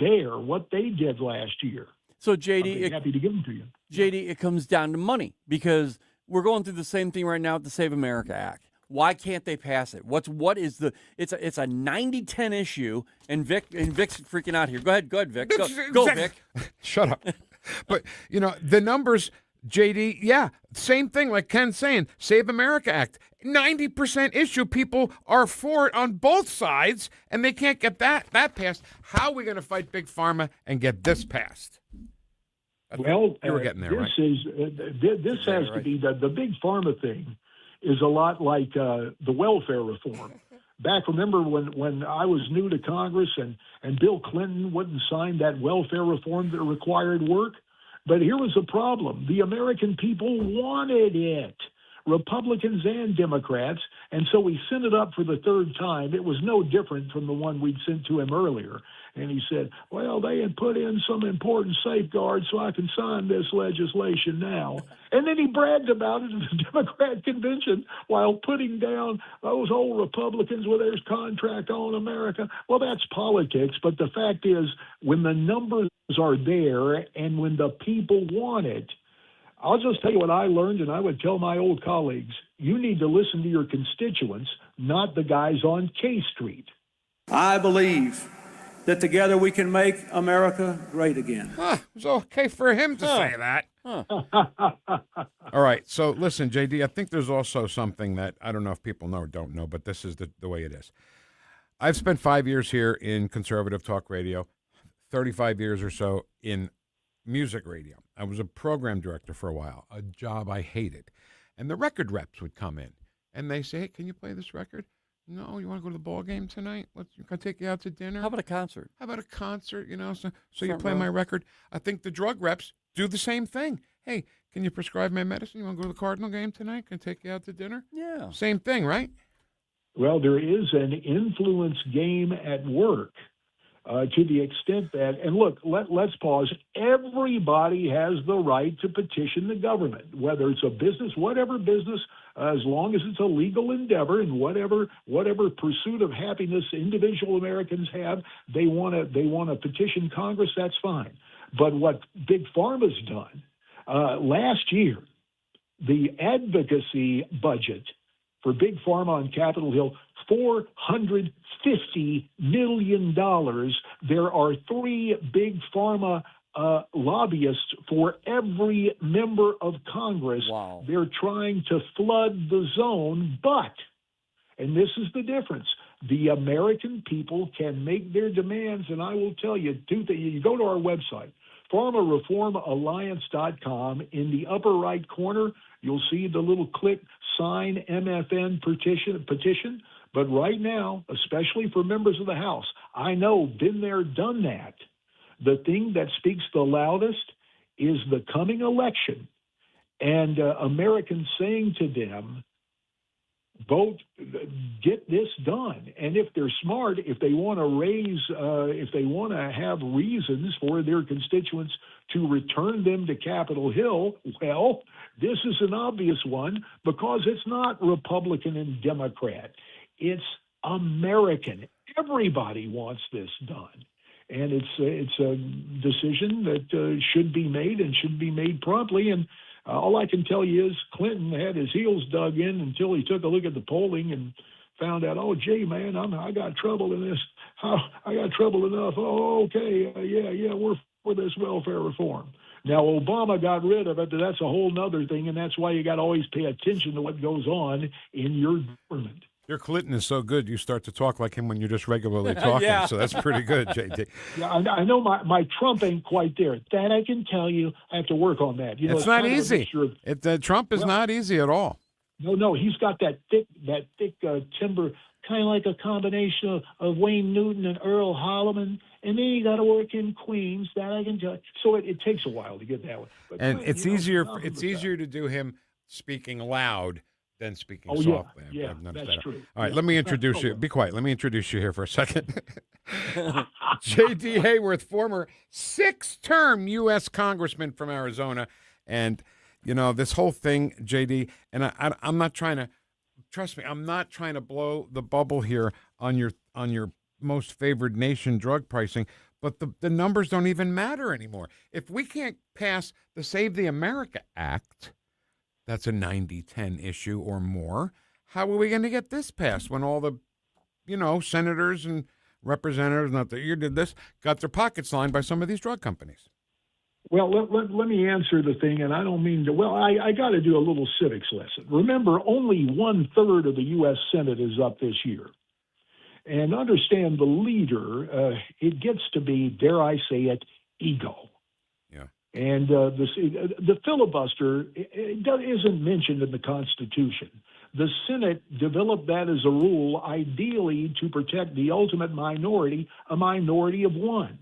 there, what they did last year. So, JD, happy to give them to you. JD, it comes down to money, because we're going through the same thing right now with the Save America Act. Why can't they pass it? It's a 90-10 issue, and Vic's freaking out here. Go ahead, Vic. Go, Vic. Shut up. But the numbers, JD, yeah, same thing like Ken's saying, Save America Act. 90% issue. People are for it on both sides, and they can't get that passed. How are we going to fight Big Pharma and get this passed? Well, you were getting there, this has to be the Big Pharma thing is a lot like the welfare reform. Back, remember when I was new to Congress and Bill Clinton wouldn't sign that welfare reform that required work? But here was the problem. The American people wanted it, Republicans and Democrats, and so we sent it up for the third time. It was no different from the one we'd sent to him earlier. And he said, well, they had put in some important safeguards so I can sign this legislation now. And then he bragged about it at the Democrat convention while putting down those old Republicans with their contract on America. Well, that's politics. But the fact is, when the numbers are there and when the people want it, I'll just tell you what I learned, and I would tell my old colleagues, you need to listen to your constituents, not the guys on K Street. I believe that together we can make America great again. It's okay for him to say that. All right, so listen, JD, I think there's also something that I don't know if people know or don't know, but this is the way it is. I've spent 5 years here in conservative talk radio, 35 years or so in music radio. I was a program director for a while, a job I hated. And the record reps would come in, and they say, hey, can you play this record? No, you want to go to the ball game tonight? Can I take you out to dinner? How about a concert? So you play my record. I think the drug reps do the same thing. Hey, can you prescribe my medicine? You want to go to the Cardinal game tonight? Can I take you out to dinner? Yeah. Same thing, right? Well, there is an influence game at work to the extent that, and look, let's pause. Everybody has the right to petition the government, whether it's a business, whatever business, as long as it's a legal endeavor and whatever pursuit of happiness individual Americans have, they want to petition Congress. That's fine. But what Big Pharma's done last year, the advocacy budget for Big Pharma on Capitol Hill, $450 million. There are 3 Big Pharma lobbyists for every member of Congress. Wow. They're trying to flood the zone, but, and this is the difference, the American people can make their demands, and I will tell you, you go to our website, PharmaReformAlliance.com. In the upper right corner, you'll see the little click, sign MFN petition. But right now, especially for members of the House, I know, been there, done that. The thing that speaks the loudest is the coming election and Americans saying to them, vote, get this done. And if they're smart, if they want to have reasons for their constituents to return them to Capitol Hill, well, this is an obvious one because it's not Republican and Democrat. It's American. Everybody wants this done. And it's a decision that should be made and should be made promptly. And all I can tell you is Clinton had his heels dug in until he took a look at the polling and found out, oh, gee, man, I got trouble in this. I got trouble enough. Oh, okay, yeah, we're for this welfare reform. Now, Obama got rid of it, but that's a whole nother thing, and that's why you got to always pay attention to what goes on in your government. Your Clinton is so good, you start to talk like him when you're just regularly talking. Yeah. So that's pretty good, JD. Yeah, I know my Trump ain't quite there. That I can tell you. I have to work on that. You know, it's not kind of easy. Trump is not easy at all. No, he's got that thick timber, kind of like a combination of Wayne Newton and Earl Holliman. And then you got to work in Queens. That I can tell. So it takes a while to get that one. But And Clinton, it's easier to do him speaking loud than speaking Oh, softly. yeah, I've noticed that's that. true. All right, Yeah. let me introduce you. Be quiet. Let me introduce you here for a second. J.D. Hayworth, former 6-term U.S. Congressman from Arizona. And, you know, this whole thing, J.D., and I'm not trying to, trust me, I'm not trying to blow the bubble here on your most favored nation drug pricing, but the numbers don't even matter anymore. If we can't pass the Save the America Act, that's a 90-10 issue or more. How are we going to get this passed when all the, senators and representatives, not that you did this, got their pockets lined by some of these drug companies? Well, let me answer the thing, and I don't mean to. Well, I got to do a little civics lesson. Remember, only 1/3 of the U.S. Senate is up this year. And understand the leader, it gets to be, dare I say it, ego. And the filibuster isn't mentioned in the Constitution. The Senate developed that as a rule, ideally to protect the ultimate minority, a minority of one.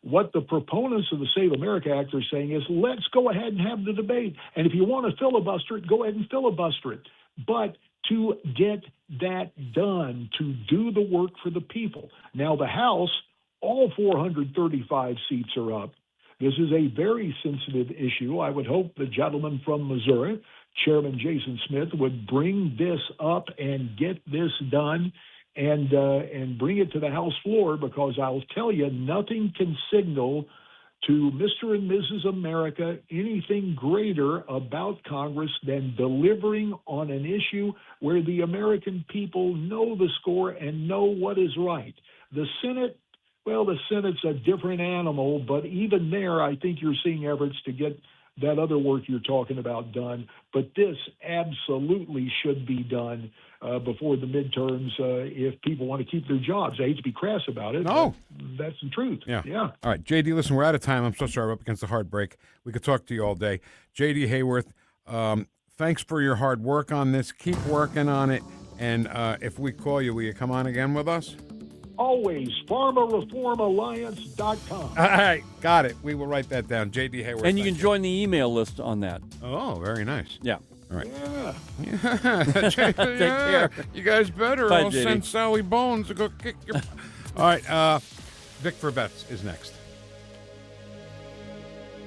What the proponents of the Save America Act are saying is, let's go ahead and have the debate. And if you want to filibuster it, go ahead and filibuster it. But to get that done, to do the work for the people. Now, the House, all 435 seats are up. This is a very sensitive issue. I would hope the gentleman from Missouri, Chairman Jason Smith, would bring this up and get this done and bring it to the House floor, because I'll tell you, nothing can signal to Mr. and Mrs. America anything greater about Congress than delivering on an issue where the American people know the score and know what is right. The Senate, well, the Senate's a different animal, but even there, I think you're seeing efforts to get that other work you're talking about done. But this absolutely should be done before the midterms if people want to keep their jobs. I hate to be crass about it. No. But that's the truth. Yeah. Yeah. All right, J.D., listen, we're out of time. I'm so sorry. We're up against the hard break. We could talk to you all day. J.D. Hayworth, thanks for your hard work on this. Keep working on it. And if we call you, will you come on again with us? Always, PharmaReformAlliance.com. All right, got it. We will write that down. J.D. Hayworth. And you can join the email list on that. Oh, very nice. Yeah. All right. Yeah. Take care. You guys better. Bye, I'll JD. send Sally Bones to go kick your... All right, Vic for Vets is next.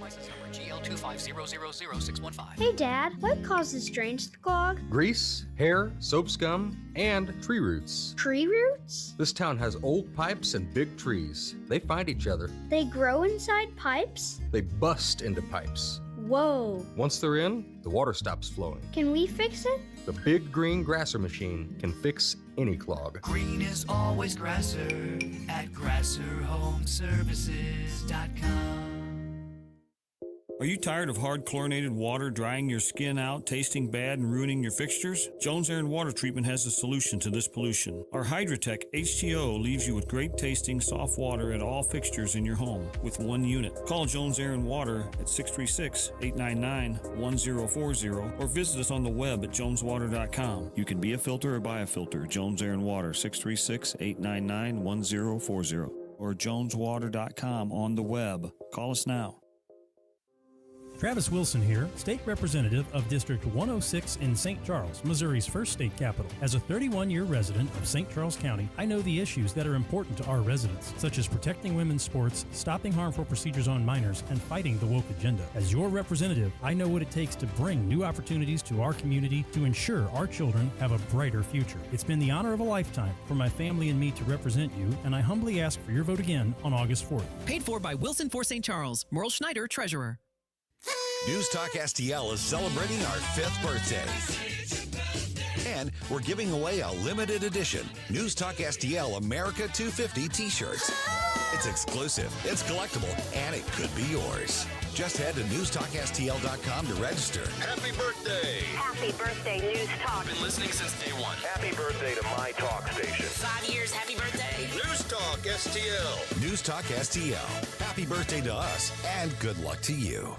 License number GL250000615. Hey, Dad, what causes drains to clog? Grease, hair, soap scum, and tree roots. Tree roots? This town has old pipes and big trees. They find each other. They grow inside pipes? They bust into pipes. Whoa. Once they're in, the water stops flowing. Can we fix it? The big green grasser machine can fix any clog. Green is always grasser at grasserhomeservices.com. Are you tired of hard chlorinated water drying your skin out, tasting bad, and ruining your fixtures? Jones Air and Water Treatment has a solution to this pollution. Our Hydratech H2O leaves you with great tasting soft water at all fixtures in your home with one unit. Call Jones Air and Water at 636-899-1040 or visit us on the web at joneswater.com. You can be a filter or buy a filter. Jones Air and Water, 636-899-1040. or joneswater.com on the web. Call us now. Travis Wilson here, State Representative of District 106 in St. Charles, Missouri's first state capital. As a 31-year resident of St. Charles County, I know the issues that are important to our residents, such as protecting women's sports, stopping harmful procedures on minors, and fighting the woke agenda. As your representative, I know what it takes to bring new opportunities to our community to ensure our children have a brighter future. It's been the honor of a lifetime for my family and me to represent you, and I humbly ask for your vote again on August 4th. Paid for by Wilson for St. Charles. Merle Schneider, Treasurer. News Talk STL is celebrating our 5th birthday. And we're giving away a limited edition News Talk STL America 250 t-shirts. It's exclusive, it's collectible, and it could be yours. Just head to NewstalkSTL.com to register. Happy birthday! Happy birthday, News Talk. Been listening since day one. Happy birthday to my talk station. 5 years, happy birthday. News Talk STL. News Talk STL. Happy birthday to us, and good luck to you.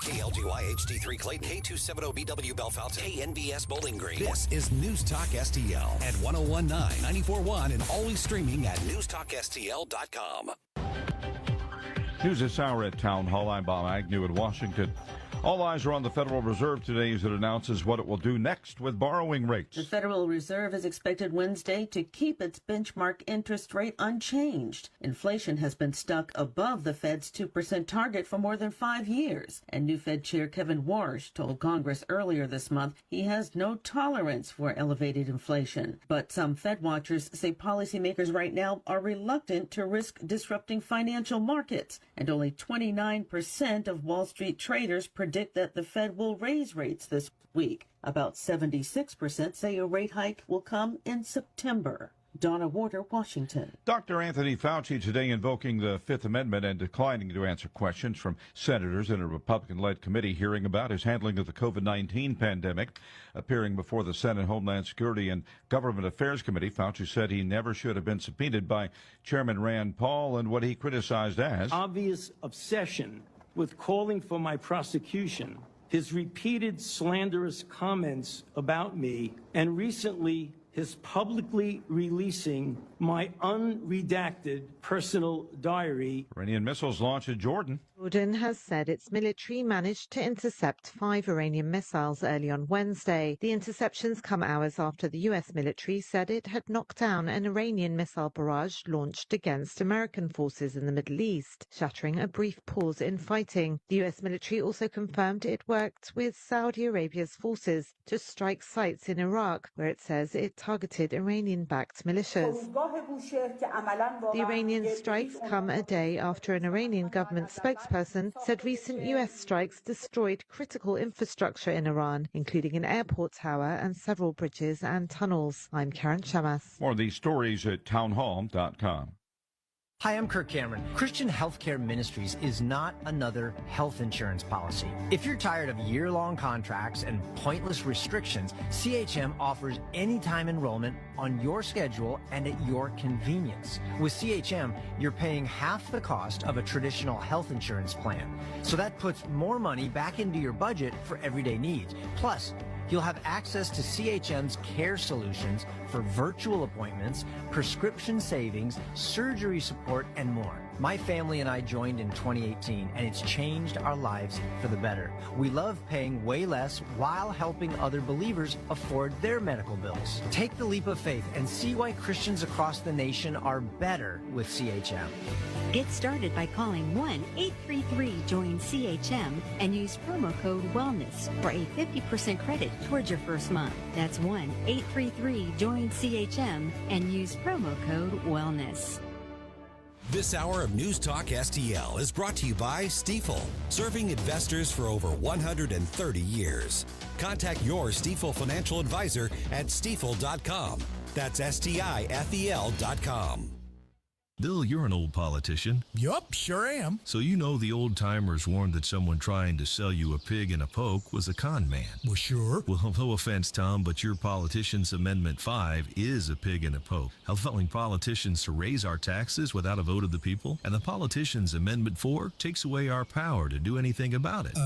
KLGY HD3 Clayton, K270BW Bellefonte, KNBS Bowling Green. This is News Talk STL at 1019, 94.1, and always streaming at NewstalkSTL.com. News this hour at Town Hall. I'm Bob Agnew in Washington. All eyes are on the Federal Reserve today as it announces what it will do next with borrowing rates. The Federal Reserve is expected Wednesday to keep its benchmark interest rate unchanged. Inflation has been stuck above the Fed's 2% target for more than 5 years. And new Fed Chair Kevin Woosh told Congress earlier this month he has no tolerance for elevated inflation. But some Fed watchers say policymakers right now are reluctant to risk disrupting financial markets. And only 29% of Wall Street traders predict that the Fed will raise rates this week. About 76% say a rate hike will come in September. Donna Warder, Washington. Dr. Anthony Fauci today invoking the Fifth Amendment and declining to answer questions from senators in a Republican-led committee hearing about his handling of the COVID-19 pandemic. Appearing before the Senate Homeland Security and Government Affairs Committee, Fauci said he never should have been subpoenaed by Chairman Rand Paul and what he criticized as obvious obsession with calling for my prosecution, his repeated slanderous comments about me, and recently his publicly releasing my unredacted personal diary. Iranian missiles launched at Jordan. Jordan has said its military managed to intercept 5 Iranian missiles early on Wednesday. The interceptions come hours after the U.S. military said it had knocked down an Iranian missile barrage launched against American forces in the Middle East, shattering a brief pause in fighting. The U.S. military also confirmed it worked with Saudi Arabia's forces to strike sites in Iraq, where it says it targeted Iranian-backed militias. The Iranian strikes come a day after an Iranian government spokesperson said recent U.S. strikes destroyed critical infrastructure in Iran, including an airport tower and several bridges and tunnels. I'm Karen Shamas. More of these stories at townhall.com. Hi, I'm Kirk Cameron. Christian Healthcare Ministries is not another health insurance policy. If you're tired of year-long contracts and pointless restrictions, CHM offers anytime enrollment on your schedule and at your convenience. With CHM, you're paying half the cost of a traditional health insurance plan. So that puts more money back into your budget for everyday needs. Plus, you'll have access to CHM's care solutions for virtual appointments, prescription savings, surgery support, and more. My family and I joined in 2018, and it's changed our lives for the better. We love paying way less while helping other believers afford their medical bills. Take the leap of faith and see why Christians across the nation are better with CHM. Get started by calling 1-833-JOIN-CHM and use promo code WELLNESS for a 50% credit towards your first month. That's 1-833-JOIN-CHM and use promo code WELLNESS. This hour of News Talk STL is brought to you by Stifel, serving investors for over 130 years. Contact your Stifel financial advisor at stifel.com. That's STIFEL.com. Bill, you're an old politician. Yup, sure am. So you know the old-timers warned that someone trying to sell you a pig in a poke was a con man. Well, sure. Well, no offense, Tom, but your Politicians Amendment 5 is a pig in a poke, allowing politicians to raise our taxes without a vote of the people. And the Politicians Amendment 4 takes away our power to do anything about it.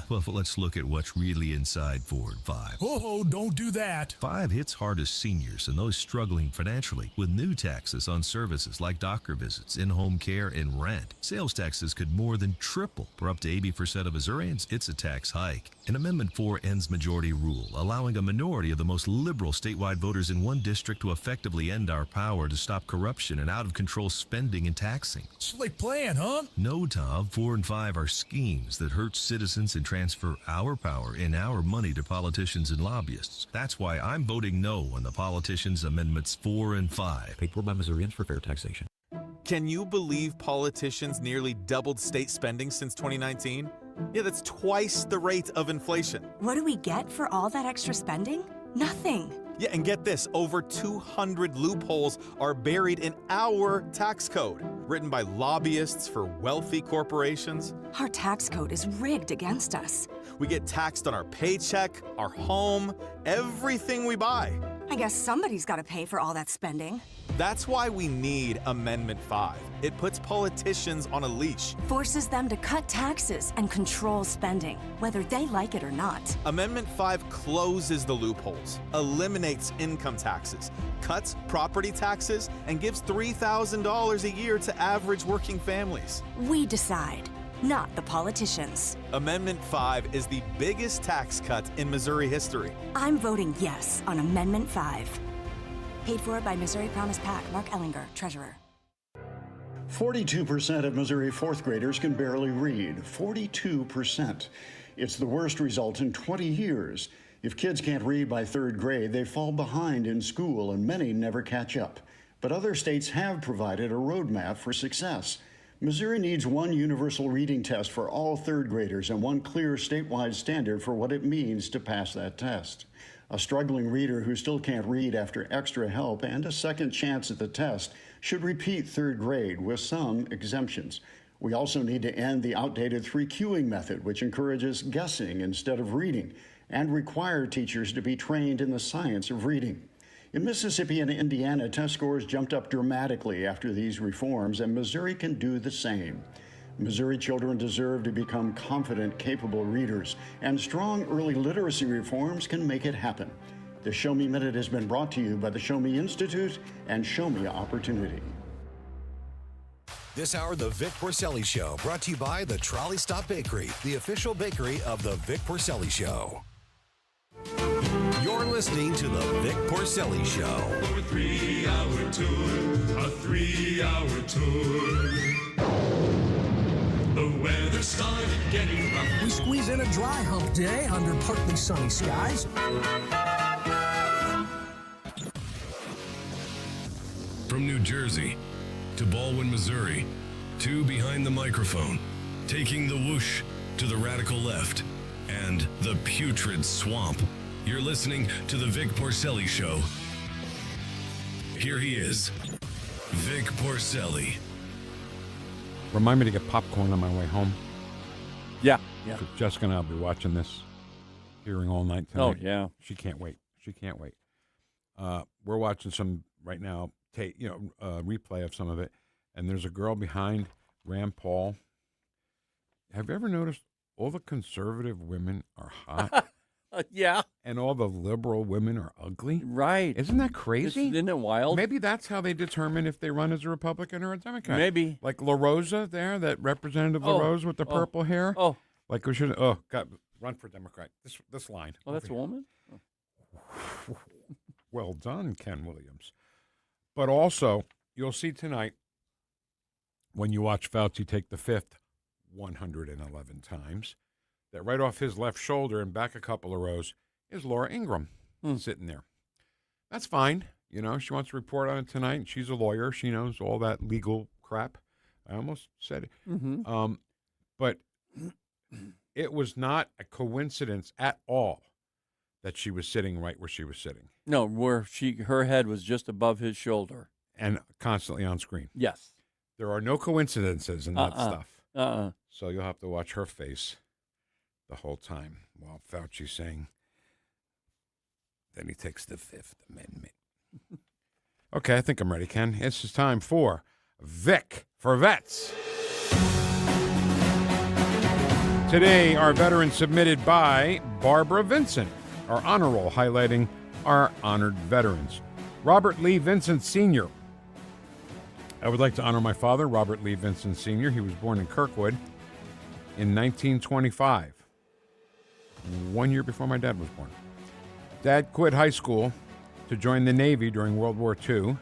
Well, let's look at what's really inside Ford 5. Oh, don't do that. 5 hits hardest seniors and those struggling financially with new taxes on services taxes like doctor visits, in-home care, and rent. Sales taxes could more than triple. For up to 80% of Missourians, it's a tax hike. And Amendment 4 ends majority rule, allowing a minority of the most liberal statewide voters in one district to effectively end our power to stop corruption and out-of-control spending and taxing. Slick plan, huh? No, Tom. 4 and 5 are schemes that hurt citizens and transfer our power and our money to politicians and lobbyists. That's why I'm voting no on the Politicians Amendments 4 and 5. Paid for by Missourians for fair taxation. Can you believe politicians nearly doubled state spending since 2019? Yeah, that's twice the rate of inflation. What do we get for all that extra spending? Nothing. Yeah, and get this, over 200 loopholes are buried in our tax code, written by lobbyists for wealthy corporations. Our tax code is rigged against us. We get taxed on our paycheck, our home, everything we buy. I guess somebody's got to pay for all that spending. That's why we need Amendment 5. It puts politicians on a leash. Forces them to cut taxes and control spending, whether they like it or not. Amendment 5 closes the loopholes, eliminates income taxes, cuts property taxes, and gives $3,000 a year to average working families. We decide, not the politicians. Amendment 5 is the biggest tax cut in Missouri history. I'm voting yes on Amendment 5. Paid for by Missouri Promise PAC. Mark Ellinger, Treasurer. 42% of Missouri fourth graders can barely read. 42%. It's the worst result in 20 years. If kids can't read by third grade, they fall behind in school, and many never catch up. But other states have provided a roadmap for success. Missouri needs one universal reading test for all third graders and one clear statewide standard for what it means to pass that test. A struggling reader who still can't read after extra help and a second chance at the test should repeat third grade with some exemptions. We also need to end the outdated 3Qing method, which encourages guessing instead of reading, and require teachers to be trained in the science of reading. In Mississippi and Indiana, test scores jumped up dramatically after these reforms, and Missouri can do the same. Missouri children deserve to become confident, capable readers, and strong early literacy reforms can make it happen. The Show Me Minute has been brought to you by the Show Me Institute and Show Me Opportunity. This hour, the Vic Porcelli Show, brought to you by the Trolley Stop Bakery, the official bakery of the Vic Porcelli Show. You're listening to the Vic Porcelli Show. For a 3-hour tour, a 3-hour tour. The weather started getting rough. We squeeze in a dry hump day under partly sunny skies. From New Jersey to Baldwin, Missouri, to behind the microphone, taking the whoosh to the radical left and the putrid swamp. You're listening to the Vic Porcelli Show. Here he is, Vic Porcelli. Remind me to get popcorn on my way home. Yeah. Jessica and I will be watching this hearing all night tonight. Oh, yeah. She can't wait. We're watching some right now, replay of some of it, and there's a girl behind Rand Paul. Have you ever noticed all the conservative women are hot? Yeah. And all the liberal women are ugly? Right. Isn't that crazy? Isn't it wild? Maybe that's how they determine if they run as a Republican or a Democrat. Maybe. Like La Rosa there, that Representative La Rosa with the purple hair. Oh. Like we should, run for Democrat. This line. Oh, that's a woman? Oh. Well done, Ken Williams. But also, you'll see tonight, when you watch Fauci take the fifth 111 times, that right off his left shoulder and back a couple of rows is Laura Ingraham sitting there. That's fine. You know, she wants to report on it tonight, and she's a lawyer. She knows all that legal crap. I almost said it. Mm-hmm. But it was not a coincidence at all that she was sitting right where she was sitting. No, where her head was just above his shoulder. And constantly on screen. Yes. There are no coincidences in that stuff. So you'll have to watch her face the whole time while Fauci's saying, then he takes the Fifth Amendment. Okay, I think I'm ready, Ken. It's time for Vic for Vets. Today, our veteran submitted by Barbara Vincent, our honor roll highlighting our honored veterans. Robert Lee Vincent Sr., I would like to honor my father, Robert Lee Vincent Sr. He was born in Kirkwood in 1925, 1 year before my dad was born. Dad quit high school to join the Navy during World War II,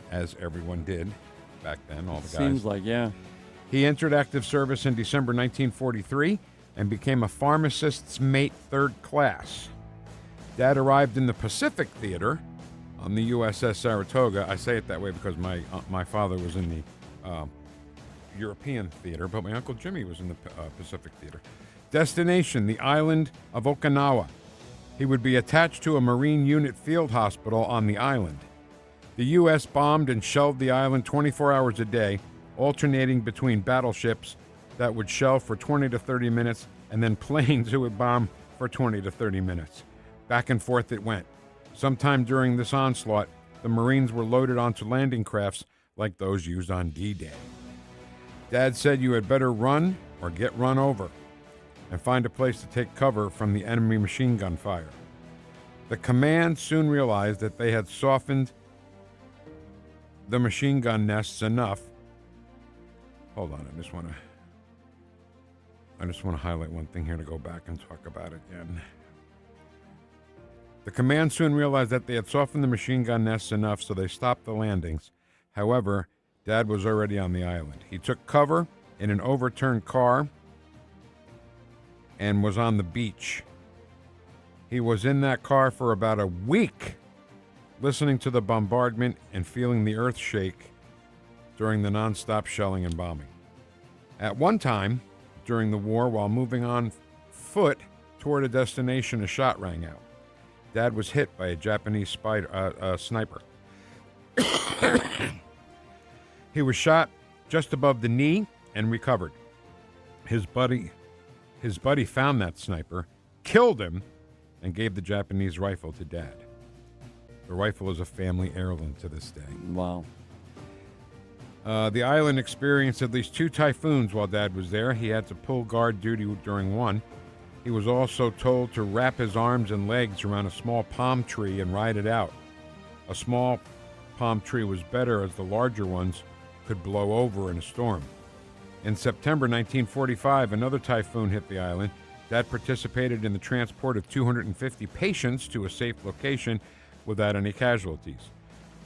as everyone did back then, all the guys. Seems like, yeah. He entered active service in December 1943 and became a pharmacist's mate 3rd class. Dad arrived in the Pacific Theater on the USS Saratoga. I say it that way because my father was in the European Theater, but my Uncle Jimmy was in the Pacific Theater. Destination, the island of Okinawa. He would be attached to a Marine unit field hospital on the island. The U.S. bombed and shelled the island 24 hours a day, alternating between battleships that would shell for 20 to 30 minutes and then planes who would bomb for 20 to 30 minutes. Back and forth it went. Sometime during this onslaught, the Marines were loaded onto landing crafts like those used on D-Day. Dad said you had better run or get run over and find a place to take cover from the enemy machine gun fire. The command soon realized that they had softened the machine gun nests enough. Hold on, I just want to highlight one thing here to go back and talk about it again. The command soon realized that they had softened the machine gun nests enough, so they stopped the landings. However, Dad was already on the island. He took cover in an overturned car and was on the beach. He was in that car for about a week, listening to the bombardment and feeling the earth shake during the nonstop shelling and bombing. At one time, during the war, while moving on foot toward a destination, a shot rang out. Dad was hit by a Japanese sniper. He was shot just above the knee and recovered. His buddy found that sniper, killed him, and gave the Japanese rifle to Dad. The rifle is a family heirloom to this day. Wow. The island experienced at least 2 typhoons while Dad was there. He had to pull guard duty during one. He was also told to wrap his arms and legs around a small palm tree and ride it out. A small palm tree was better as the larger ones could blow over in a storm. In September 1945, another typhoon hit the island. Dad participated in the transport of 250 patients to a safe location without any casualties.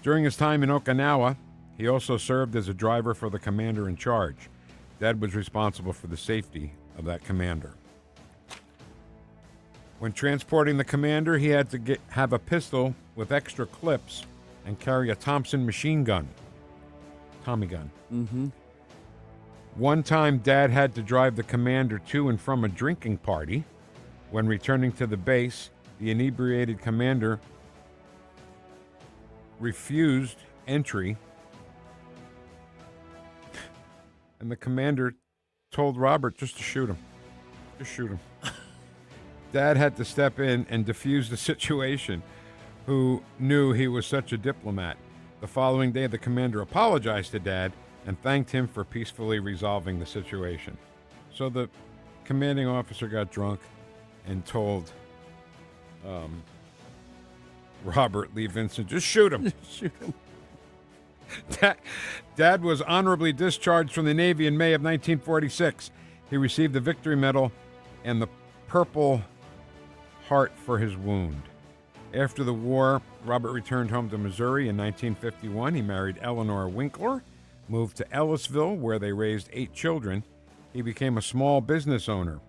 During his time in Okinawa, he also served as a driver for the commander in charge. Dad was responsible for the safety of that commander. When transporting the commander, he had to have a pistol with extra clips and carry a Thompson machine gun. Tommy gun. Mm-hmm. One time, Dad had to drive the commander to and from a drinking party. When returning to the base, the inebriated commander refused entry, and the commander told Robert just to shoot him. Just shoot him. Dad had to step in and defuse the situation, who knew he was such a diplomat. The following day, the commander apologized to Dad and thanked him for peacefully resolving the situation. So the commanding officer got drunk and told Robert Lee Vincent, just shoot him. Shoot him. Dad was honorably discharged from the Navy in May of 1946. He received the Victory Medal and the Purple Heart for his wound. After the war, Robert returned home to Missouri in 1951. He married Eleanor Winkler, moved to Ellisville, where they raised 8 children. He became a small business owner.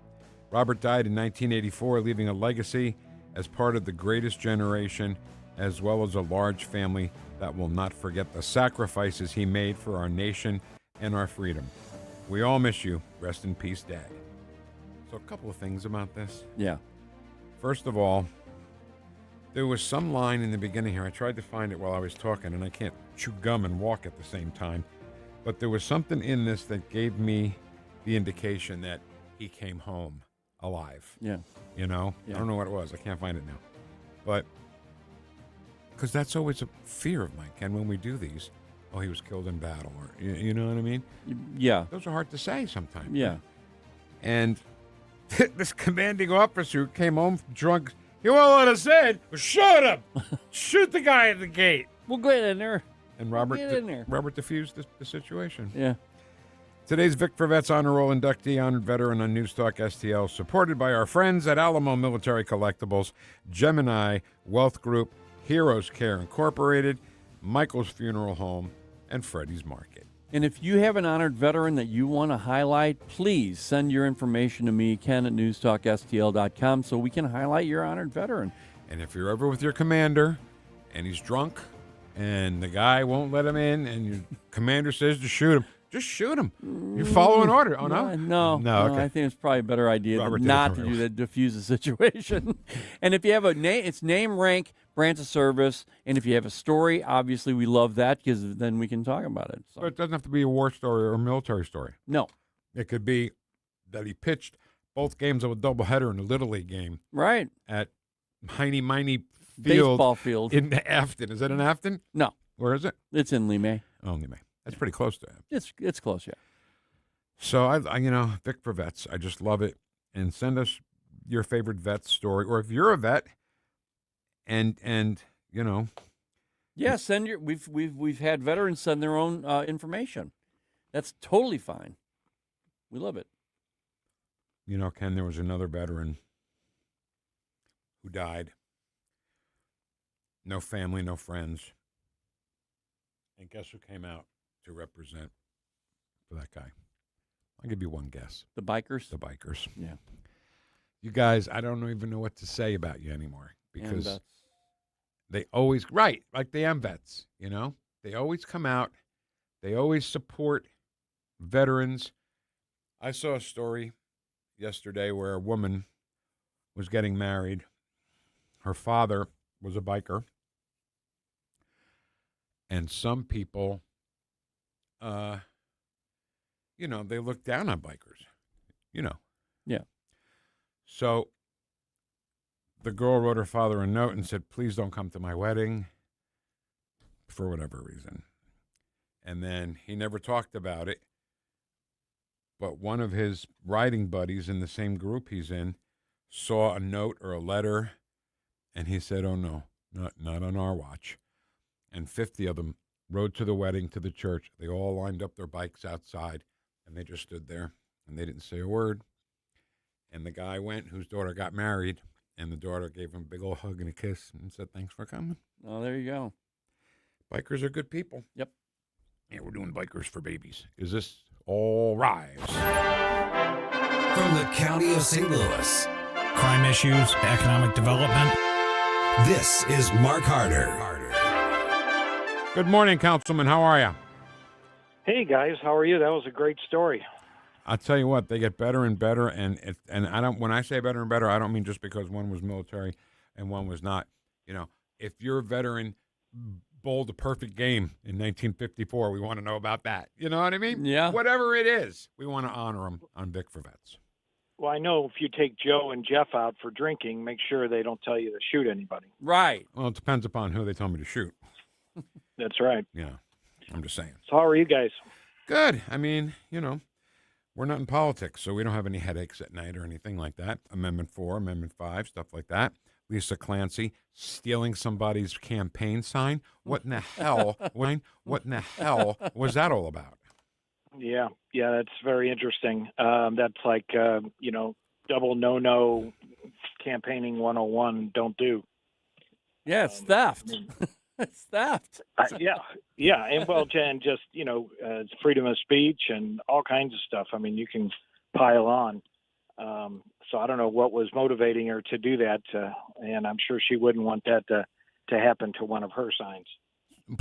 Robert died in 1984, leaving a legacy as part of the greatest generation, as well as a large family that will not forget the sacrifices he made for our nation and our freedom. We all miss you. Rest in peace, Dad. So a couple of things about this. Yeah. First of all, there was some line in the beginning here. I tried to find it while I was talking, and I can't chew gum and walk at the same time. But there was something in this that gave me the indication that he came home alive. Yeah. You know? Yeah. I don't know what it was. I can't find it now. But, because that's always a fear of mine, Ken, when we do these. Oh, he was killed in battle. Or you know what I mean? Yeah. Those are hard to say sometimes. Yeah. Right? And this commanding officer came home drunk. You want what I said? Well, shoot him! Shoot the guy at the gate. We'll go in there. And Robert Get in there. Robert diffused the situation. Yeah. Today's Vic for Vets Honor Roll inductee, honored veteran on Newstalk STL, supported by our friends at Alamo Military Collectibles, Gemini Wealth Group, Heroes Care Incorporated, Michael's Funeral Home, and Freddie's Market. And if you have an honored veteran that you want to highlight, please send your information to me, Ken at NewstalkSTL.com, so we can highlight your honored veteran. And if you're ever with your commander and he's drunk and the guy won't let him in and your commander says to shoot him, just shoot him. You're following order. Oh, no? No, okay. I think it's probably a better idea Robert not did it to do that, diffuse the situation. And if you have a name, it's name, rank, branch of service. And if you have a story, obviously we love that because then we can talk about it. So. But it doesn't have to be a war story or a military story. No. It could be that he pitched both games of a doubleheader in a Little League game. Right. At Miney Field. Baseball field. In Afton. Is it in Afton? No. Where is it? It's in Limay. Oh, Limay. That's pretty close to him. It's close, yeah. So, I Vic for Vets, I just love it. And send us your favorite vet story. Or if you're a vet and Yeah, send your. We've had veterans send their own information. That's totally fine. We love it. Ken, there was another veteran who died. No family, no friends. And guess who came out to represent for that guy? I'll give you one guess. The bikers? The bikers. Yeah. You guys, I don't even know what to say about you anymore because AMVETS. they always, right, like the AMVETS, they always come out. They always support veterans. I saw a story yesterday where a woman was getting married. Her father was a biker. And some people, they look down on bikers, Yeah. So the girl wrote her father a note and said, please don't come to my wedding for whatever reason. And then he never talked about it. But one of his riding buddies in the same group he's in saw a note or a letter, and he said, oh, no, not on our watch. And 50 of them rode to the wedding, to the church. They all lined up their bikes outside, and they just stood there, and they didn't say a word. And the guy went, whose daughter got married, and the daughter gave him a big old hug and a kiss and said, thanks for coming. Oh, there you go. Bikers are good people. Yep. Yeah, we're doing Bikers for Babies. Is this all rise? From the county of St. Louis. Crime issues, economic development. This is Mark Harder. Good morning, Councilman. How are you? Hey, guys. How are you? That was a great story. I'll tell you what, they get better and better, and I don't. When I say better and better, I don't mean just because one was military and one was not. If you're a veteran bowled a perfect game in 1954, we want to know about that. You know what I mean? Yeah. Whatever it is, we want to honor them on Vic for Vets. Well, I know if you take Joe and Jeff out for drinking, make sure they don't tell you to shoot anybody. Right. Well, it depends upon who they tell me to shoot. That's right. Yeah, I'm just saying. So how are you guys? Good. I mean, we're not in politics, so we don't have any headaches at night or anything like that. Amendment 4, Amendment 5, stuff like that. Lisa Clancy stealing somebody's campaign sign. What in the hell? What in the hell was that all about? Yeah, that's very interesting. That's like, double no-no campaigning 101, don't do. Yeah, it's theft. It's theft. Yeah, and just, it's freedom of speech and all kinds of stuff. I mean, you can pile on. So I don't know what was motivating her to do that, and I'm sure she wouldn't want that to happen to one of her signs.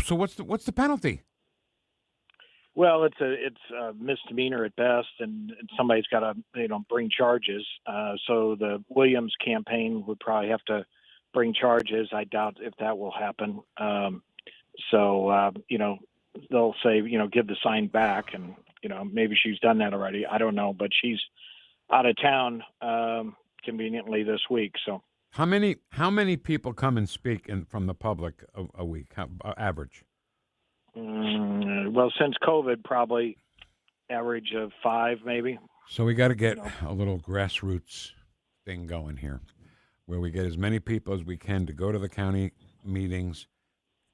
So what's the penalty? Well, it's a misdemeanor at best, and somebody's got to bring charges. So the Williams campaign would probably have to bring charges. I doubt if that will happen. They'll say give the sign back, and maybe she's done that already. I don't know, but she's out of town conveniently this week. So how many people come and speak from the public a week, average? Well, since COVID, probably average of 5, maybe. So we got to get a little grassroots thing going here, where we get as many people as we can to go to the county meetings,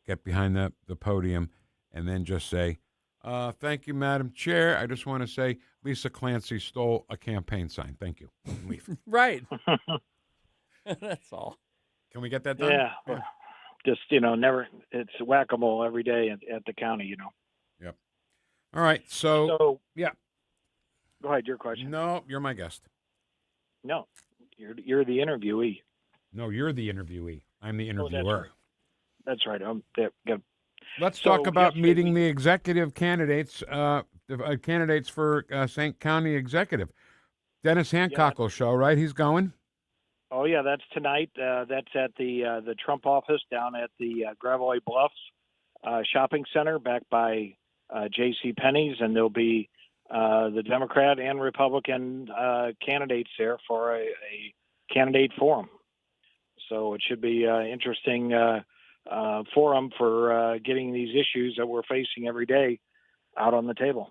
get behind the podium, and then just say, thank you, Madam Chair. I just want to say Lisa Clancy stole a campaign sign. Thank you. And leave. Right. That's all. Can we get that done? Yeah. Just, never, it's whack-a-mole every day at the county, Yep. All right. So yeah. Go ahead, your question. No, you're my guest. No, you're the interviewee. No, you're the interviewee. I'm the interviewer. That's right. Let's talk about meeting the executive candidates, candidates for St. County Executive. Dennis Hancock will show, right? He's going? Oh, yeah, that's tonight. That's at the Trump office down at the Gravois Bluffs shopping center back by J.C. Penney's, and there'll be the Democrat and Republican candidates there for a candidate forum. So it should be an interesting forum for getting these issues that we're facing every day out on the table.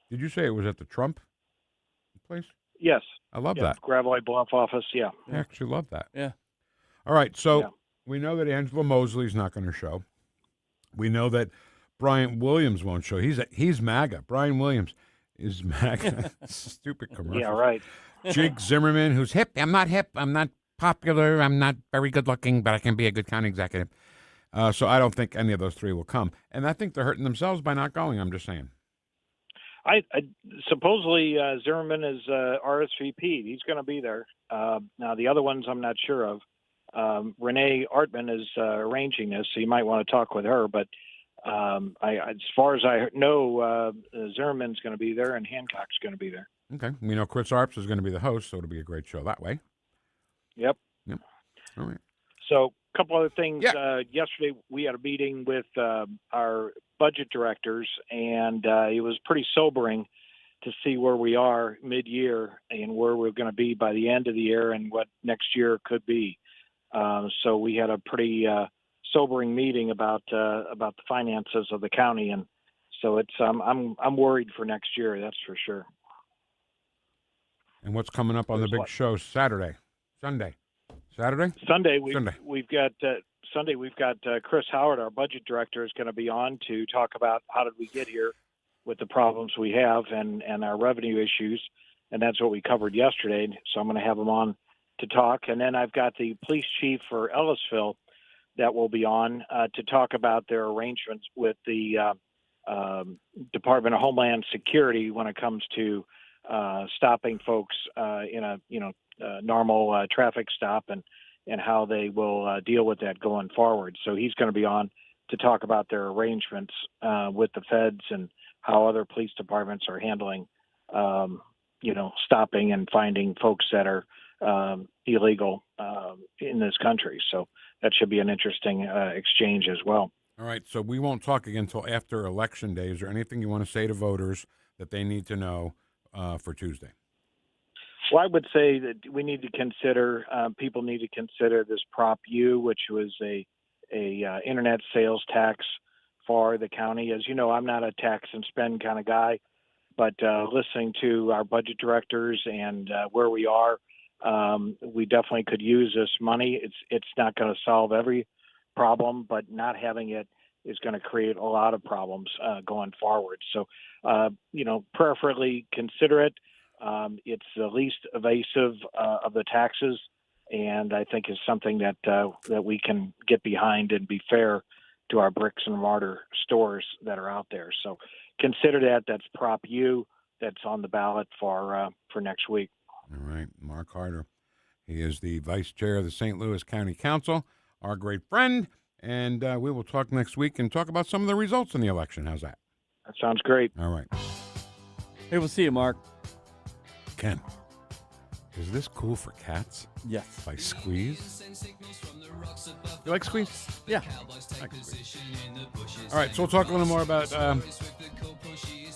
Did you say it was at the Trump place? Yes. I love that. Gravois Bluff office, yeah. I actually love that. Yeah. All right, so we know that Angela Mosley's not going to show. We know that Brian Williams won't show. He's MAGA. Brian Williams is MAGA. Stupid commercial. Yeah, right. Jake Zimmerman, who's hip. I'm not hip. I'm not popular. I'm not very good looking, but I can be a good county executive. So I don't think any of those three will come. And I think they're hurting themselves by not going. I'm just saying. I supposedly Zimmerman is RSVP. He's going to be there. Now the other ones I'm not sure of. Renee Artman is arranging this, so you might want to talk with her. But as far as I know, Zimmerman's going to be there and Hancock's going to be there. Okay. We know Chris Arps is going to be the host, so it'll be a great show that way. Yep. All right. So a couple other things. Yesterday we had a meeting with our budget directors, and it was pretty sobering to see where we are mid-year and where we're going to be by the end of the year and what next year could be. So we had a pretty sobering meeting about the finances of the county, and so it's I'm worried for next year. That's for sure. And what's coming up on the big show Sunday? We've got Chris Howard, our budget director, is going to be on to talk about how did we get here with the problems we have and our revenue issues, and that's what we covered yesterday. So I'm going to have him on to talk, and then I've got the police chief for Ellisville that will be on to talk about their arrangements with the Department of Homeland Security when it comes to stopping folks in a normal traffic stop and how they will deal with that going forward. So he's going to be on to talk about their arrangements with the feds and how other police departments are handling, stopping and finding folks that are illegal in this country. So that should be an interesting exchange as well. All right. So we won't talk again until after Election Day. Is there anything you want to say to voters that they need to know for Tuesday? Well, I would say that we need to consider, people need to consider this Prop U, which was a internet sales tax for the county. As you know, I'm not a tax and spend kind of guy, but listening to our budget directors and where we are, we definitely could use this money. It's not going to solve every problem, but not having it is going to create a lot of problems going forward. So, prayerfully consider it. It's the least evasive of the taxes, and I think is something that we can get behind and be fair to our bricks and mortar stores that are out there. So consider that. That's Prop U. That's on the ballot for next week. All right, Mark Harder. He is the vice chair of the St. Louis County Council, our great friend, and we will talk next week and talk about some of the results in the election. How's that? That sounds great. All right. Hey, we'll see you, Mark. Ken, is this Cool for Cats? Yes. By Squeeze? You like Squeeze? Yeah. I like Squeeze. All right, so we'll talk a little more about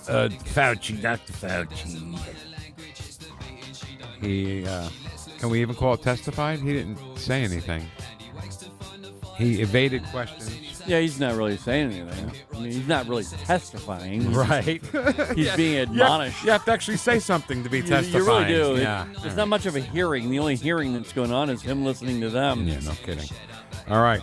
Fauci, Dr. Fauci. He, can we even call it testified? He didn't say anything. He evaded questions. Yeah, he's not really saying anything. I mean, he's not really testifying. Right. He's being admonished. You have to actually say something to be testifying. You really do. Yeah. There's not much of a hearing. The only hearing that's going on is him listening to them. Yeah, no kidding. All right.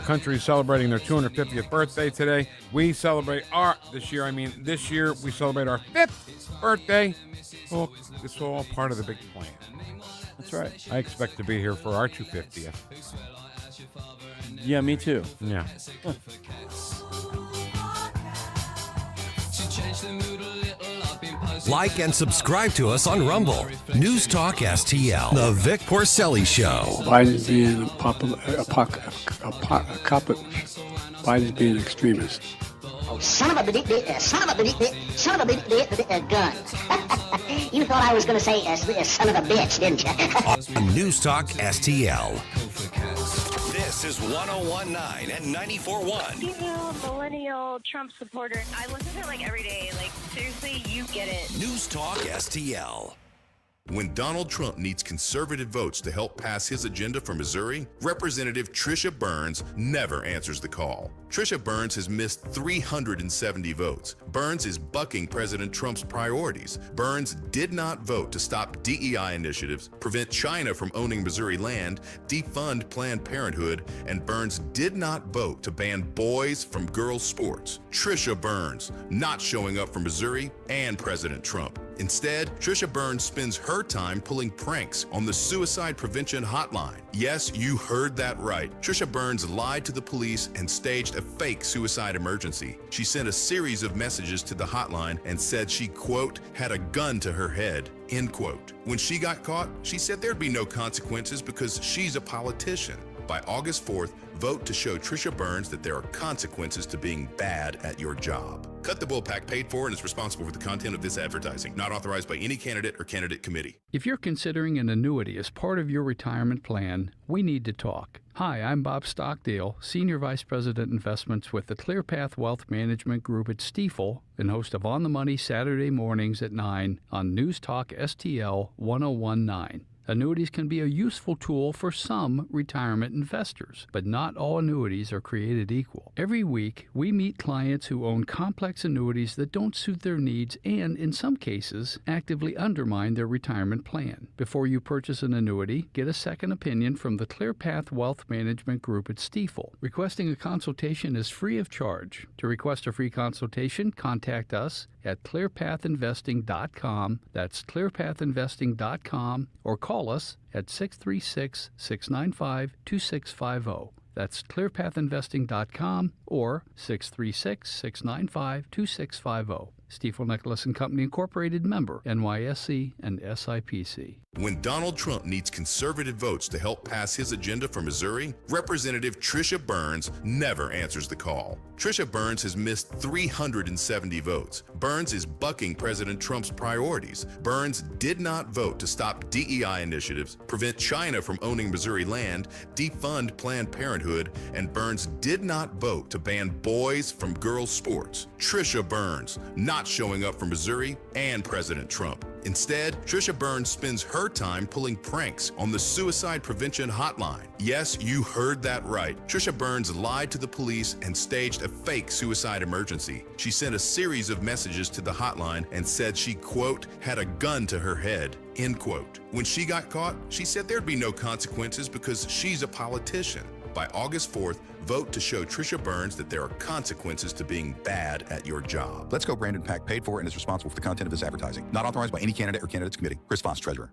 countries celebrating their 250th birthday today. We celebrate this year we celebrate our 5th birthday. Well, it's all part of the big plan. That's right. I expect to be here for our 250th. Yeah, me too. Yeah. Like and subscribe to us on Rumble. News Talk STL. The Vic Porcelli Show. Biden's being Biden's being an extremist. Oh, son of a gun. You thought I was going to say son of a bitch, didn't you? On News Talk STL. This is 101.9 and 94.1. You millennial Trump supporter. I listen to it like every day. Like, seriously, you get it. News Talk STL. When Donald Trump needs conservative votes to help pass his agenda for Missouri, Representative Tricia Burns never answers the call. Tricia Burns has missed 370 votes. Burns is bucking President Trump's priorities. Burns did not vote to stop DEI initiatives, prevent China from owning Missouri land, defund Planned Parenthood, and Burns did not vote to ban boys from girls' sports. Tricia Burns not showing up for Missouri and President Trump. Instead, Tricia Burns spends her time pulling pranks on the suicide prevention hotline. Yes, you heard that right. Tricia Burns lied to the police and staged a fake suicide emergency. She sent a series of messages to the hotline and said she, quote, had a gun to her head, end quote. When she got caught, she said there'd be no consequences because she's a politician. By August 4th, vote to show Tricia Burns that there are consequences to being bad at your job. Cut the Bullpack paid for and is responsible for the content of this advertising. Not authorized by any candidate or candidate committee. If you're considering an annuity as part of your retirement plan, we need to talk. Hi, I'm Bob Stockdale, Senior Vice President Investments with the ClearPath Wealth Management Group at Stifel and host of On the Money Saturday mornings at 9 on News Talk STL 1019. Annuities can be a useful tool for some retirement investors, but not all annuities are created equal. Every week, we meet clients who own complex annuities that don't suit their needs and, in some cases, actively undermine their retirement plan. Before you purchase an annuity, get a second opinion from the ClearPath Wealth Management Group at Stifel. Requesting a consultation is free of charge. To request a free consultation, contact us at clearpathinvesting.com. That's clearpathinvesting.com, or call us at 636-695-2650. That's clearpathinvesting.com or 636-695-2650. Stifel Nicholas and Company Incorporated, member NYSE and SIPC. When Donald Trump needs conservative votes to help pass his agenda for Missouri, Representative Tricia Burns never answers the call. Tricia Burns has missed 370 votes. Burns is bucking President Trump's priorities. Burns did not vote to stop DEI initiatives, prevent China from owning Missouri land, defund Planned Parenthood, and Burns did not vote to ban boys from girls' sports. Tricia Burns not showing up for Missouri and President Trump. Instead, Tricia Burns spends her time pulling pranks on the suicide prevention hotline. Yes, you heard that right. Tricia Burns lied to the police and staged a fake suicide emergency. She sent a series of messages to the hotline and said she, quote, had a gun to her head, end quote. When she got caught, she said there'd be no consequences because she's a politician. By August 4th, vote to show Tricia Burns that there are consequences to being bad at your job. Let's Go Brandon PAC paid for and is responsible for the content of this advertising. Not authorized by any candidate or candidates committee. Chris Voss, Treasurer.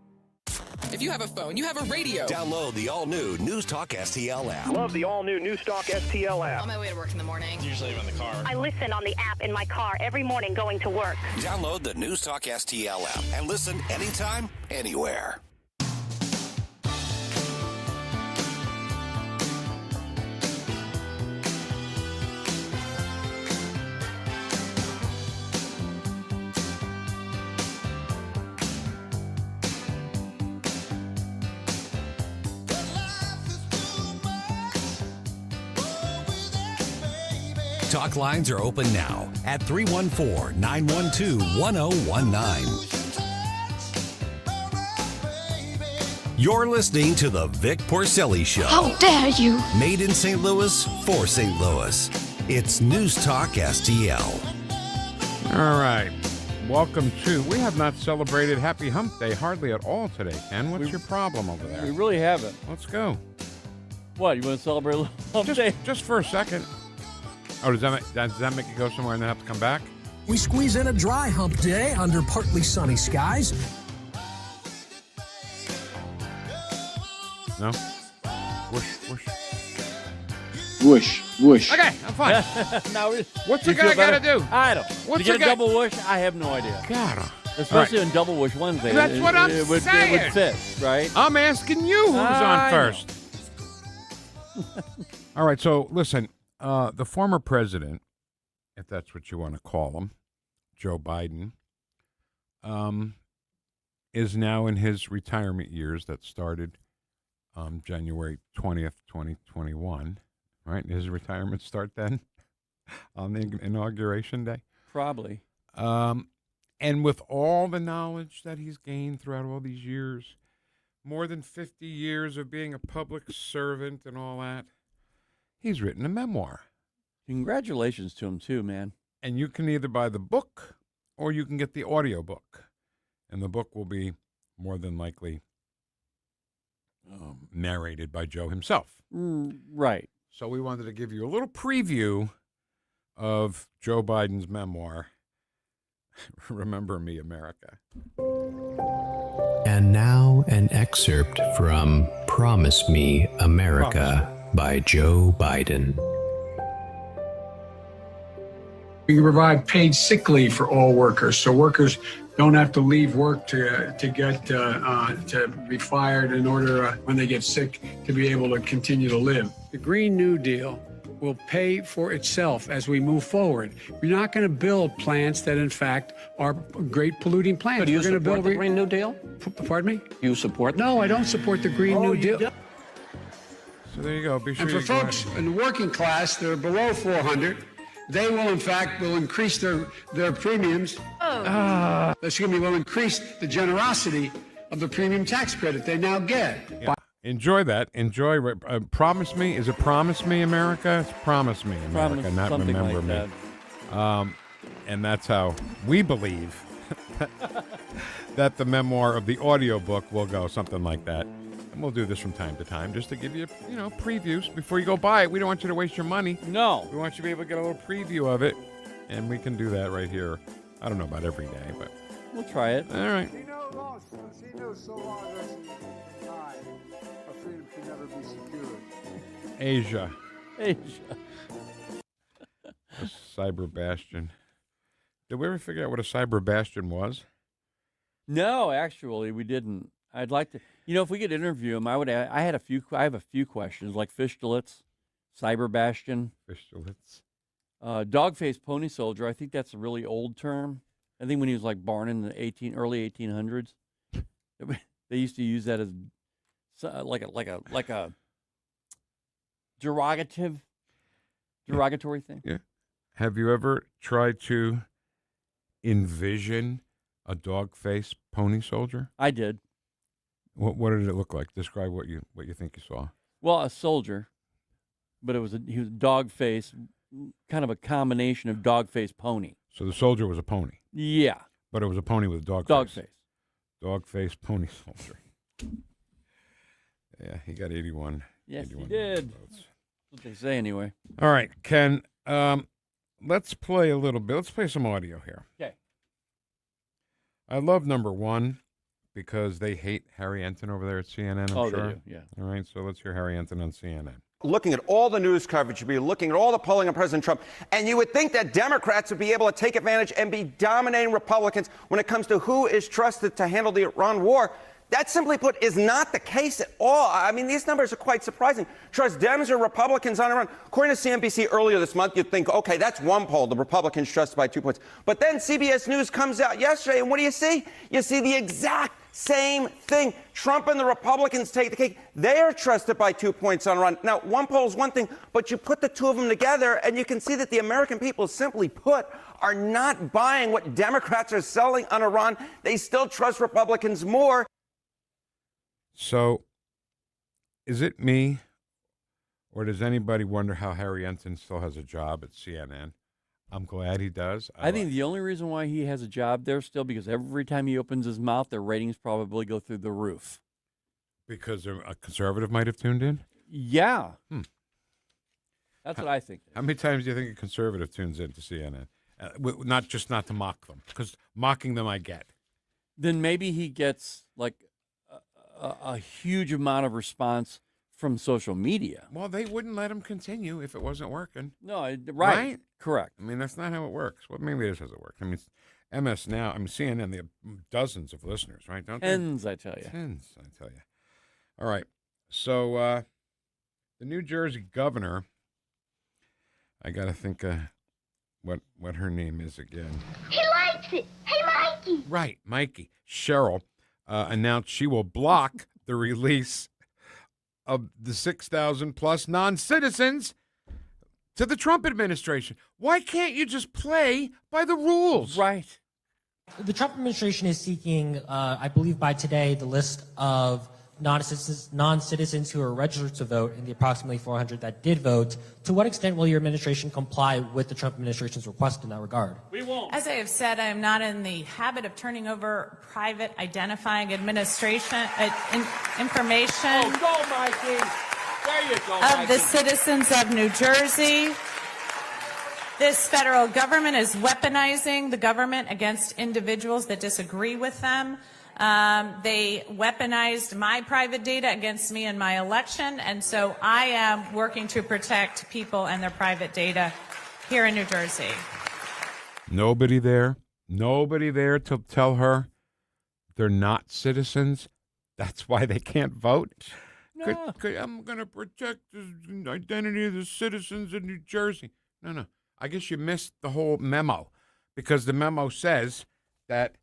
If you have a phone, you have a radio. Download the all-new News Talk STL app. Love the all-new News Talk STL app. On my way to work in the morning. Usually I'm in the car. I listen on the app in my car every morning going to work. Download the News Talk STL app and listen anytime, anywhere. Talk lines are open now at 314-912-1019. You're listening to The Vic Porcelli Show. How dare you! Made in St. Louis for St. Louis. It's News Talk STL. All right. Welcome to. We have not celebrated Happy Hump Day hardly at all today, Ken. What's your problem over there? We really haven't. Let's go. What, you want to celebrate a little hump day? Just for a second. Oh, does that make you go somewhere and then have to come back? We squeeze in a dry hump day under partly sunny skies. No? Whoosh, whoosh. Whoosh, whoosh. Okay, I'm fine. Now, What's you the guy feel got to better? do? I don't. What's to get the a guy- double whoosh, I have no idea. God. Especially All on Double Whoosh Wednesday. That's what I'm it would saying. fit, right? I'm asking you who's on first. All right, so listen, the former president, if that's what you want to call him, Joe Biden, is now in his retirement years that started January 20th, 2021, right? His retirement start then on the inauguration day? Probably. And with all the knowledge that he's gained throughout all these years, more than 50 years of being a public servant and all that, he's written a memoir. Congratulations to him, too, man. And you can either buy the book or you can get the audio book. And the book will be more than likely narrated by Joe himself. Right. So we wanted to give you a little preview of Joe Biden's memoir, Remember Me, America. And now an excerpt from Promise Me, America by Joe Biden. We can provide paid sick leave for all workers, so workers don't have to leave work to be fired in order when they get sick to be able to continue to live. The Green New Deal will pay for itself as we move forward. We're not going to build plants that, in fact, are great polluting plants. So do you We're going to support build the Green New Deal? Pardon me? You support? No, I don't support the Green New Deal. So there you go. Be sure And for you go folks ahead. in the working class that are below 400, they will, in fact, increase their premiums. Will increase the generosity of the premium tax credit they now get. Yeah. Enjoy that. Enjoy. Promise Me. Is it Promise Me, America? It's Promise Me, America, not Remember Me. And that's how we believe that the memoir of the audiobook will go, something like that. And we'll do this from time to time just to give you, previews before you go buy it. We don't want you to waste your money. No. We want you to be able to get a little preview of it, and we can do that right here. I don't know about every day, but we'll try it. All right. He knows so long as he died, our freedom can never be secured. Asia. Asia. A cyber bastion. Did we ever figure out what a cyber bastion was? No, actually, we didn't. I'd like to. If we could interview him, I have a few questions, like Fishtulitz, Cyber Bastion. Fishtulitz. Dog-faced pony soldier. I think that's a really old term. I think when he was like born in the early 1800s, they used to use that as like a derogatory thing. Yeah. Have you ever tried to envision a dog-faced pony soldier? I did. What did it look like? Describe what you think you saw. Well, a soldier, but he was a dog-faced, kind of a combination of dog-faced pony. So the soldier was a pony. Yeah. But it was a pony with a dog face. Dog-faced pony soldier. Yeah, he got 81. Yes, 81 he did. votes. That's what they say anyway. All right, Ken, let's play a little bit. Let's play some audio here. Okay. I love number one because they hate Harry Enton over there at CNN, I'm sure. They do, yeah. All right, so let's hear Harry Enton on CNN. Looking at all the news coverage, you'd be looking at all the polling on President Trump, and you would think that Democrats would be able to take advantage and be dominating Republicans when it comes to who is trusted to handle the Iran war. That, simply put, is not the case at all. I mean, these numbers are quite surprising. Trust Dems or Republicans on Iran. According to CNBC earlier this month, you'd think, okay, that's one poll. The Republicans trusted by 2 points. But then CBS News comes out yesterday, and what do you see? You see the exact same thing. Trump and the Republicans take the cake. They are trusted by 2 points on Iran. Now, one poll is one thing, but you put the two of them together, and you can see that the American people, simply put, are not buying what Democrats are selling on Iran. They still trust Republicans more. So, is it me, or does anybody wonder how Harry Enton still has a job at CNN? I'm glad he does. I think the only reason why he has a job there still, because every time he opens his mouth, their ratings probably go through the roof. Because a conservative might have tuned in? Yeah. That's what I think. How many times do you think a conservative tunes in to CNN? Not to mock them, because mocking them I get. Then maybe he gets like a huge amount of response from social media. Well, they wouldn't let him continue if it wasn't working. No, right? Correct. I mean, that's not how it works. Well, maybe it is how it works. I mean, MS now, CNN, they have dozens of listeners, right? Don't they? Tens, I tell you. Tens, I tell you. All right. So the New Jersey governor, I got to think what her name is again. He likes it. Hey, Mikey. Right, Mikey. Cheryl announced she will block the release of the 6,000 plus non-citizens to the Trump administration. Why can't you just play by the rules? Right. The Trump administration is seeking, I believe by today, the list of non-citizens who are registered to vote and the approximately 400 that did vote. To what extent will your administration comply with the Trump administration's request in that regard? We won't. As I have said, I am not in the habit of turning over private identifying information Oh, go, Mikey. There you go, of Mikey. the citizens of New Jersey. This federal government is weaponizing the government against individuals that disagree with them. They weaponized my private data against me in my election, and so I am working to protect people and their private data here in New Jersey. Nobody there to tell her they're not citizens. That's why they can't vote. No. I'm going to protect the identity of the citizens of New Jersey. No. I guess you missed the whole memo, because the memo says that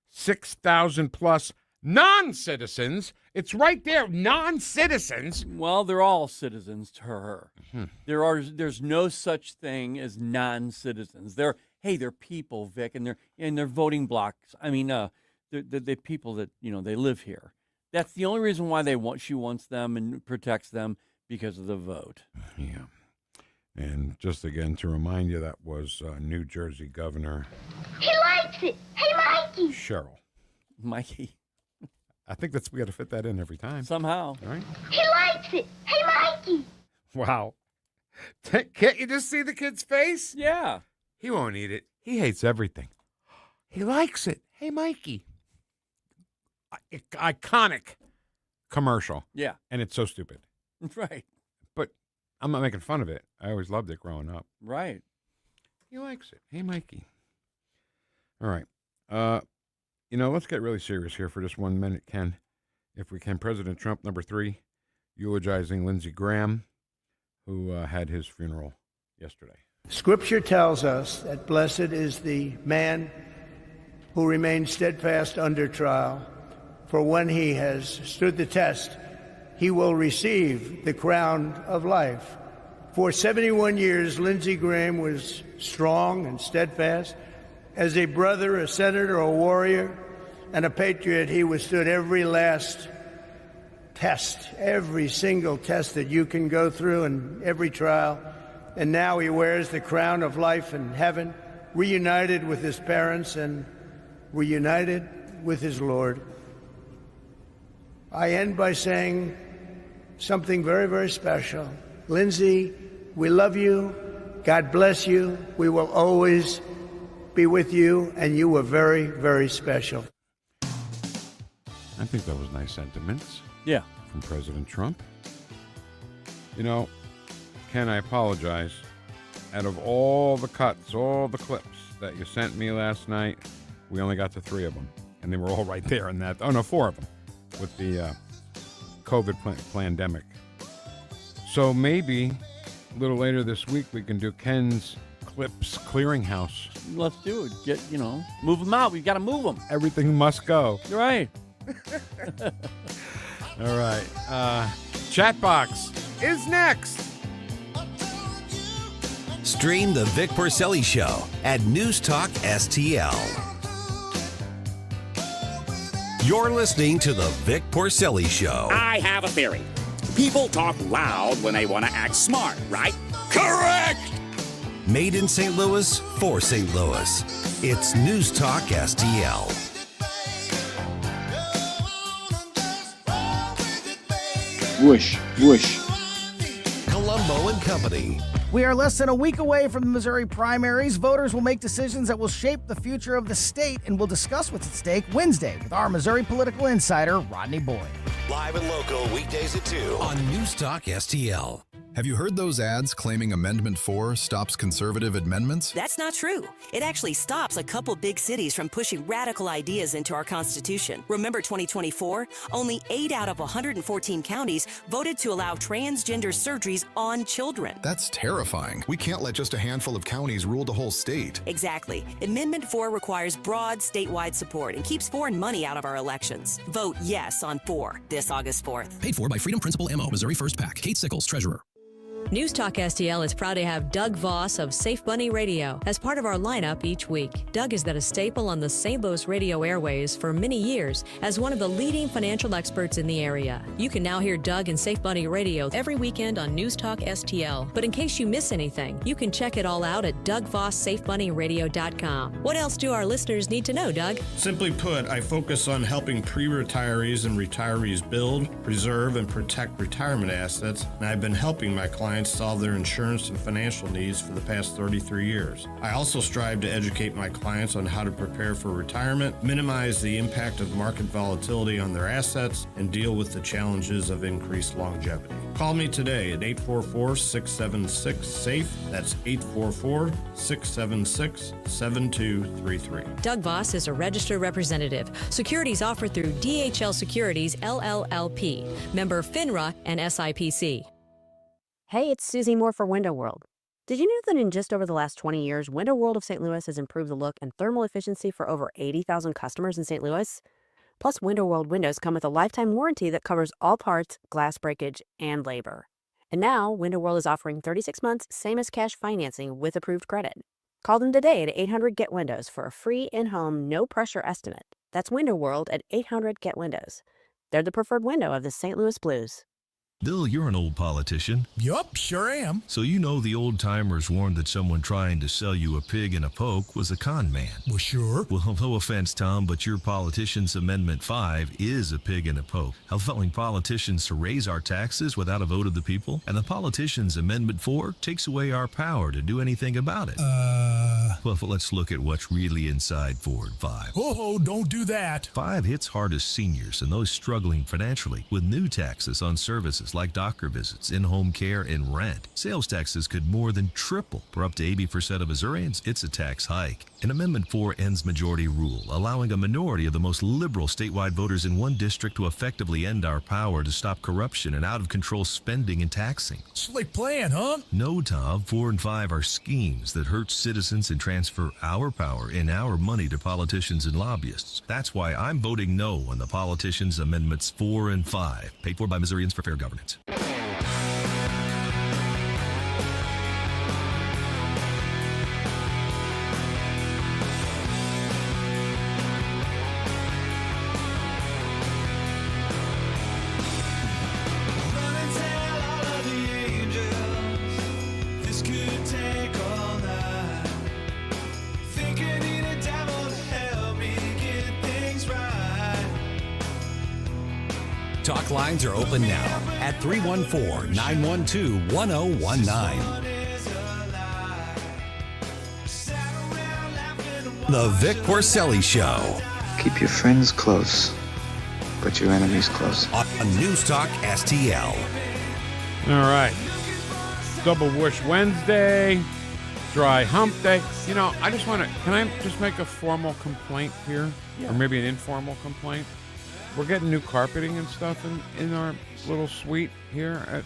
6,000 plus non-citizens, it's right there, non-citizens. Well, they're all citizens to her. Mm-hmm. There's no such thing as non-citizens. They're people, Vic, and they're voting blocks. I mean, they're people that, they live here. That's the only reason why she wants them and protects them, because of the vote. Yeah. And just again to remind you, that was New Jersey Governor. He likes it. Hey, Mikey. Cheryl. Mikey. I think we got to fit that in every time. Somehow. All right. He likes it. Hey, Mikey. Wow. Can't you just see the kid's face? Yeah. He won't eat it. He hates everything. He likes it. Hey, Mikey. Iconic commercial. Yeah. And it's so stupid. Right. But I'm not making fun of it. I always loved it growing up. Right. He likes it. Hey, Mikey. All right. Let's get really serious here for just 1 minute, Ken. If we can. President Trump, number 3, eulogizing Lindsey Graham, who had his funeral yesterday. Scripture tells us that blessed is the man who remains steadfast under trial, for when he has stood the test, he will receive the crown of life. For 71 years, Lindsey Graham was strong and steadfast. As a brother, a senator, a warrior, and a patriot, he withstood every last test, every single test that you can go through and every trial. And now he wears the crown of life in heaven, reunited with his parents and reunited with his Lord. I end by saying something very, very special. Lindsey, we love you. God bless you. We will always be with you, and you were very, very special. I think that was nice sentiments. Yeah. From President Trump. Ken, I apologize. Out of all the cuts, all the clips that you sent me last night, we only got to 3 of them. And they were all right there in that. Oh, no, 4 of them with the COVID pandemic. So maybe a little later this week we can do Ken's Clips Clearinghouse. Let's do it. Move them out. We've got to move them. Everything must go. You're right. All right. Chat box is next. Stream the Vic Porcelli Show at NewstalkSTL. You're listening to the Vic Porcelli Show. I have a theory. People talk loud when they want to act smart, right? Correct! Made in St. Louis for St. Louis. It's NewstalkSTL. Woosh, woosh. Ramo and Company. We are less than a week away from the Missouri primaries. Voters will make decisions that will shape the future of the state, and we'll discuss what's at stake Wednesday with our Missouri political insider, Rodney Boyd. Live and local, weekdays at 2 on NewstalkSTL. Have you heard those ads claiming Amendment 4 stops conservative amendments? That's not true. It actually stops a couple big cities from pushing radical ideas into our Constitution. Remember 2024? Only 8 out of 114 counties voted to allow transgender surgeries on children. That's terrifying. We can't let just a handful of counties rule the whole state. Exactly. Amendment 4 requires broad statewide support and keeps foreign money out of our elections. Vote yes on 4 this August 4th. Paid for by Freedom Principal MO, Missouri First PAC. Kate Sickles, Treasurer. NewstalkSTL is proud to have Doug Voss of Safe Bunny Radio as part of our lineup each week. Doug has been a staple on the St. Louis radio airways for many years as one of the leading financial experts in the area. You can now hear Doug and Safe Bunny Radio every weekend on NewstalkSTL. But in case you miss anything, you can check it all out at DougVossSafeBunnyRadio.com. What else do our listeners need to know, Doug? Simply put, I focus on helping pre-retirees and retirees build, preserve, and protect retirement assets, and I've been helping my clients solve their insurance and financial needs for the past 33 years. I also strive to educate my clients on how to prepare for retirement, minimize the impact of market volatility on their assets, and deal with the challenges of increased longevity. Call me today at 844-676-SAFE. That's 844-676-7233. Doug Voss is a registered representative. Securities offered through DHL Securities, LLLP. Member FINRA and SIPC. Hey, it's Susie Moore for Window World. Did you know that in just over the last 20 years, Window World of St. Louis has improved the look and thermal efficiency for over 80,000 customers in St. Louis? Plus, Window World windows come with a lifetime warranty that covers all parts, glass breakage, and labor. And now, Window World is offering 36 months, same as cash financing with approved credit. Call them today at 800-GET-WINDOWS for a free in-home, no-pressure estimate. That's Window World at 800-GET-WINDOWS. They're the preferred window of the St. Louis Blues. Bill, you're an old politician. Yup, sure am. So you know the old-timers warned that someone trying to sell you a pig in a poke was a con man. Well, sure. Well, no offense, Tom, but your politician's Amendment 5 is a pig in a poke, allowing politicians to raise our taxes without a vote of the people, and the politician's Amendment 4 takes away our power to do anything about it. Well, let's look at what's really inside Forward 5. Oh, don't do that. 5 hits hardest seniors and those struggling financially with new taxes on services like doctor visits, in-home care, and rent. Sales taxes could more than triple. For up to 80% of Missourians, it's a tax hike. And Amendment 4 ends majority rule, allowing a minority of the most liberal statewide voters in one district to effectively end our power to stop corruption and out-of-control spending and taxing. Slick plan, huh? No, Tom. 4 and 5 are schemes that hurt citizens and transfer our power and our money to politicians and lobbyists. That's why I'm voting no on the politicians' Amendments 4 and 5, paid for by Missourians for Fair Governance. Talk lines are open now at 314-912-1019. The Vic Porcelli Show. Keep your friends close, but your enemies close. On Newstalk STL. All right. Double Woosh Wednesday. Dry hump day. You know, I just want to, can I just make a formal complaint here? Yeah. Or maybe an informal complaint? We're getting new carpeting and stuff in our little suite here at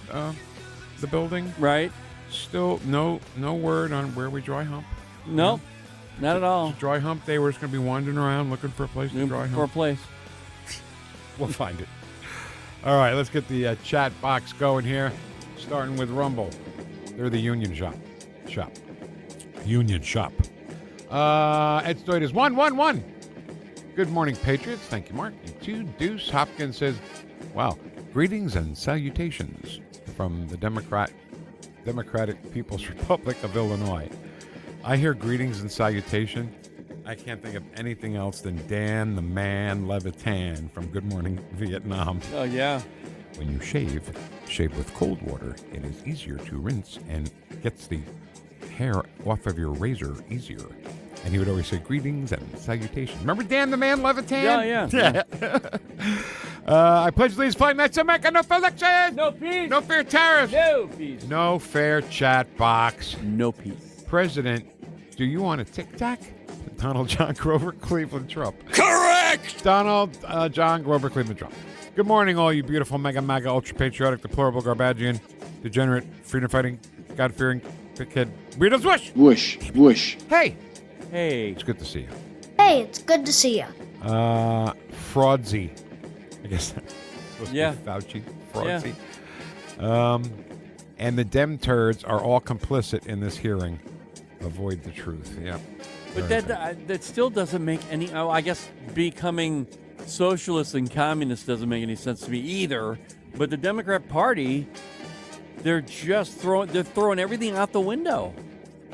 the building. Right. Still no word on where we dry hump. No, not at all. It's dry hump day. We're just going to be wandering around looking for a place to dry hump. For a place. We'll find it. All right, let's get the chat box going here, starting with Rumble. They're the Union Shop. Union Shop. Ed Stoid is 111. Good morning, Patriots. Thank you, Mark. And 2 Deuce Hopkins says, wow, greetings and salutations from the Democratic People's Republic of Illinois. I hear greetings and salutation. I can't think of anything else than Dan the Man Levitan from Good Morning Vietnam. Oh, yeah. When you shave with cold water. It is easier to rinse and gets the hair off of your razor easier. And he would always say, greetings and salutations. Remember Dan the Man Levitan? Yeah. I pledge allegiance to the flag of America, no fair elections. No peace. No fair tariffs. No peace. No fair chat box. No peace. President, do you want a Tic Tac? Donald John Grover Cleveland Trump. Correct! Donald John Grover Cleveland Trump. Good morning, all you beautiful mega, ultra-patriotic, deplorable, Garbagian, degenerate, freedom-fighting, God-fearing, thick-head, weirdos. Woosh! Woosh, woosh. Hey! Hey. It's good to see you. Hey, it's good to see you. Fraudsy. I guess that's supposed to be Fauci. Fraudsy. Yeah. And the Dem turds are all complicit in this hearing. Avoid the truth. Yeah. But that still doesn't make any... I guess becoming socialist and communist doesn't make any sense to me either. But the Democrat Party, they're just throwing everything out the window.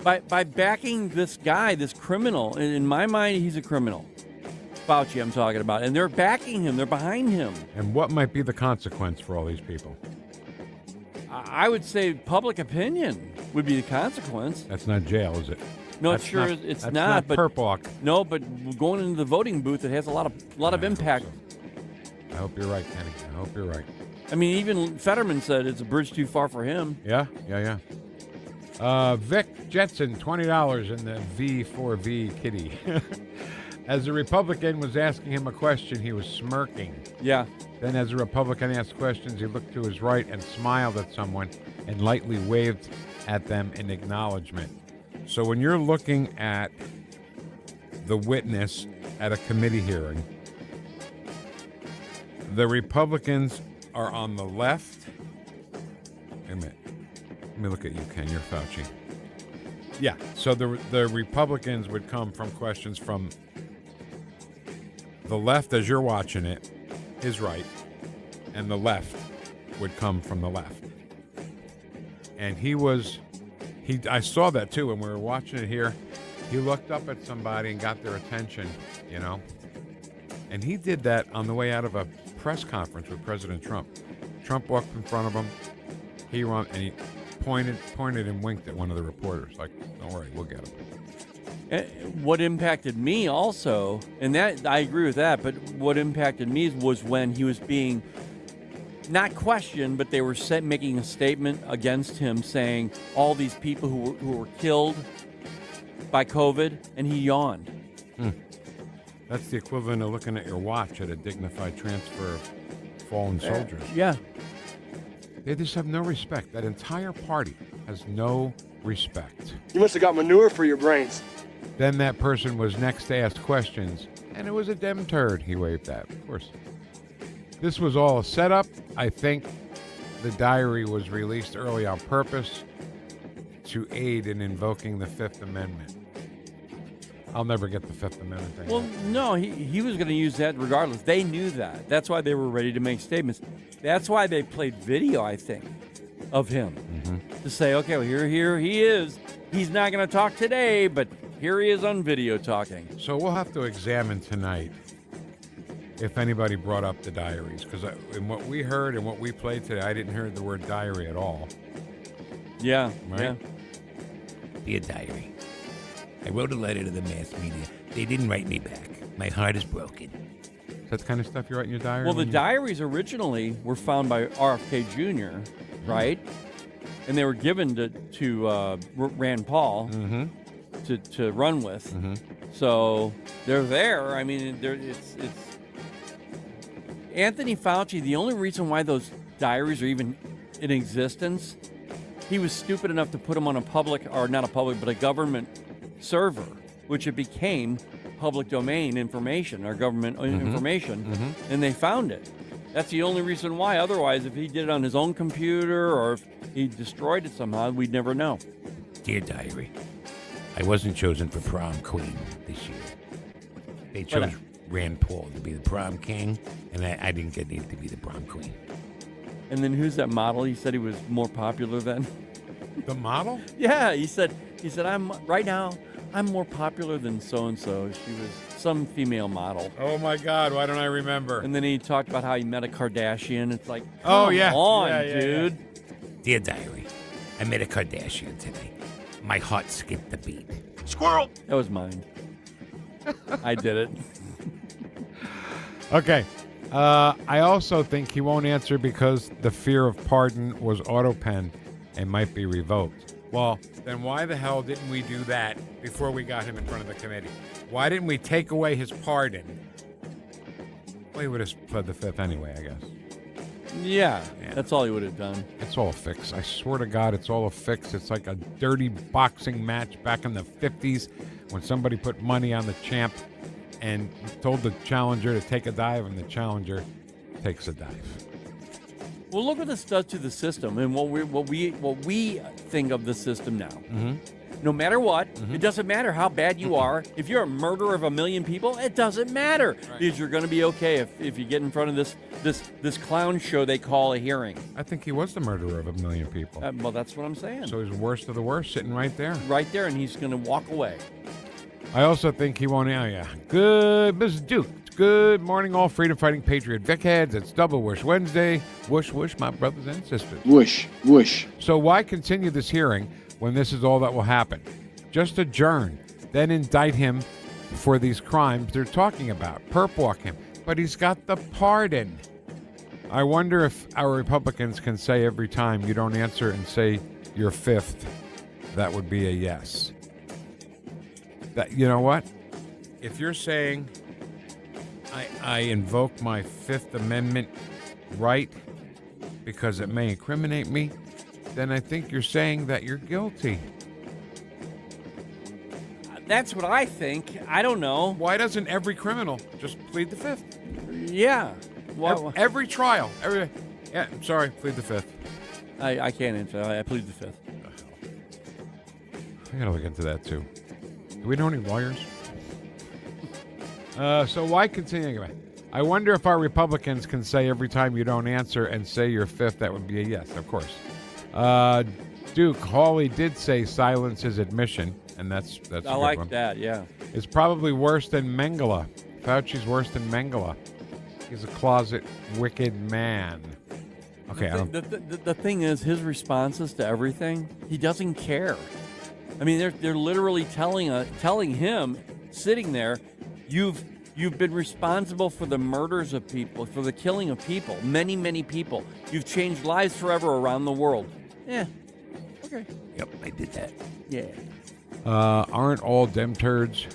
By backing this guy, this criminal. In my mind, he's a criminal. Fauci, I'm talking about. And they're backing him. They're behind him. And what might be the consequence for all these people? I would say public opinion would be the consequence. That's not jail, is it? No, that's it's that's not. But perp walk. No, but going into the voting booth, it has a lot of impact. I hope you're right, Kenny. I hope you're right. I mean, even Fetterman said it's a bridge too far for him. Yeah. Vic Jetson, $20 in the V4V kitty. As a Republican was asking him a question, he was smirking. Yeah. Then as a Republican asked questions, he looked to his right and smiled at someone and lightly waved at them in acknowledgement. So when you're looking at the witness at a committee hearing, the Republicans are on the left. Wait a minute. Let me look at you, Ken. You're Fauci. Yeah. So the Republicans would come from questions from the left as you're watching it, his right, and the left would come from the left. And I saw that too when we were watching it here. He looked up at somebody and got their attention, you know. And he did that on the way out of a press conference with President Trump. Trump walked in front of him. He ran and he pointed and winked at one of the reporters, like, "Don't worry, we'll get him." What impacted me also, and that I agree with that, but what impacted me was when he was being not questioned, but they were making a statement against him, saying all these people who were killed by COVID, and he yawned. That's the equivalent of looking at your watch at a dignified transfer of fallen soldiers. Yeah. They just have no respect. That entire party has no respect. You must have got manure for your brains. Then that person was next to ask questions, and it was a Dem turd he waved at, of course. This was all a setup. I think the diary was released early on purpose to aid in invoking the Fifth Amendment. I'll never get the Fifth Amendment thing. Well, no, he was going to use that regardless. They knew that. That's why they were ready to make statements. That's why they played video, I think, of him to say, okay, well, here he is. He's not going to talk today, but here he is on video talking. So we'll have to examine tonight if anybody brought up the diaries, because in what we heard and what we played today, I didn't hear the word diary at all. Yeah, right? yeah. Dear diary, I wrote a letter to the mass media. They didn't write me back. My heart is broken. Is that the kind of stuff you write in your diary? Well, the diaries originally were found by RFK Jr., right? And they were given to Rand Paul to run with. So they're there. I mean, it's Anthony Fauci. The only reason why those diaries are even in existence, he was stupid enough to put them on a public, or not a public, but a government server, which it became public domain information or government information, and they found it. That's the only reason why. Otherwise, if he did it on his own computer or if he destroyed it somehow, we'd never know. Dear diary, I wasn't chosen for prom queen this year. They chose Rand Paul to be the prom king, and I didn't get named to be the prom queen. And then who's that model? He said he was more popular than. The model? Yeah, he said I'm right now. I'm more popular than so and so. She was some female model. Oh my God! Why don't I remember? And then he talked about how he met a Kardashian. It's like, Oh, yeah. come on, Yeah, dude. Dear Diary, I met a Kardashian today. My heart skipped a beat. Squirrel. That was mine. I did it. Okay. I also think he won't answer because the fear of pardon was auto-penned and might be revoked. Well, then why the hell didn't we do that before we got him in front of the committee? Why didn't we take away his pardon? Well, he would have pled the fifth anyway, I guess. Yeah, that's all he would have done. It's all a fix. I swear to God, it's all a fix. It's like a dirty boxing match back in the 50s when somebody put money on the champ and told the challenger to take a dive, and the challenger takes a dive. Well, look what this does to the system and what we think of the system now. Mm-hmm. No matter what, it doesn't matter how bad you are. If you're a murderer of 1 million people, it doesn't matter because you're going to be okay if you get in front of this clown show they call a hearing. I think he was the murderer of 1 million people. Well, that's what I'm saying. So he's worst of the worst, sitting right there. Right there, and he's going to walk away. I also think he won't. Good, Mrs. Duke. Good morning, all freedom-fighting patriot Vic heads. It's Double Woosh Wednesday. Whoosh, whoosh, my brothers and sisters. Whoosh, whoosh. So why continue this hearing when this is all that will happen? Just adjourn, then indict him for these crimes they're talking about. Perp walk him. But he's got the pardon. I wonder if our Republicans can say every time you don't answer and say you're fifth, that would be a yes. That, you know what? If you're saying I invoke my Fifth Amendment right because it may incriminate me, then I think you're saying that you're guilty. That's what I think. I don't know. Why doesn't every criminal just plead the fifth? Yeah. Well, every trial. I'm sorry, plead the fifth. I can't answer. I plead the fifth. I gotta look into that too. Do we know any lawyers? So why continue? I wonder if our Republicans can say every time you don't answer and say you're fifth, that would be a yes, of course. Duke, Hawley did say silence is admission, and that's a good I like one. that, yeah. It's probably worse than Mengele. Fauci's worse than Mengele. He's a closet wicked man. Okay, the thing is, his responses to everything, he doesn't care. I mean, they're literally telling him, sitting there, you've been responsible for the murders of people, for the killing of people, many, many people. You've changed lives forever around the world. Yeah. Okay. Yep, I did that. Yeah. Aren't all dem turds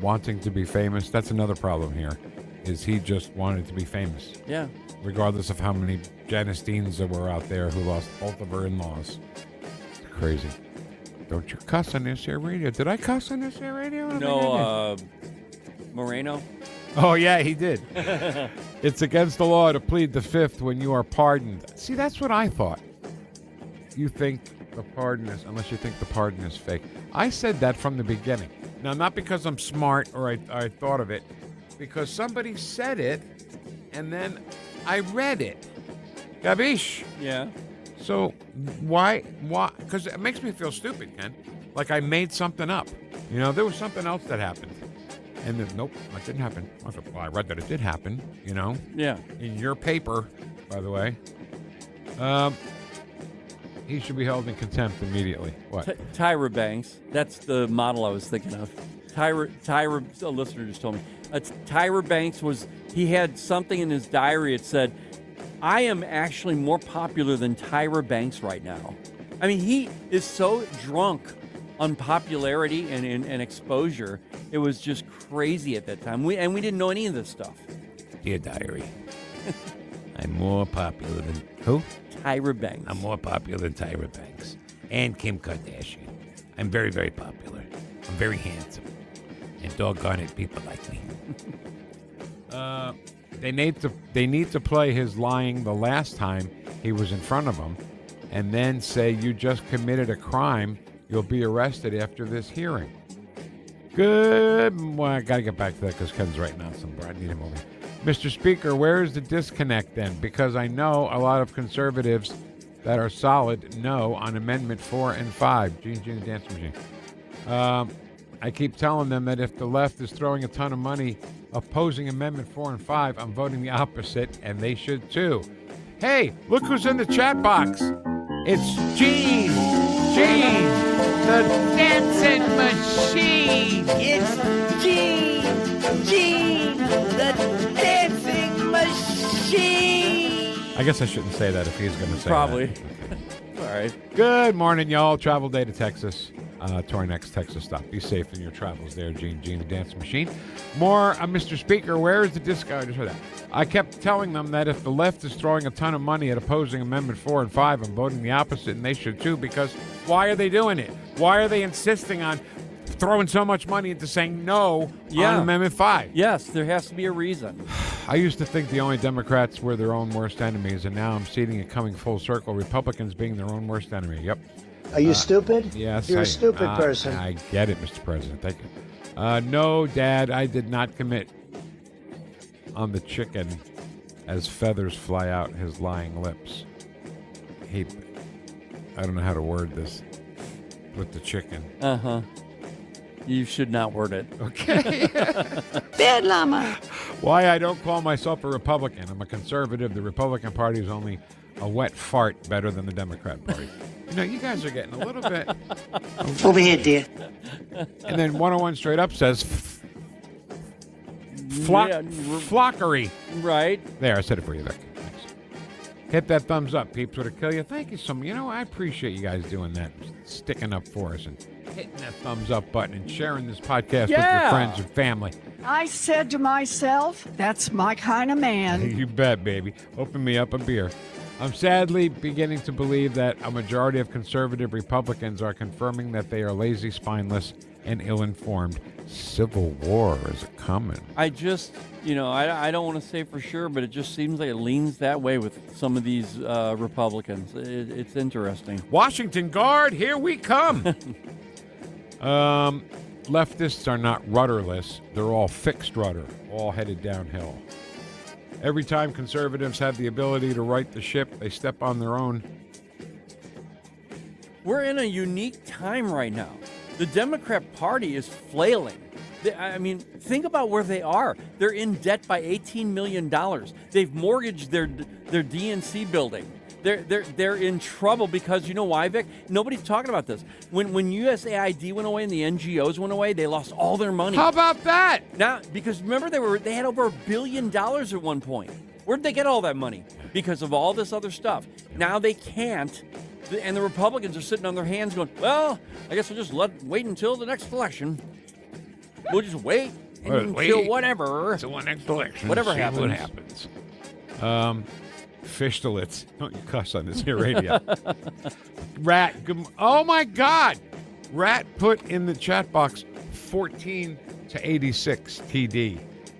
wanting to be famous? That's another problem here, is he just wanted to be famous. Yeah. Regardless of how many Janice Deans there were out there who lost both of her in-laws. It's crazy. Don't you cuss on this here radio. Did I cuss on this here radio? No, Moreno? Oh, yeah, he did. It's against the law to plead the fifth when you are pardoned. See, that's what I thought. You think the pardon is, unless you think the pardon is fake. I said that from the beginning. Now, not because I'm smart or I thought of it, because somebody said it, and then I read it. Gabish? Yeah. So why? Because it makes me feel stupid, Ken. Like I made something up. You know, there was something else that happened. And then, nope, that didn't happen. I said, well, I read that it did happen, you know? Yeah. In your paper, by the way. He should be held in contempt immediately. What? Tyra Banks. That's the model I was thinking of. Tyra, a listener just told me. Tyra Banks he had something in his diary. It said, I am actually more popular than Tyra Banks right now. I mean, he is so drunk on popularity and exposure. It was just crazy at that time. We didn't know any of this stuff. Dear Diary, I'm more popular than who? Tyra Banks. I'm more popular than Tyra Banks and Kim Kardashian. I'm very, very popular. I'm very handsome. And doggone it, people like me. They need to play his lying the last time he was in front of them, and then say you just committed a crime. You'll be arrested after this hearing. Good. Well, I gotta get back to that because Ken's writing out some. I need him over here. Mr. Speaker, where is the disconnect then? Because I know a lot of conservatives that are solid no on Amendment 4 and 5. Gene, the dance machine. I keep telling them that if the left is throwing a ton of money opposing Amendment 4 and 5, I'm voting the opposite, and they should too. Hey, look who's in the chat box. It's Gene. Gene, the dancing machine. It's Gene, the dancing machine. I guess I shouldn't say that if he's going to say Probably. that. All right. Good morning, y'all. Travel day to Texas. To our next Texas stop. Be safe in your travels there, Gene the Dancing Machine. More, Mr. Speaker, where is the disco? I just heard that. I kept telling them that if the left is throwing a ton of money at opposing Amendment 4 and 5, I'm voting the opposite, and they should too, because why are they doing it? Why are they insisting on throwing so much money into saying no on Amendment 5? Yes, there has to be a reason. I used to think the only Democrats were their own worst enemies, and now I'm seeing it coming full circle, Republicans being their own worst enemy. Yep. Are you stupid? Yes. You're a stupid person. I get it, Mr. President. Thank you. No, Dad, I did not commit on the chicken as feathers fly out his lying lips. I don't know how to word this with the chicken. Uh-huh. You should not word it. Okay. Bad llama. Why I don't call myself a Republican. I'm a conservative. The Republican Party is only a wet fart better than the Democrat Party. You know, you guys are getting a little bit... Over here, dear. And then 101 straight up says... Flockery. Right. There, I said it for you, Vic. Thanks. Hit that thumbs up, peeps. Would it kill you? Thank you so much. You know, I appreciate you guys doing that, sticking up for us and hitting that thumbs up button and sharing this podcast with your friends and family. I said to myself, that's my kind of man. You bet, baby. Open me up a beer. I'm sadly beginning to believe that a majority of conservative Republicans are confirming that they are lazy, spineless, and ill-informed. Civil war is coming. I just, I don't want to say for sure, but it just seems like it leans that way with some of these Republicans. It's interesting. Washington Guard, here we come. Leftists are not rudderless. They're all fixed rudder, all headed downhill. Every time conservatives have the ability to right the ship, they step on their own. We're in a unique time right now. The Democrat Party is flailing. Think about where they are. They're in debt by $18 million. They've mortgaged their DNC building. They're in trouble because you know why, Vic? Nobody's talking about this. When USAID went away and the NGOs went away, they lost all their money. How about that? Now, because remember they had over $1 billion at one point. Where'd they get all that money? Because of all this other stuff. Now they can't. And the Republicans are sitting on their hands going, well, I guess we'll just wait until the next election. We'll just wait until whatever. Until the next election. Whatever see happens. What happens. Fishtolets. Don't you cuss on this here radio. Rat. Oh, my God. Rat put in the chat box 14 to 86 TD.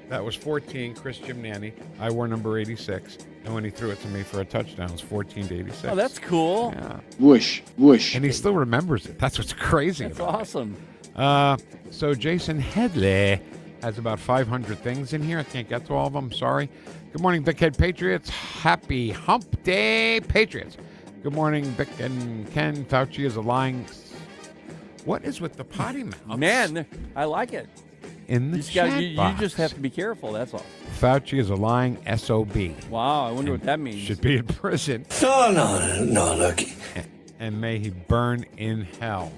That was 14, Chris Gimnani. I wore number 86. And when he threw it to me for a touchdown, it was 14 to 86. Oh, that's cool. Yeah. Woosh, whoosh. And he still remembers it. That's what's crazy That's about awesome. it. So Jason Headley has about 500 things in here. I can't get to all of them. Sorry. Good morning, Big Head Patriots. Happy Hump Day, Patriots. Good morning, Vic and Ken. Fauci is a lying... What is with the potty mouth? Man, I like it. In the chat box. You just have to be careful, that's all. Fauci is a lying SOB. Wow, I wonder what that means. Should be in prison. No, look. And may he burn in hell.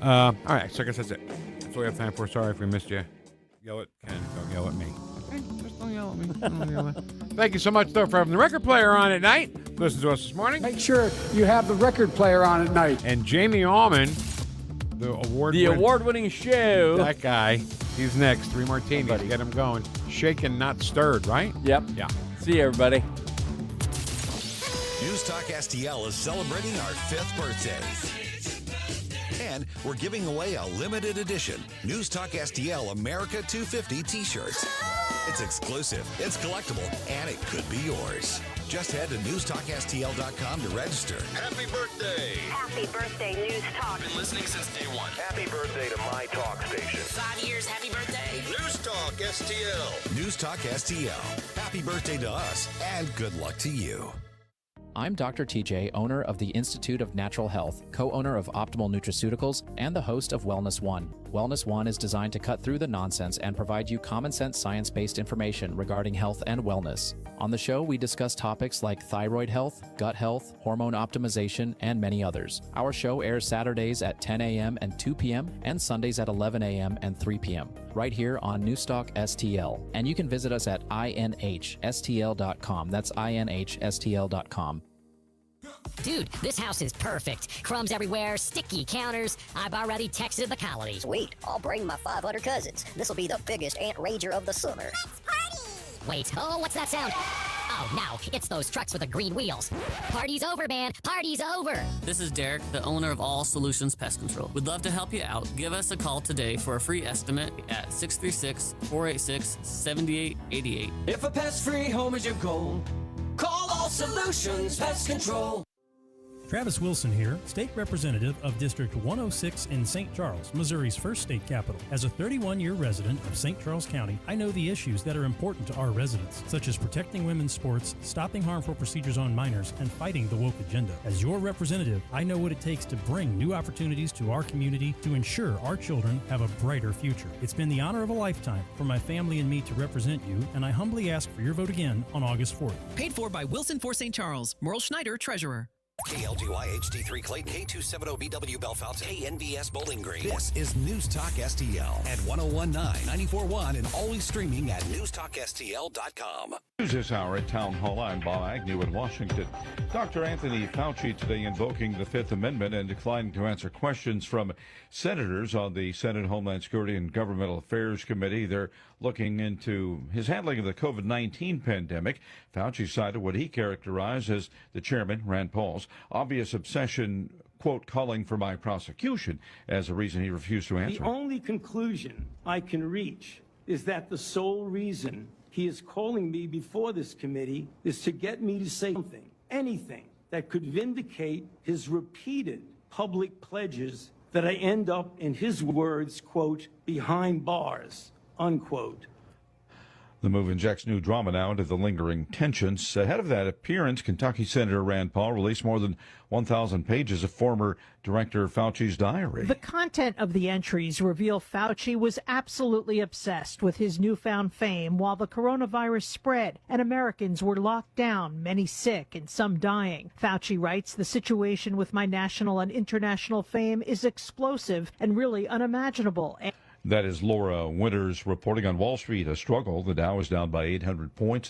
All right, so I guess that's it. That's all we have time for. Sorry if we missed you. Yell at Ken. Don't yell at me. Okay? Just don't yell at me. Don't yell at me. Thank you so much, though, for having the record player on at night. Listen to us this morning. Make sure you have the record player on at night. And Jamie Allman, the award-winning show. That guy. He's next. 3 martinis. Get him going. Shaken, not stirred, right? Yep. Yeah. See you, everybody. News Talk STL is celebrating our 5th birthday. And we're giving away a limited edition News Talk STL America 250 t-shirts. It's exclusive, it's collectible, and it could be yours. Just head to newstalkstl.com to register. Happy birthday! Happy birthday, News Talk. Been listening since day one. Happy birthday to my talk station. 5 years, happy birthday. News Talk STL. News Talk STL. Happy birthday to us, and good luck to you. I'm Dr. TJ, owner of the Institute of Natural Health, co-owner of Optimal Nutraceuticals, and the host of Wellness One. Wellness One is designed to cut through the nonsense and provide you common sense science-based information regarding health and wellness. On the show, we discuss topics like thyroid health, gut health, hormone optimization, and many others. Our show airs Saturdays at 10 a.m. and 2 p.m. and Sundays at 11 a.m. and 3 p.m. right here on NewstalkSTL. And you can visit us at inhstl.com. That's inhstl.com. Dude, this house is perfect. Crumbs everywhere, sticky counters. I've already texted the colony. Sweet, I'll bring my 500 cousins. This'll be the biggest ant rager of the summer. Let's party! Wait, what's that sound? Oh, no, it's those trucks with the green wheels. Party's over, man. Party's over. This is Derek, the owner of All Solutions Pest Control. We'd love to help you out. Give us a call today for a free estimate at 636-486-7888. If a pest-free home is your goal, call All Solutions Pest Control. Travis Wilson here, State Representative of District 106 in St. Charles, Missouri's first state capital. As a 31-year resident of St. Charles County, I know the issues that are important to our residents, such as protecting women's sports, stopping harmful procedures on minors, and fighting the woke agenda. As your representative, I know what it takes to bring new opportunities to our community to ensure our children have a brighter future. It's been the honor of a lifetime for my family and me to represent you, and I humbly ask for your vote again on August 4th. Paid for by Wilson for St. Charles. Merle Schneider, Treasurer. KLGY HD3 Clayton, K270BW Bellefonte, KNVS Bowling Green. This is News Talk STL at 1019, 94.1, and always streaming at NewstalkSTL.com. News this hour at Town Hall. I'm Bob Agnew in Washington. Dr. Anthony Fauci today invoking the Fifth Amendment and declining to answer questions from senators on the Senate Homeland Security and Governmental Affairs Committee. They're looking into his handling of the COVID-19 pandemic. Fauci cited what he characterized as the chairman, Rand Paul's, obvious obsession, quote, calling for my prosecution as a reason he refused to answer. The only conclusion I can reach is that the sole reason he is calling me before this committee is to get me to say something, anything, that could vindicate his repeated public pledges that I end up, in his words, quote, behind bars, unquote. The move injects new drama now into the lingering tensions. Ahead of that appearance, Kentucky Senator Rand Paul released more than 1,000 pages of former Director Fauci's diary. The content of the entries reveal Fauci was absolutely obsessed with his newfound fame while the coronavirus spread and Americans were locked down, many sick and some dying. Fauci writes, the situation with my national and international fame is explosive and really unimaginable. That is Laura Winters reporting on Wall Street. A struggle. The Dow is down by 800 points.